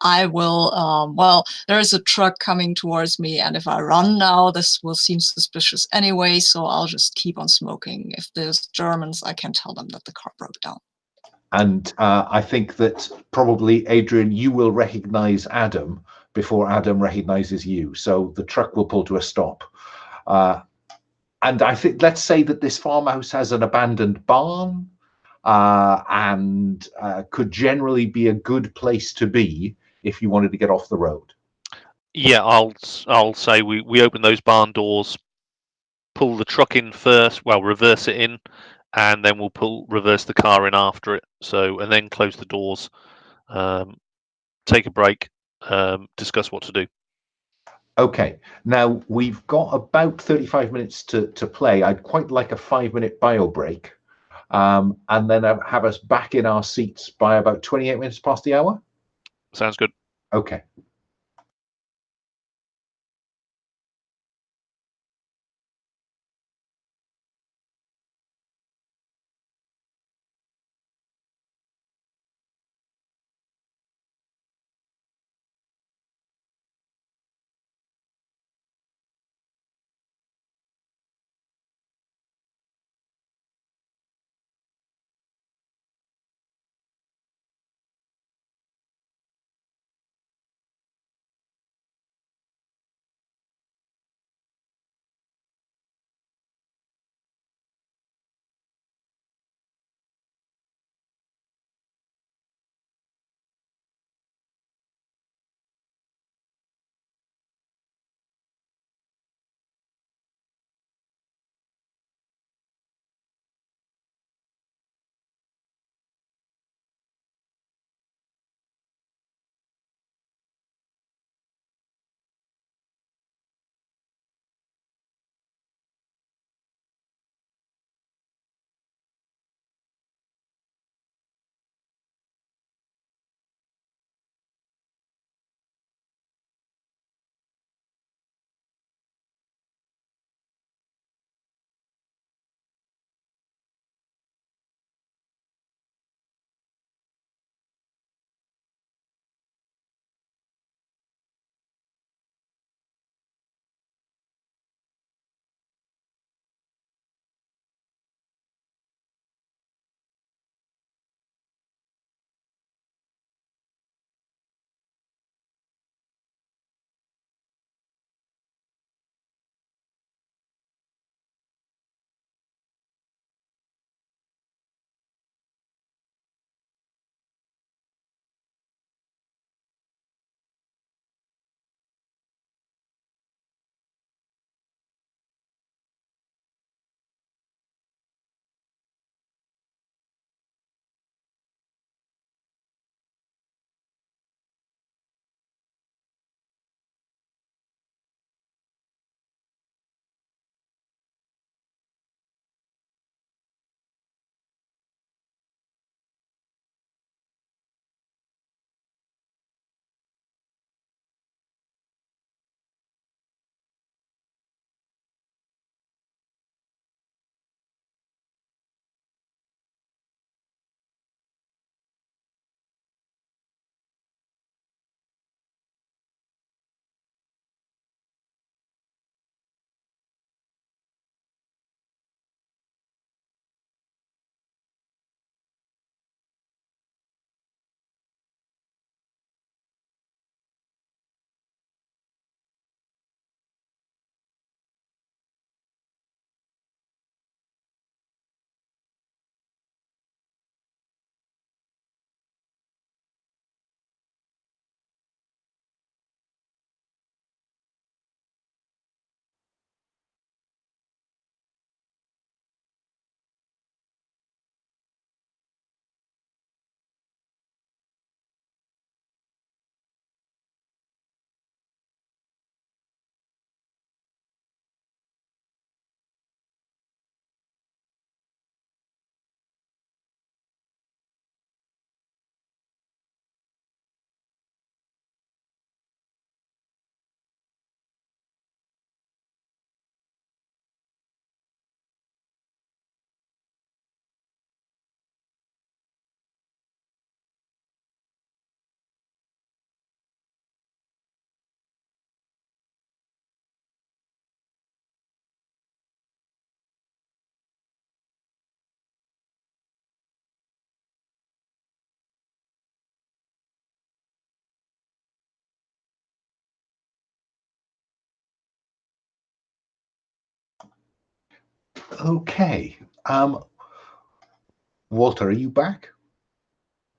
I will, well, there is a truck coming towards me, and if I run now, this will seem suspicious anyway, so I'll just keep on smoking. If there's Germans, I can tell them that the car broke down. And I think that probably, Adrian, you will recognize Adam before Adam recognizes you. So the truck will pull to a stop. And I think, let's say that this farmhouse has an abandoned barn, and could generally be a good place to be if you wanted to get off the road. Yeah, I'll say we open those barn doors, pull the truck in first, well, reverse it in, and then we'll reverse the car in after it. So, and then close the doors, take a break, discuss what to do. Okay, now we've got about 35 minutes to play. I'd quite like a 5-minute bio break, and then have us back in our seats by about 28 minutes past the hour. Sounds good. Okay. Okay. Walter, are you back?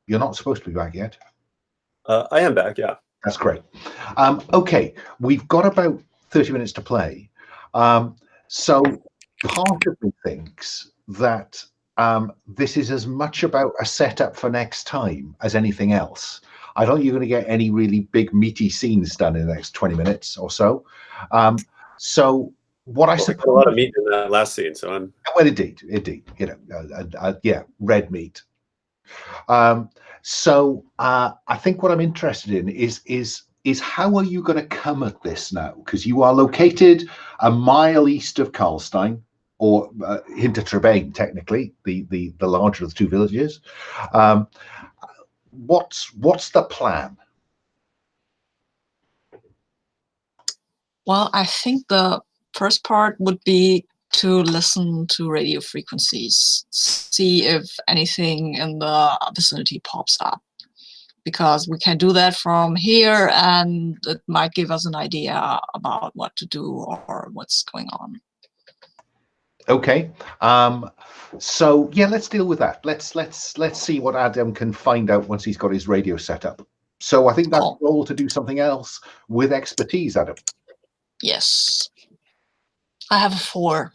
You're not supposed to be back yet. I am back, yeah. That's great. Okay, we've got about 30 minutes to play. So part of me thinks that this is as much about a setup for next time as anything else. I don't think you're going to get any really big meaty scenes done in the next 20 minutes or so. So what I suppose, a lot of meat in that last scene, so I'm well, indeed, you know, yeah, red meat. So I think what I'm interested in is how are you going to come at this now? Because you are located a mile east of Karlstein, or Hintertrebein, technically, the larger of the two villages. What's the plan? Well, I think the first part would be to listen to radio frequencies, see if anything in the vicinity pops up, because we can do that from here and it might give us an idea about what to do or what's going on. Okay, so yeah, let's deal with that. Let's see what Adam can find out once he's got his radio set up. So I think that's Cool. all to do something else with expertise, Adam. Yes, I have a 4.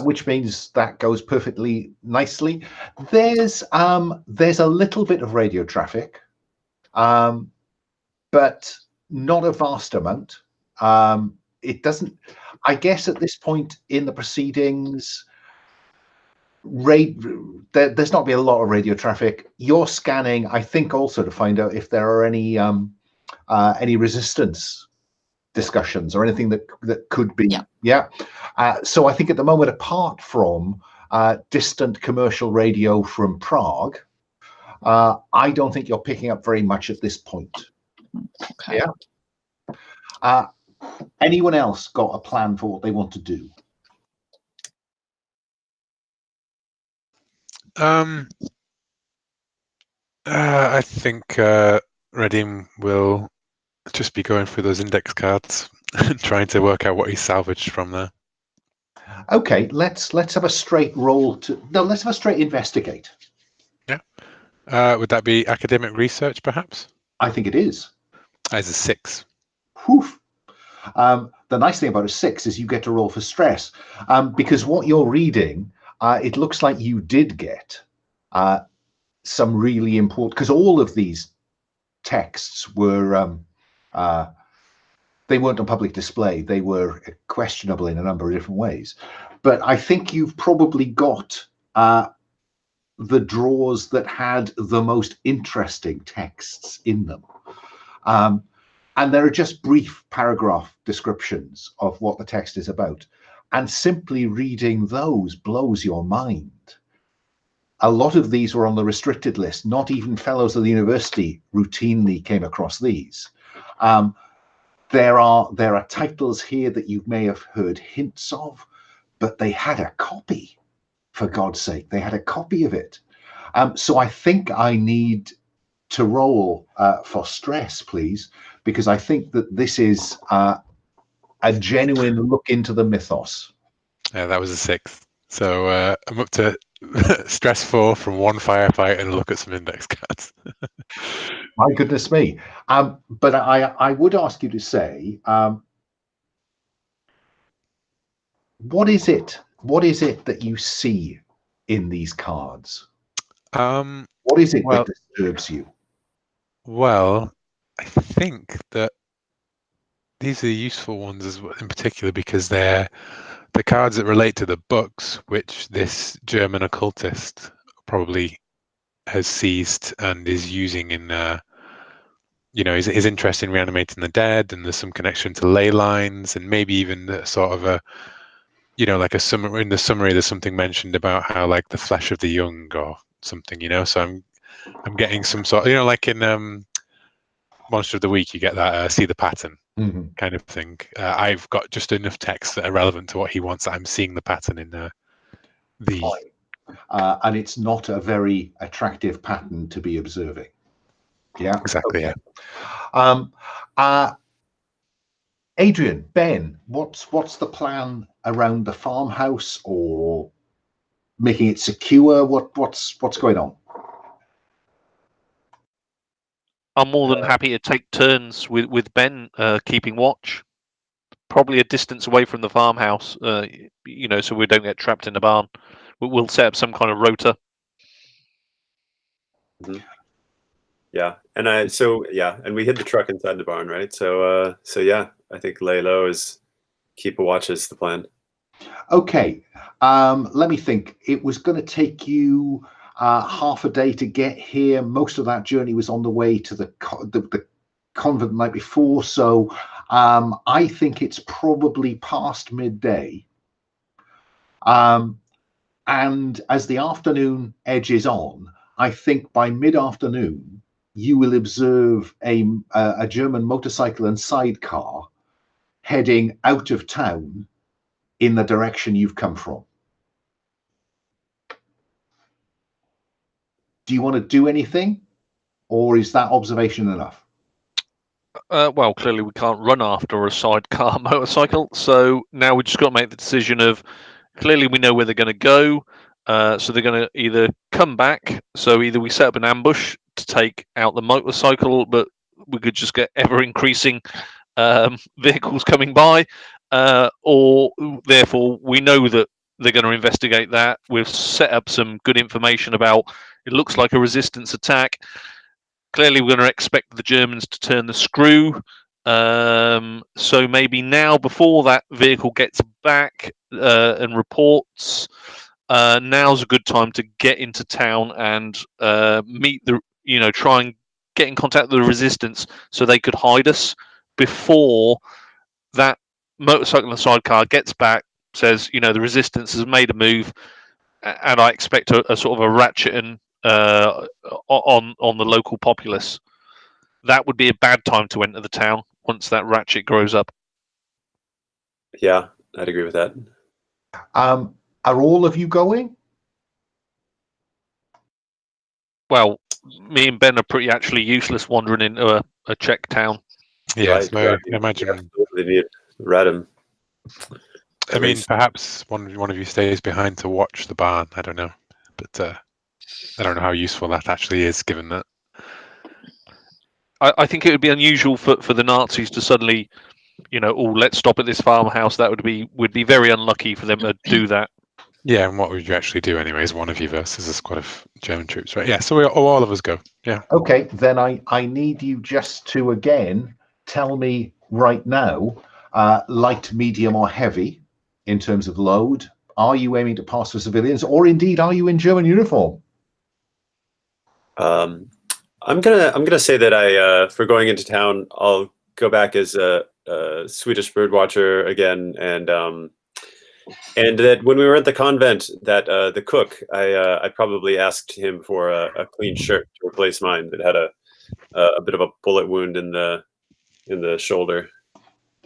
Which means that goes perfectly nicely. There's a little bit of radio traffic, but not a vast amount. It doesn't, I guess at this point in the proceedings, there's not been a lot of radio traffic. You're scanning, I think, also to find out if there are any resistance discussions or anything that could be. So I think at the moment, apart from distant commercial radio from Prague, I don't think you're picking up very much at this point. Okay. Yeah. Anyone else got a plan for what they want to do? I think Radim will just be going through those index cards and trying to work out what he salvaged from there. Okay, let's have a straight roll let's have a straight investigate. Yeah. Would that be academic research, perhaps? I think it is. As a 6. Whew. The nice thing about a 6 is you get to roll for stress, because what you're reading, it looks like you did get some really important, because all of these texts were they weren't on public display. They were questionable in a number of different ways. But I think you've probably got the drawers that had the most interesting texts in them. And there are just brief paragraph descriptions of what the text is about. And simply reading those blows your mind. A lot of these were on the restricted list. Not even fellows of the university routinely came across these. There are titles here that you may have heard hints of, but they had a copy, for God's sake. They had a copy of it. So I think I need to roll for stress, please, because I think that this is a genuine look into the mythos. Yeah, that was a 6. So I'm up to stress 4 from one firefight and a look at some index cards. My goodness me. But I would ask you to say, what is it that you see in these cards? What is it that disturbs you? Well, I think that these are useful ones in particular because they're the cards that relate to the books which this German occultist probably has seized and is using in his interest in reanimating the dead, and there's some connection to ley lines, and maybe even sort of a like a summary. In the summary there's something mentioned about how like the flesh of the young or something, so I'm getting some sort of, like in Monster of the Week you get that see the pattern kind of thing. I've got just enough text that are relevant to what he wants that I'm seeing the pattern in the and it's not a very attractive pattern to be observing. Yeah, exactly. okay. Yeah. Adrian, Ben, what's the plan around the farmhouse, or making it secure? What's going on? I'm more than happy to take turns with Ben keeping watch. Probably a distance away from the farmhouse, so we don't get trapped in the barn. We'll set up some kind of rota. Mm-hmm. Yeah, and and we hid the truck inside the barn, right? So yeah, I think lay low is keep a watch is the plan. Okay, let me think. It was going to take you half a day to get here. Most of that journey was on the way to the convent the night before, so I think it's probably past midday. And as the afternoon edges on, I think by mid-afternoon you will observe a German motorcycle and sidecar heading out of town in the direction you've come from. Do you want to do anything, or is that observation enough? Well, clearly we can't run after a sidecar motorcycle, so now we just got to make the decision of, clearly we know where they're going to go, so they're going to either come back, so either we set up an ambush to take out the motorcycle, but we could just get ever-increasing vehicles coming by, or therefore we know that they're going to investigate that. We've set up some good information about, it looks like a resistance attack. Clearly we're going to expect the Germans to turn the screw, so maybe now, before that vehicle gets back and reports, now's a good time to get into town and meet the, try and get in contact with the resistance so they could hide us before that motorcycle and sidecar gets back, says, the resistance has made a move, and I expect a sort of a ratchet and on the local populace. That would be a bad time to enter the town once that ratchet grows up. Yeah, I'd agree with that. Are all of you going? Well, me and Ben are pretty actually useless wandering into a Czech town. Yes, Right, I imagine. They need Radham. I mean, perhaps one of you stays behind to watch the barn. I don't know, but I don't know how useful that actually is, given that. I think it would be unusual for the Nazis to suddenly, let's stop at this farmhouse. That would be very unlucky for them to do that. Yeah, and what would you actually do anyways? One of you versus a squad of German troops, right? Yeah, so all of us go. Yeah. Okay, then I need you just to again tell me right now, light, medium, or heavy in terms of load. Are you aiming to pass for civilians, or indeed are you in German uniform? I'm gonna say that for going into town, I'll go back as a Swedish birdwatcher again, and that when we were at the convent, that the cook, I probably asked him for a clean shirt to replace mine that had a bit of a bullet wound in the shoulder.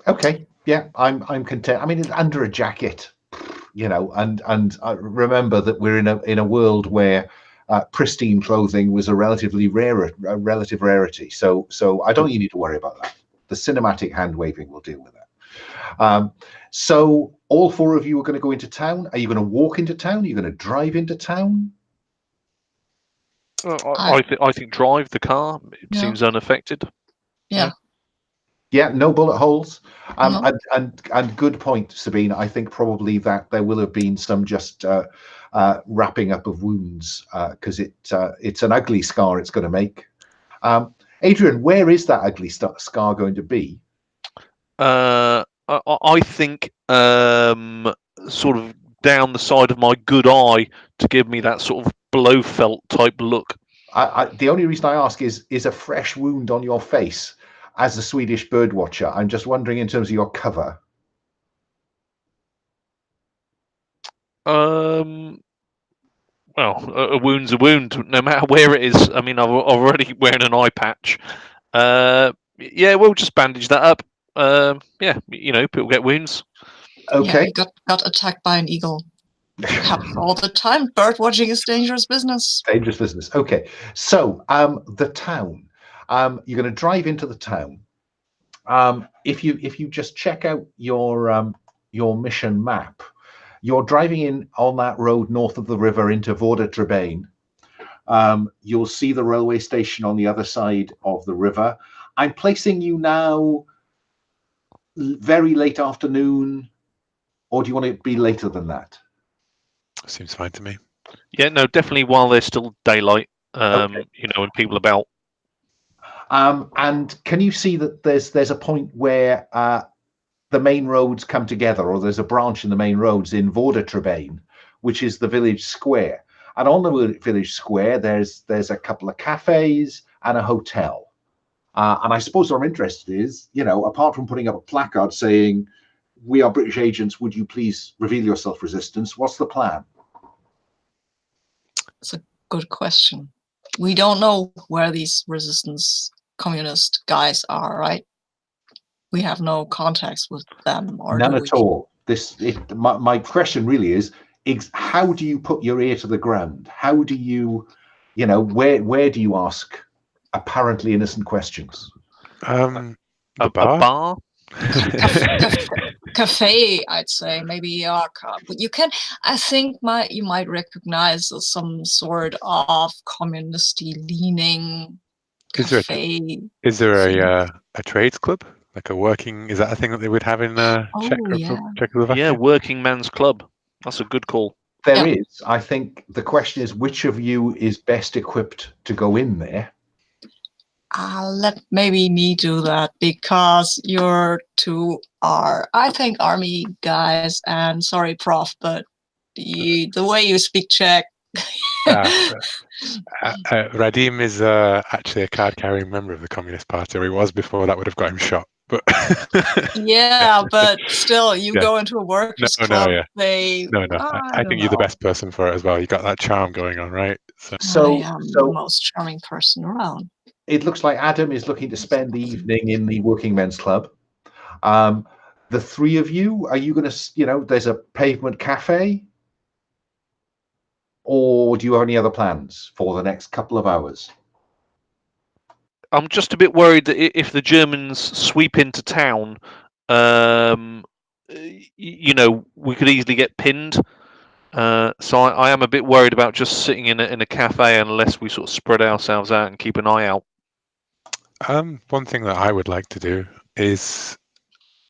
Okay, yeah, I'm content. I mean, it's under a jacket, and remember that we're in a world where pristine clothing was a relative rarity. So I don't think you need to worry about that. The cinematic hand waving will deal with that. So all four of you are going to go into town. Are you going to walk into town? Are you going to drive into town? I think drive the car. It seems unaffected. Yeah. Yeah, no bullet holes. No. And good point, Sabine. I think probably that there will have been some just wrapping up of wounds, because it's an ugly scar it's going to make. Adrian, where is that ugly scar going to be? I think sort of down the side of my good eye to give me that sort of Blofeld type look. The only reason I ask is a fresh wound on your face as a Swedish birdwatcher. I'm just wondering in terms of your cover. Well, a wound's a wound, no matter where it is. I mean, I'm already wearing an eye patch. Yeah, we'll just bandage that up. Yeah, people get wounds. Okay. Yeah, got attacked by an eagle. Happens all the time. Bird watching is dangerous business. Dangerous business. Okay. So the town. You're going to drive into the town. if you just check out your mission map, you're driving in on that road north of the river into Vorder Trebain. You'll see the railway station on the other side of the river. I'm placing you now very late afternoon, or do you want it to be later than that? Seems fine to me. Yeah, no, definitely while there's still daylight, Okay. you know, and people about. And can you see that there's a point where the main roads come together, or there's a branch in the main roads in Vorder Trebain, which is the village square. And on the village square, there's a couple of cafes and a hotel. And I suppose what I'm interested is, you know, apart from putting up a placard saying, "We are British agents, would you please reveal yourself, resistance?" What's the plan? It's a good question. We don't know where these resistance communist guys are, right? We have no contacts with them, or None do at we? all. My question really is how do you put your ear to the ground? How do you, you know, where do you ask apparently innocent questions? The A bar? bar? Cafe, I'd say, maybe. But you can. I think you might recognize some sort of communist-y leaning cafe. Is there a trades club? Like a working? Is that a thing that they would have in Czechoslovakia? Yeah, working man's club. That's a good call. There is. I think the question is, which of you is best equipped to go in there? Let maybe me do that, because you two are, I think, army guys. And sorry, Prof, but the way you speak Czech. Radim is actually a card-carrying member of the Communist Party, or he was before. That would have got him shot. But yeah, but still, you go into a workers club. No. I think you're the best person for it as well. You got that charm going on, right? So I am the most charming person around. It looks like Adam is looking to spend the evening in the Working Men's Club. The three of you, are you going to, you know, there's a pavement cafe? Or do you have any other plans for the next couple of hours? I'm just a bit worried that if the Germans sweep into town, you know, we could easily get pinned. So I am a bit worried about just sitting in a cafe unless we sort of spread ourselves out and keep an eye out. One thing that I would like to do is,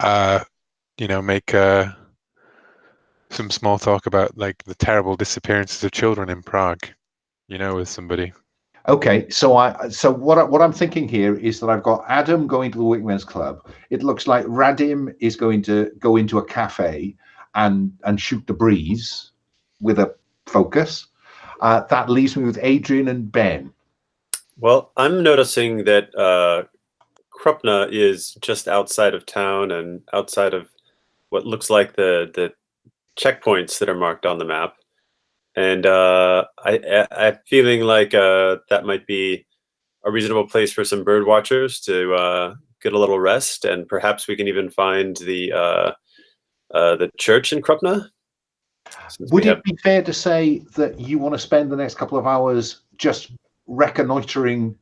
you know, make some small talk about like the terrible disappearances of children in Prague, you know, with somebody. Okay, so what I'm thinking here is that I've got Adam going to the Working Men's Club. It looks like Radim is going to go into a cafe and shoot the breeze with a focus. That leaves me with Adrian and Ben. Well, I'm noticing that Krupna is just outside of town and outside of what looks like the checkpoints that are marked on the map. And I'm feeling like that might be a reasonable place for some bird watchers to get a little rest, and perhaps we can even find the church in Krupna. Would it be fair to say that you want to spend the next couple of hours just reconnoitering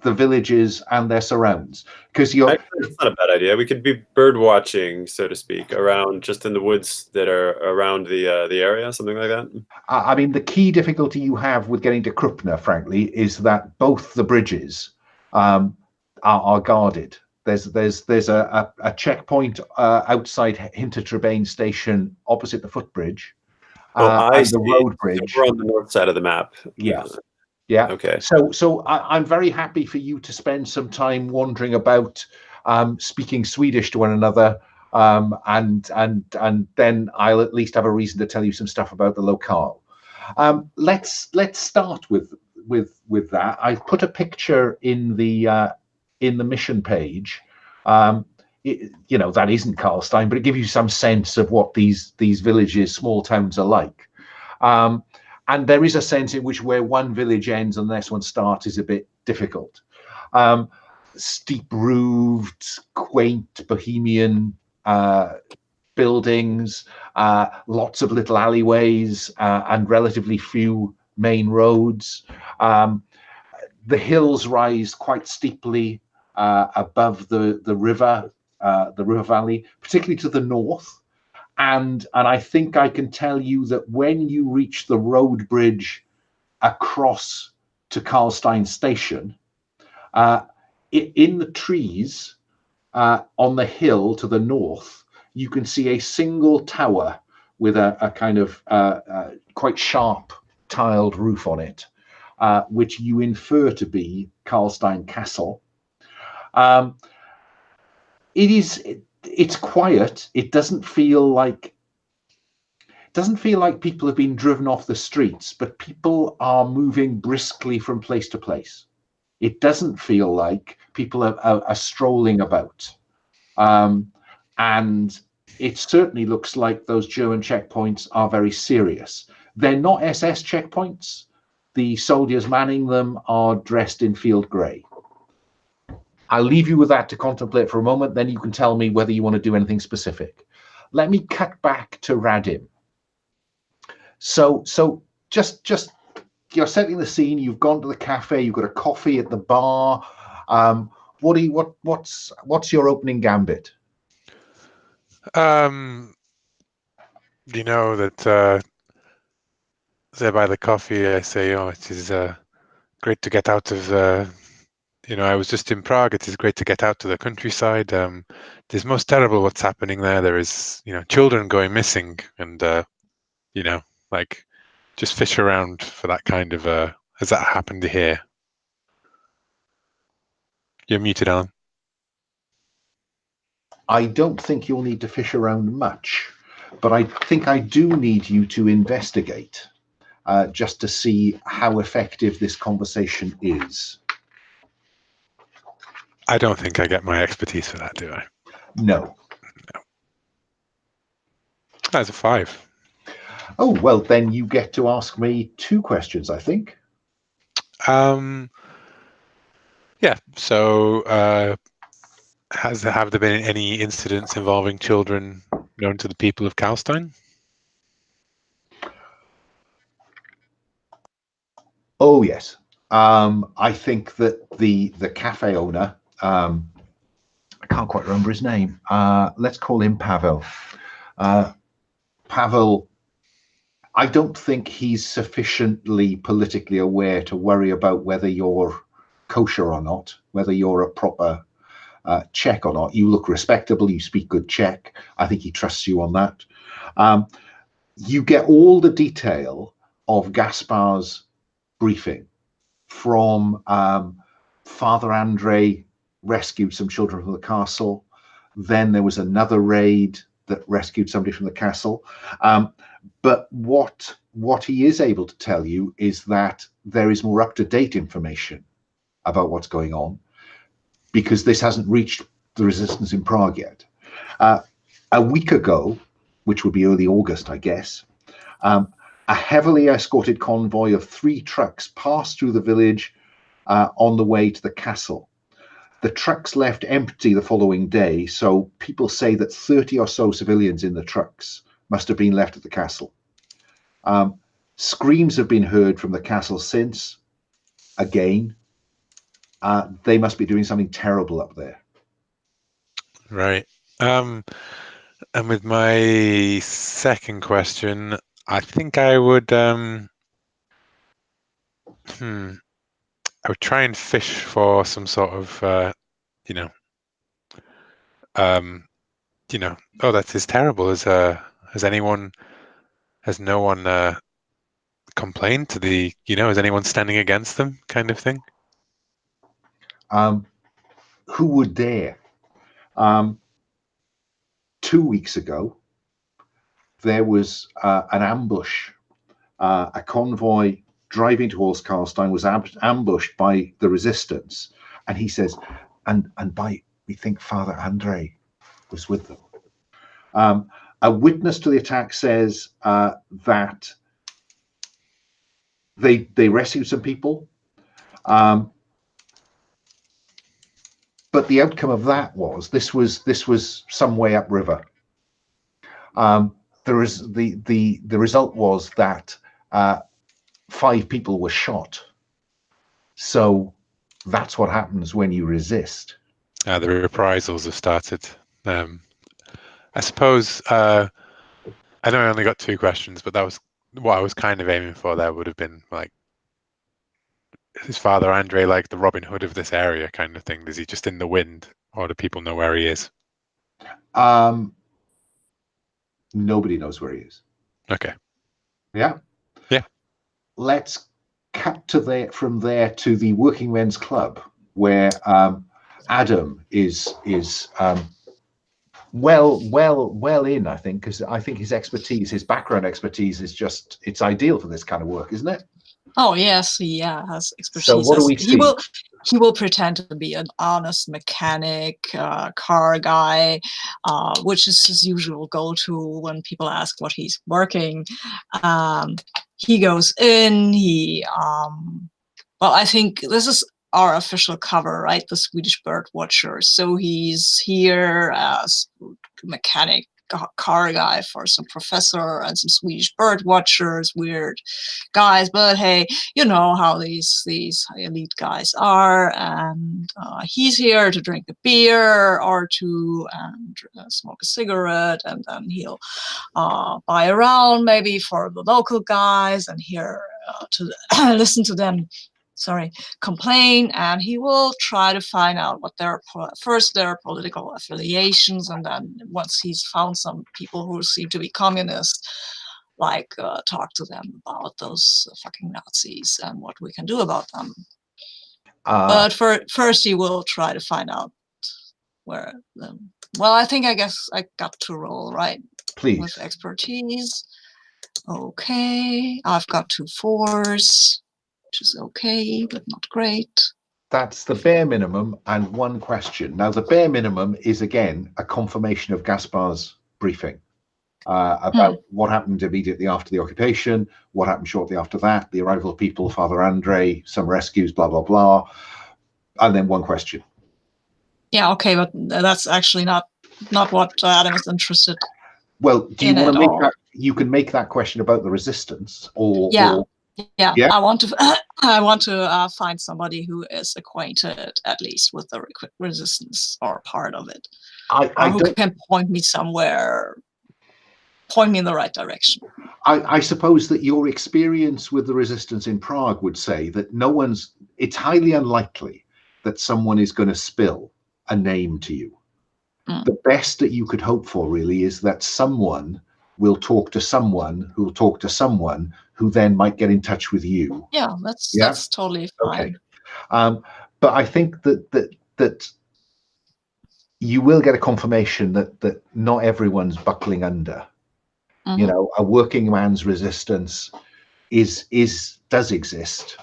the villages and their surrounds? Because it's not a bad idea. We could be bird watching, so to speak, around just in the woods that are around the area, something like that. I mean, the key difficulty you have with getting to Krupna, frankly, is that both the bridges are guarded. There's a checkpoint outside Hintertrebain station opposite the footbridge. And the road bridge. So we're on the north side of the map. Yeah. Okay. So I'm very happy for you to spend some time wandering about, speaking Swedish to one another, and then I'll at least have a reason to tell you some stuff about the locale. Let's start with that. I put a picture in the mission page. You know, that isn't Karlstein, but it gives you some sense of what these villages, small towns are like. And there is a sense in which where one village ends and the next one starts is a bit difficult. Steep roofed, quaint, bohemian buildings, lots of little alleyways, and relatively few main roads. The hills rise quite steeply above the river valley, particularly to the north. And I think I can tell you that when you reach the road bridge across to Karlstein Station, in the trees on the hill to the north, you can see a single tower with a kind of quite sharp tiled roof on it, which you infer to be Karlstein Castle. It's quiet. It doesn't feel like people have been driven off the streets, but people are moving briskly from place to place. It doesn't feel like people are strolling about. And it certainly looks like those German checkpoints are very serious. They're not SS checkpoints. The soldiers manning them are dressed in field grey. I'll leave you with that to contemplate for a moment, then you can tell me whether you want to do anything specific. Let me cut back to Radim. So just you're setting the scene, you've gone to the cafe, you've got a coffee at the bar. What's your opening gambit? You know that there by the coffee, I say, oh, it is great to get out of I was just in Prague. It is great to get out to the countryside. It is most terrible what's happening there. There is, children going missing, and just fish around for that kind of. Has that happened here? You're muted, Alan. I don't think you'll need to fish around much, but I think I do need you to investigate just to see how effective this conversation is. I don't think I get my expertise for that, do I? No. That's a 5. Oh, well, then you get to ask me 2 questions, I think. Yeah. So, have there been any incidents involving children known to the people of Karlstein? Oh, yes. I think that the cafe owner, I can't quite remember his name. Let's call him Pavel. Pavel, I don't think he's sufficiently politically aware to worry about whether you're kosher or not, whether you're a proper Czech or not. You look respectable, you speak good Czech. I think he trusts you on that. You get all the detail of Gaspar's briefing from Father Andre rescued some children from the castle. Then there was another raid that rescued somebody from the castle. But what he is able to tell you is that there is more up-to-date information about what's going on, because this hasn't reached the resistance in Prague yet. A week ago, which would be early August, I guess, a heavily escorted convoy of 3 trucks passed through the village on the way to the castle. The trucks left empty the following day, so people say that 30 or so civilians in the trucks must have been left at the castle. Screams have been heard from the castle since. Again, they must be doing something terrible up there. Right. And with my second question, I think I would I would try and fish for some sort of oh, that is terrible. Has no one complained to the, is anyone standing against them, kind of thing? Who would dare? 2 weeks ago, there was an ambush. A convoy driving towards Karlstein was ambushed by the resistance, and he says, and we think Father Andre was with them. A witness to the attack says that they rescued some people, but the outcome of that was this was some way upriver. The result was that 5 people were shot. So that's what happens when you resist. The reprisals have started. I suppose I know I only got 2 questions, but that was what I was kind of aiming for. There would have been like, is Father Andre like the Robin Hood of this area kind of thing? Is he just in the wind, or do people know where he is? Nobody knows where he is. Okay. Yeah. Yeah. Let's cut from there to the Working Men's Club, where Adam is well in, I think, because I think his expertise, his background expertise, it's ideal for this kind of work, isn't it? Oh yes, he has expertise. So what do we see? He will pretend to be an honest mechanic, car guy, which is his usual go-to when people ask what he's working. He goes in. Well, I think this is our official cover, right? The Swedish Bird Watcher. So he's here as mechanic, car guy for some professor and some Swedish bird watchers, weird guys. But hey, you know how these elite guys are, and he's here to drink a beer or to smoke a cigarette, and then he'll buy around maybe for the local guys and here to listen to them complain, and he will try to find out what their political affiliations, and then once he's found some people who seem to be communists, like talk to them about those fucking Nazis and what we can do about them. But first he will try to find out where well, I guess I got to roll, right? Please. With expertise. Okay, I've got 2 4s. Which is okay, but not great. That's the bare minimum and 1 question. Now, the bare minimum is, again, a confirmation of Gaspar's briefing about what happened immediately after the occupation, what happened shortly after that, the arrival of people, Father Andre, some rescues, blah, blah, blah, and then 1 question. Yeah, okay, but that's actually not what Adam is interested in. Well, do you want to make that? You can make that question about the resistance, or yeah. Or, yeah, I want to find somebody who is acquainted at least with the resistance or part of it, who can point me somewhere, point me in the right direction. I suppose that your experience with the resistance in Prague would say that it's highly unlikely that someone is going to spill a name to you. The best that you could hope for really is that someone will talk to someone who will talk to someone who then might get in touch with you. Yeah, that's totally fine. Okay. But I think that you will get a confirmation that not everyone's buckling under. Mm-hmm. You know, a working man's resistance does exist,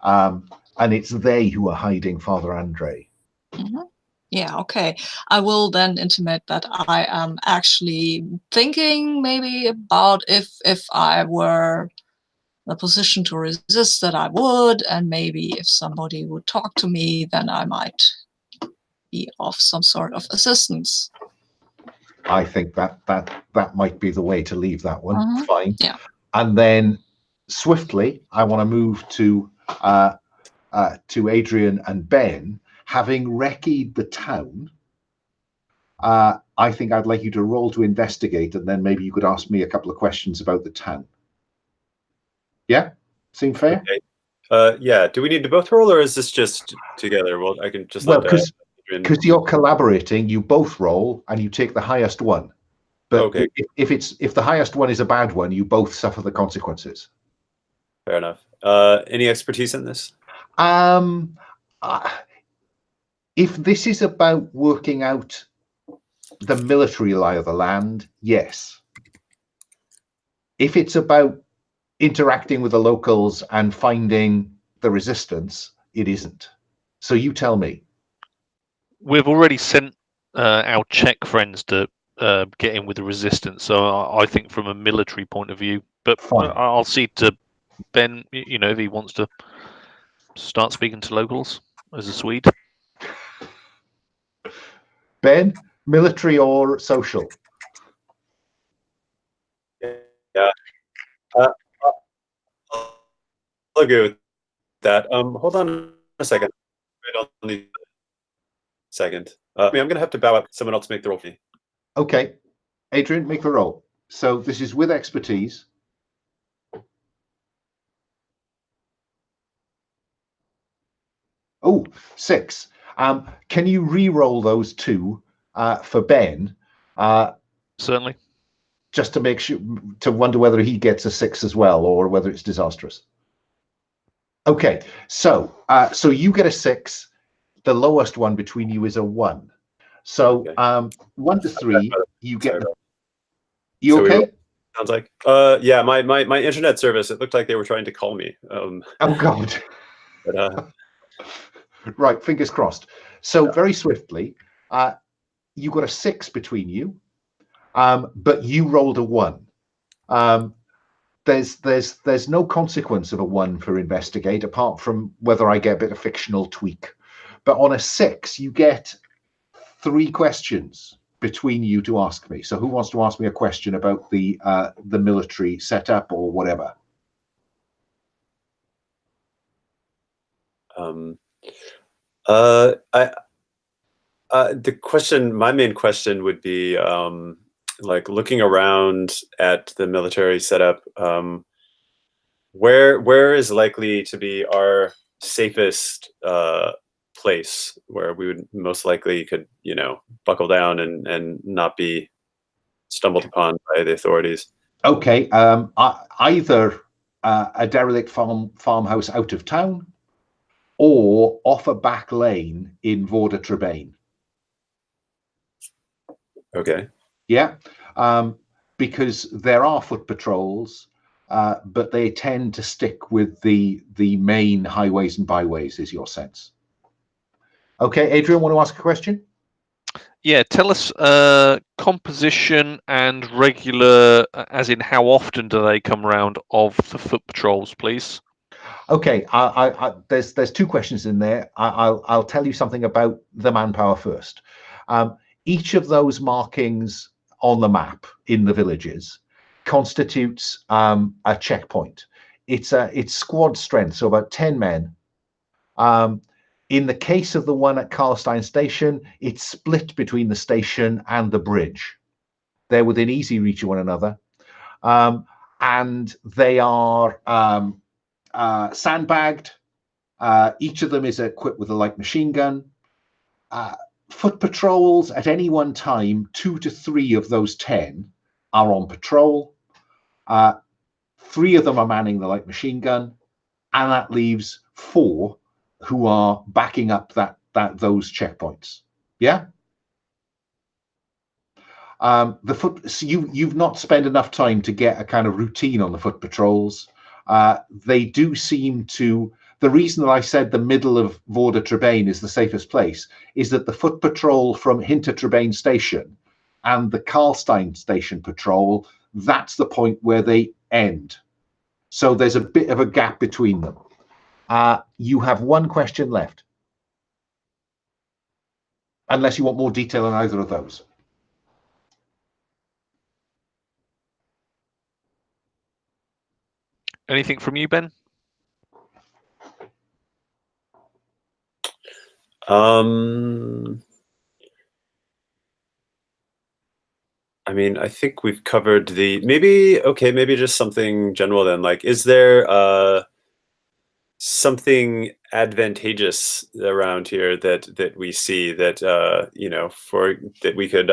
and it's they who are hiding Father Andre. Mm-hmm. Yeah, okay. I will then intimate that I am actually thinking maybe about if I were in a position to resist, that I would, and maybe if somebody would talk to me, then I might be of some sort of assistance. I think that might be the way to leave that one. Mm-hmm. Fine. Yeah. And then swiftly, I want to move to Adrian and Ben. Having recce'd the town, I think I'd like you to roll to investigate, and then maybe you could ask me a couple of questions about the town. Yeah? Seem fair? Okay. Yeah. Do we need to both roll, or is this just together? Well, I can just because you're collaborating, you both roll, and you take the highest one. But okay. if the highest one is a bad one, you both suffer the consequences. Fair enough. Any expertise in this? If this is about working out the military lie of the land, yes. If it's about interacting with the locals and finding the resistance, it isn't. So you tell me. We've already sent our Czech friends to get in with the resistance, so I think from a military point of view. But I'll see to Ben, you know, if he wants to start speaking to locals as a Swede. Ben, military or social? Yeah. I'll go with that. Hold on a second. Wait on the second. I'm going to have to bow out. Someone else make the roll for me. Okay, Adrian, make the roll. So this is with expertise. Oh, 6. Can you re-roll those 2 for Ben? Certainly. Just to make sure, to wonder whether he gets a 6 as well, or whether it's disastrous. Okay, so you get a 6. The lowest one between you is a 1. So okay. 1 to 3, you get. You so okay? Sounds like. Yeah, my internet service. It looked like they were trying to call me. Oh God. But, right, fingers crossed. So very swiftly, you got a 6 between you, but you rolled a 1. There's no consequence of a 1 for investigate, apart from whether I get a bit of fictional tweak. But on a 6, you get 3 questions between you to ask me. So who wants to ask me a question about the military setup or whatever? The question, my main question would be like looking around at the military setup. Where is likely to be our safest place where we would most likely could, buckle down and not be stumbled upon by the authorities? Okay, either a derelict farmhouse out of town, or off a back lane in Vorda Trebain. Okay. Yeah, because there are foot patrols, but they tend to stick with the main highways and byways, is your sense. Okay, Adrian, want to ask a question? Yeah, tell us composition and regular, as in how often do they come around, of the foot patrols, please? Okay, there's 2 questions in there. I'll tell you something about the manpower first. Each of those markings on the map in the villages constitutes a checkpoint. It's squad strength, so about 10 men. In the case of the one at Karlstein Station, it's split between the station and the bridge. They're within easy reach of one another, and they are sandbagged. Each of them is equipped with a light machine gun. Foot patrols at any one time, 2 to 3 of those 10 are on patrol. 3 of them are manning the light machine gun, and that leaves 4 who are backing up those checkpoints. Yeah. So you've not spent enough time to get a kind of routine on the foot patrols. They do seem to. The reason that I said the middle of Vorda Trebain is the safest place is that the foot patrol from Hinter Trebain Station and the Karlstein Station patrol, that's the point where they end. So there's a bit of a gap between them. You have 1 question left, unless you want more detail on either of those. Anything from you, Ben? I mean, I think we've covered maybe just something general then. Like, is there something advantageous around here that we see that that we could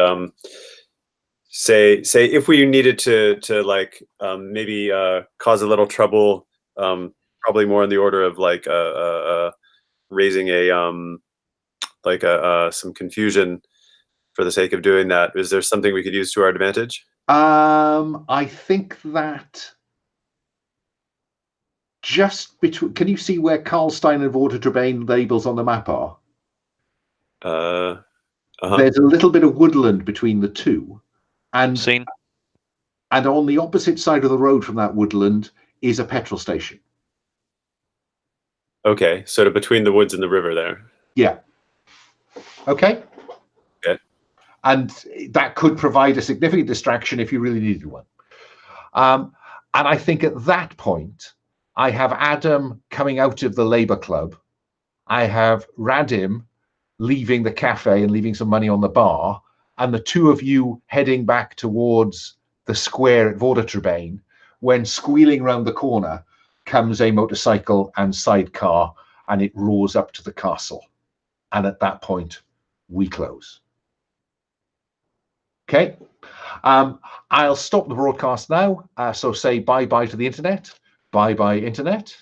say if we needed to like maybe cause a little trouble, probably more in the order of like raising some confusion for the sake of doing that. Is there something we could use to our advantage? I think that just between. Can you see where Karlstein and Vorda Trebain labels on the map are? There's a little bit of woodland between the 2, and Seen. And on the opposite side of the road from that woodland is a petrol station. Okay, sort of between the woods and the river there. Yeah. Okay. Okay. And that could provide a significant distraction if you really needed one. And I think at that point, I have Adam coming out of the Labour Club. I have Radim leaving the cafe and leaving some money on the bar, and the two of you heading back towards the square at Vordertribane, when squealing round the corner comes a motorcycle and sidecar, and it roars up to the castle. And at that point, we close. Okay. I'll stop the broadcast now. So say bye-bye to the internet. Bye-bye, internet.